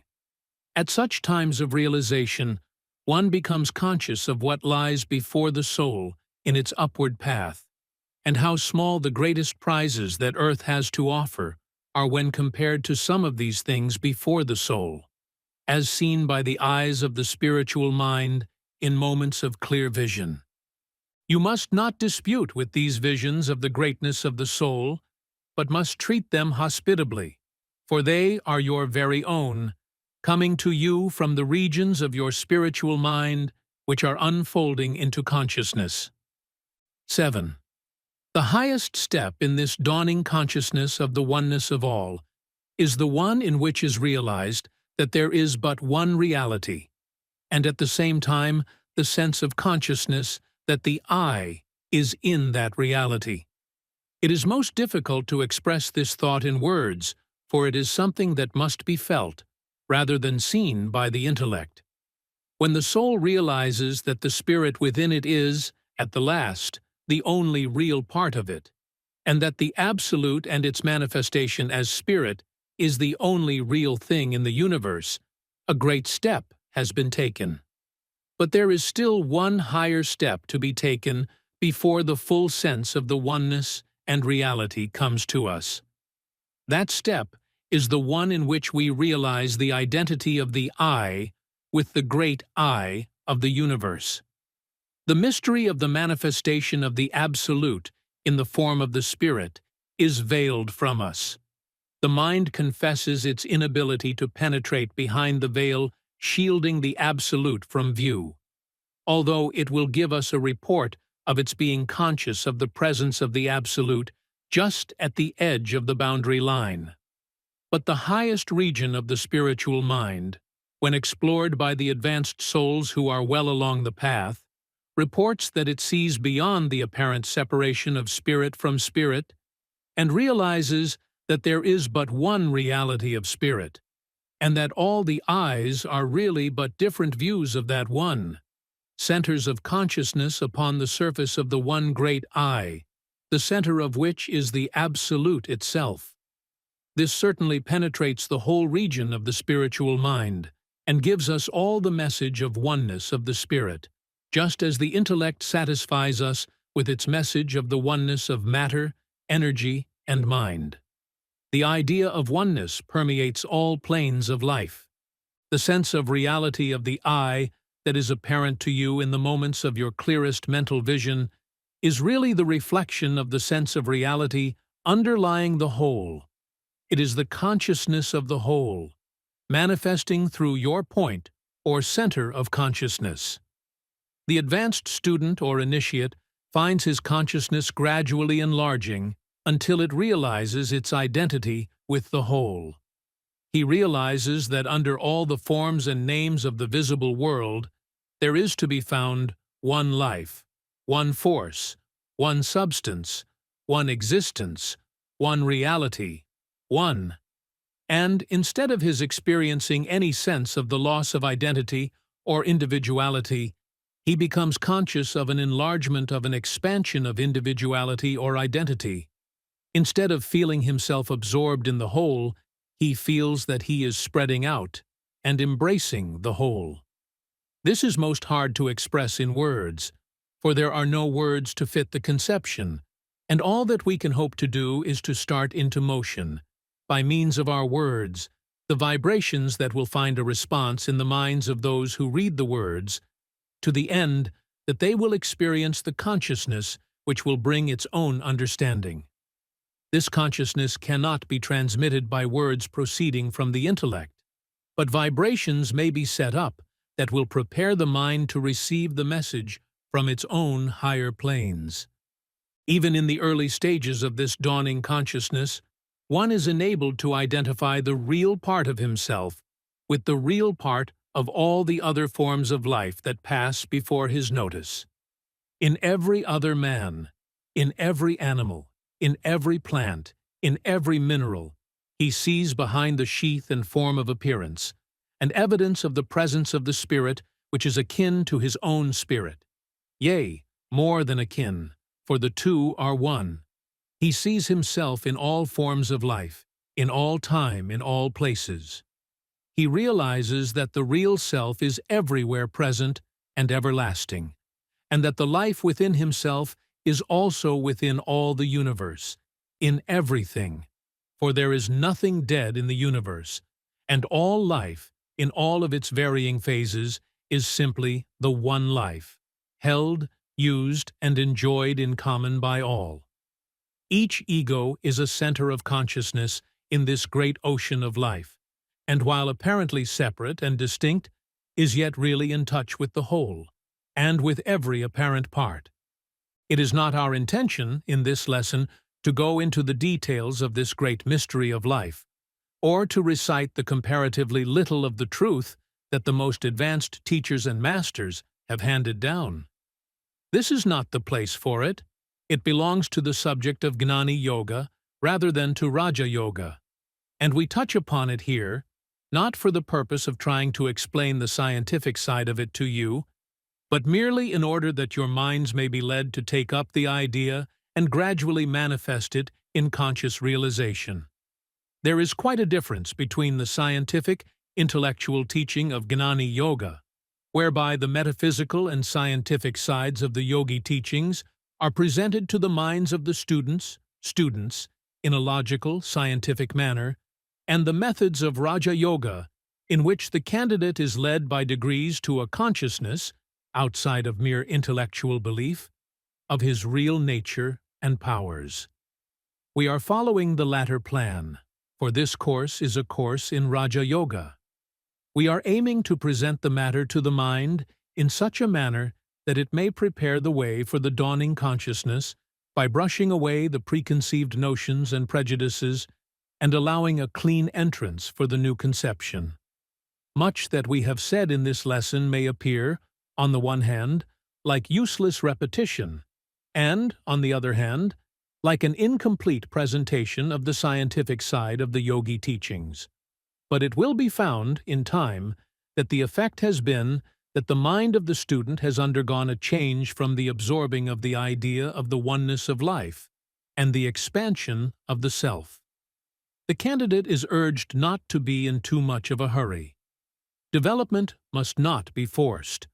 [SPEAKER 1] At such times of realization, one becomes conscious of what lies before the soul in its upward path, and how small the greatest prizes that earth has to offer are when compared to some of these things before the soul, as seen by the eyes of the spiritual mind in moments of clear vision. You must not dispute with these visions of the greatness of the soul, but must treat them hospitably, for they are your very own, coming to you from the regions of your spiritual mind which are unfolding into consciousness. 7. The highest step in this dawning consciousness of the oneness of all is the one in which is realized that there is but one reality, and at the same time the sense of consciousness that the I is in that reality. It is most difficult to express this thought in words, for it is something that must be felt, rather than seen by the intellect. When the soul realizes that the spirit within it is, at the last, the only real part of it, and that the Absolute and its manifestation as spirit is the only real thing in the universe, a great step has been taken. But there is still one higher step to be taken before the full sense of the oneness and reality comes to us. That step is the one in which we realize the identity of the I with the great I of the universe. The mystery of the manifestation of the Absolute in the form of the Spirit is veiled from us. The mind confesses its inability to penetrate behind the veil shielding the Absolute from view, although it will give us a report of its being conscious of the presence of the Absolute just at the edge of the boundary line. But the highest region of the spiritual mind, when explored by the advanced souls who are well along the path, reports that it sees beyond the apparent separation of spirit from spirit, and realizes that there is but one reality of spirit, and that all the I's are really but different views of that one, centers of consciousness upon the surface of the one great I, the center of which is the Absolute itself. This certainly penetrates the whole region of the spiritual mind, and gives us all the message of oneness of the spirit, just as the intellect satisfies us with its message of the oneness of matter, energy, and mind. The idea of oneness permeates all planes of life. The sense of reality of the I that is apparent to you in the moments of your clearest mental vision is really the reflection of the sense of reality underlying the whole. It is the consciousness of the whole, manifesting through your point or center of consciousness. The advanced student or initiate finds his consciousness gradually enlarging until it realizes its identity with the whole. He realizes that under all the forms and names of the visible world, there is to be found one life, one force, one substance, one existence, one reality, one. And instead of his experiencing any sense of the loss of identity or individuality, he becomes conscious of an enlargement of an expansion of individuality or identity. Instead of feeling himself absorbed in the whole, he feels that he is spreading out and embracing the whole. This is most hard to express in words, for there are no words to fit the conception, and all that we can hope to do is to start into motion, by means of our words, the vibrations that will find a response in the minds of those who read the words, to the end that they will experience the consciousness which will bring its own understanding. This consciousness cannot be transmitted by words proceeding from the intellect, but vibrations may be set up that will prepare the mind to receive the message from its own higher planes. Even in the early stages of this dawning consciousness, one is enabled to identify the real part of himself with the real part of all the other forms of life that pass before his notice. In every other man, in every animal, in every plant, in every mineral, he sees behind the sheath and form of appearance, an evidence of the presence of the spirit which is akin to his own spirit. Yea, more than akin, for the two are one. He sees himself in all forms of life, in all time, in all places. He realizes that the real self is everywhere present and everlasting, and that the life within himself is also within all the universe, in everything, for there is nothing dead in the universe, and all life, in all of its varying phases, is simply the one life, held, used, and enjoyed in common by all. Each ego is a center of consciousness in this great ocean of life, and while apparently separate and distinct, is yet really in touch with the whole, and with every apparent part. It is not our intention, in this lesson, to go into the details of this great mystery of life, or to recite the comparatively little of the truth that the most advanced teachers and masters have handed down. This is not the place for it. It belongs to the subject of Gnani Yoga rather than to Raja Yoga, and we touch upon it here, not for the purpose of trying to explain the scientific side of it to you, but merely in order that your minds may be led to take up the idea and gradually manifest it in conscious realization. There is quite a difference between the scientific, intellectual teaching of Gnani Yoga, whereby the metaphysical and scientific sides of the yogi teachings are presented to the minds of the students, in a logical, scientific manner, and the methods of Raja Yoga, in which the candidate is led by degrees to a consciousness, outside of mere intellectual belief, of his real nature and powers. We are following the latter plan, for this course is a course in Raja Yoga. We are aiming to present the matter to the mind in such a manner that it may prepare the way for the dawning consciousness by brushing away the preconceived notions and prejudices and allowing a clean entrance for the new conception. Much that we have said in this lesson may appear, on the one hand, like useless repetition, and, on the other hand, like an incomplete presentation of the scientific side of the yogi teachings. But it will be found, in time, that the effect has been that the mind of the student has undergone a change from the absorbing of the idea of the oneness of life and the expansion of the self. The candidate is urged not to be in too much of a hurry. Development must not be forced.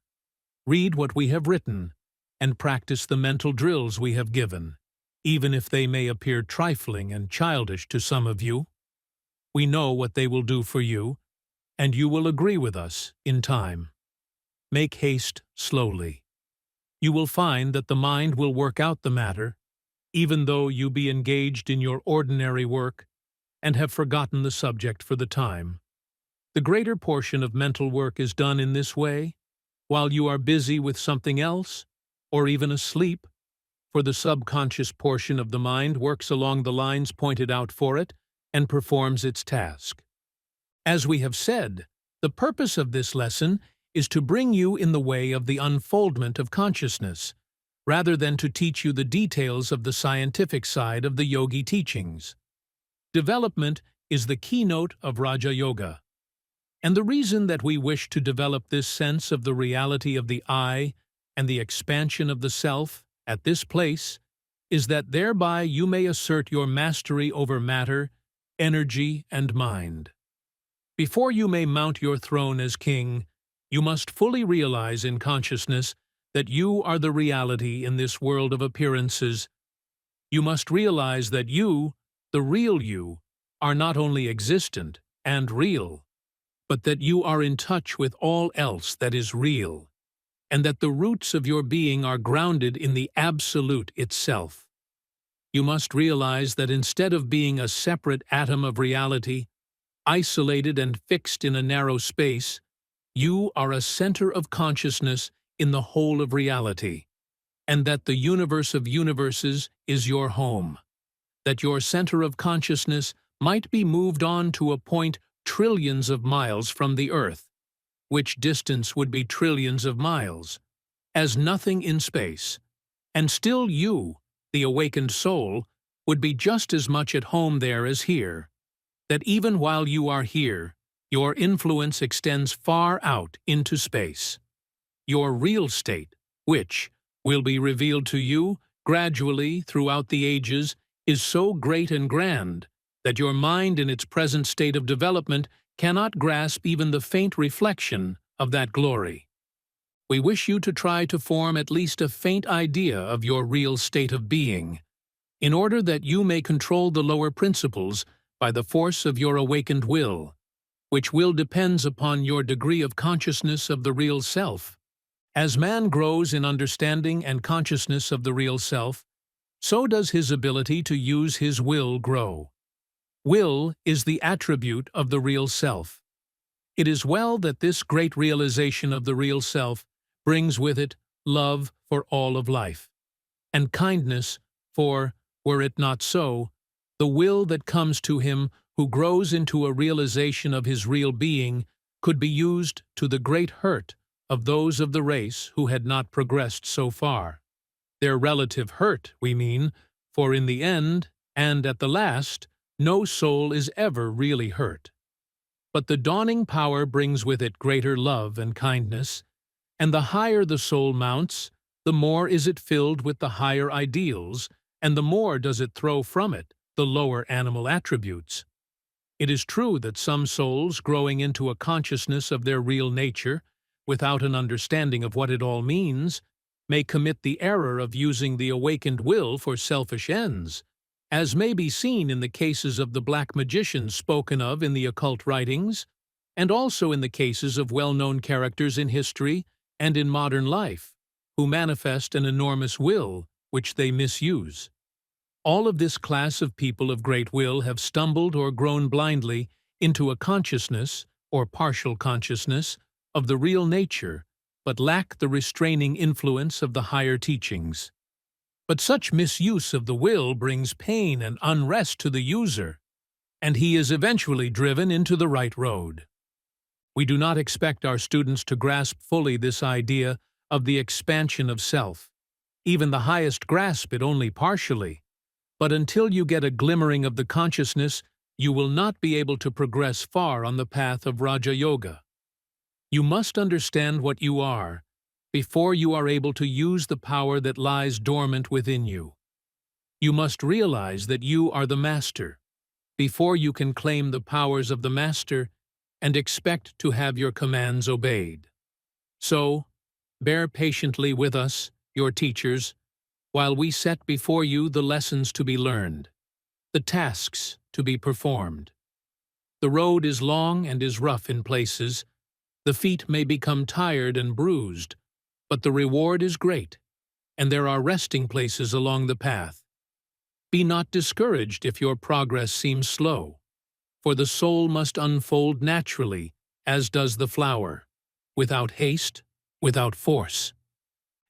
[SPEAKER 1] Read what we have written, and practice the mental drills we have given, even if they may appear trifling and childish to some of you. We know what they will do for you, and you will agree with us in time. Make haste slowly. You will find that the mind will work out the matter, even though you be engaged in your ordinary work and have forgotten the subject for the time. The greater portion of mental work is done in this way, while you are busy with something else, or even asleep, for the subconscious portion of the mind works along the lines pointed out for it and performs its task. As we have said, the purpose of this lesson is to bring you in the way of the unfoldment of consciousness, rather than to teach you the details of the scientific side of the yogi teachings. Development is the keynote of Raja Yoga, and the reason that we wish to develop this sense of the reality of the I and the expansion of the self at this place is that thereby you may assert your mastery over matter, energy, and mind. Before you may mount your throne as king, you must fully realize in consciousness that you are the reality in this world of appearances. You must realize that you, the real you, are not only existent and real, but that you are in touch with all else that is real, and that the roots of your being are grounded in the Absolute itself. You must realize that instead of being a separate atom of reality, isolated and fixed in a narrow space, you are a center of consciousness in the whole of reality, and that the universe of universes is your home, that your center of consciousness might be moved on to a point trillions of miles from the earth, which distance would be trillions of miles, as nothing in space, and still you, the awakened soul, would be just as much at home there as here, that even while you are here, your influence extends far out into space. Your real state, which will be revealed to you gradually throughout the ages, is so great and grand that your mind in its present state of development cannot grasp even the faint reflection of that glory. We wish you to try to form at least a faint idea of your real state of being, in order that you may control the lower principles by the force of your awakened will, which will depends upon your degree of consciousness of the real self. As man grows in understanding and consciousness of the real self, so does his ability to use his will grow. Will is the attribute of the real self. It is well that this great realization of the real self brings with it love for all of life, and kindness for, were it not so, the will that comes to him who grows into a realization of his real being could be used to the great hurt of those of the race who had not progressed so far. Their relative hurt, we mean, for in the end, and at the last, no soul is ever really hurt. But the dawning power brings with it greater love and kindness, and the higher the soul mounts, the more is it filled with the higher ideals, and the more does it throw from it the lower animal attributes. It is true that some souls, growing into a consciousness of their real nature, without an understanding of what it all means, may commit the error of using the awakened will for selfish ends, as may be seen in the cases of the black magicians spoken of in the occult writings, and also in the cases of well-known characters in history and in modern life, who manifest an enormous will, which they misuse. All of this class of people of great will have stumbled or grown blindly into a consciousness, or partial consciousness, of the real nature, but lack the restraining influence of the higher teachings. But such misuse of the will brings pain and unrest to the user, and he is eventually driven into the right road. We do not expect our students to grasp fully this idea of the expansion of self. Even the highest grasp it only partially. But until you get a glimmering of the consciousness, you will not be able to progress far on the path of Raja Yoga. You must understand what you are before you are able to use the power that lies dormant within you. You must realize that you are the master before you can claim the powers of the master and expect to have your commands obeyed. So, bear patiently with us, your teachers, while we set before you the lessons to be learned, the tasks to be performed. The road is long and is rough in places. The feet may become tired and bruised, but the reward is great, and there are resting places along the path. Be not discouraged if your progress seems slow, for the soul must unfold naturally, as does the flower, without haste, without force.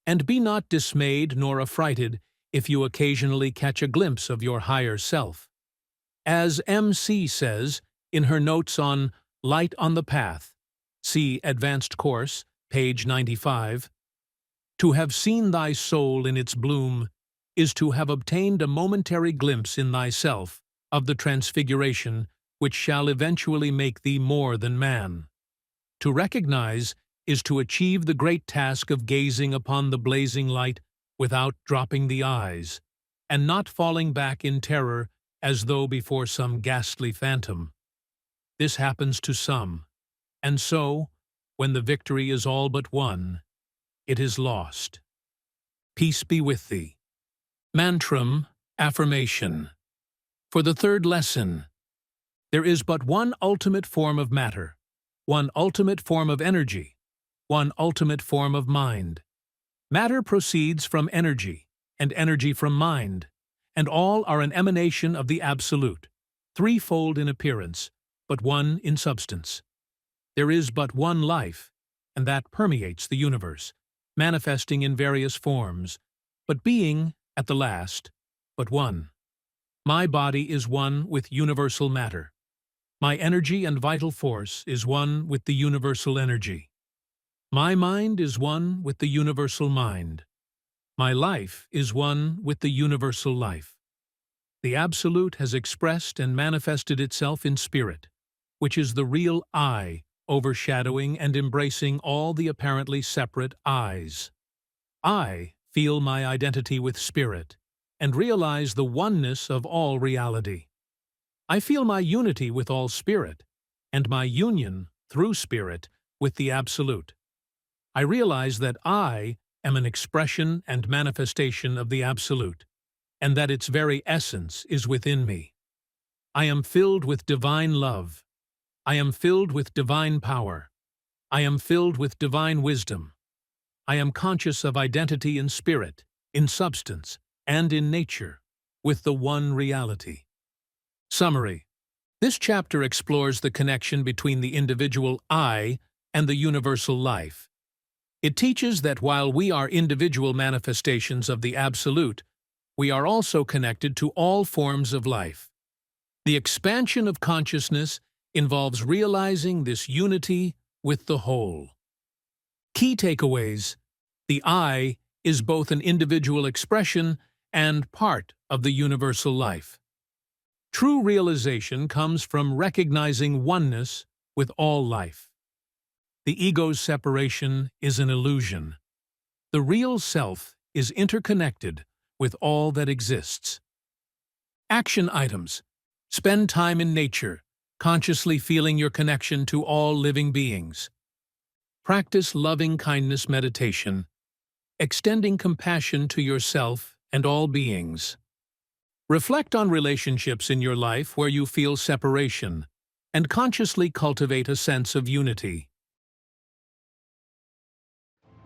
[SPEAKER 1] And be not dismayed nor affrighted if you occasionally catch a glimpse of your higher self. As M.C. says in her notes on Light on the Path, see Advanced Course, page 95, to have seen thy soul in its bloom is to have obtained a momentary glimpse in thyself of the transfiguration which shall eventually make thee more than man. To recognize is to achieve the great task of gazing upon the blazing light without dropping the eyes, and not falling back in terror as though before some ghastly phantom. This happens to some, and so, when the victory is all but won, it is lost. Peace be with thee. Mantram, affirmation. For the third lesson, there is but one ultimate form of matter, one ultimate form of energy, one ultimate form of mind. Matter proceeds from energy, and energy from mind, and all are an emanation of the Absolute, threefold in appearance, but one in substance. There is but one life, and that permeates the universe, manifesting in various forms, but being, at the last, but one. My body is one with universal matter. My energy and vital force is one with the universal energy. My mind is one with the universal mind. My life is one with the universal life. The Absolute has expressed and manifested itself in spirit, which is the real I, overshadowing and embracing all the apparently separate I's. I feel my identity with spirit and realize the oneness of all reality. I feel my unity with all spirit and my union, through spirit, with the Absolute. I realize that I am an expression and manifestation of the Absolute, and that its very essence is within me. I am filled with divine love. I am filled with divine power. I am filled with divine wisdom. I am conscious of identity in spirit, in substance, and in nature, with the one reality. Summary. This chapter explores the connection between the individual I and the universal life. It teaches that while we are individual manifestations of the Absolute, we are also connected to all forms of life. The expansion of consciousness involves realizing this unity with the whole. Key takeaways. The I is both an individual expression and part of the universal life. True realization comes from recognizing oneness with all life. The ego's separation is an illusion. The real self is interconnected with all that exists. Action items. Spend time in nature, consciously feeling your connection to all living beings. Practice loving-kindness meditation, extending compassion to yourself and all beings. Reflect on relationships in your life where you feel separation, and consciously cultivate a sense of unity.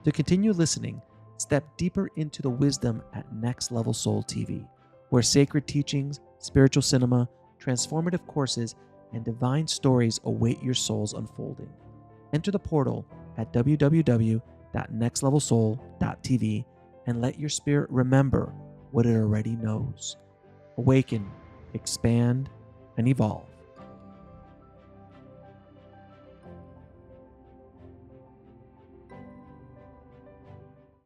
[SPEAKER 2] To continue listening, step deeper into the wisdom at Next Level Soul TV, where sacred teachings, spiritual cinema, transformative courses, and divine stories await your soul's unfolding. Enter the portal at www.nextlevelsoul.tv and let your spirit remember what it already knows. Awaken, expand, and evolve.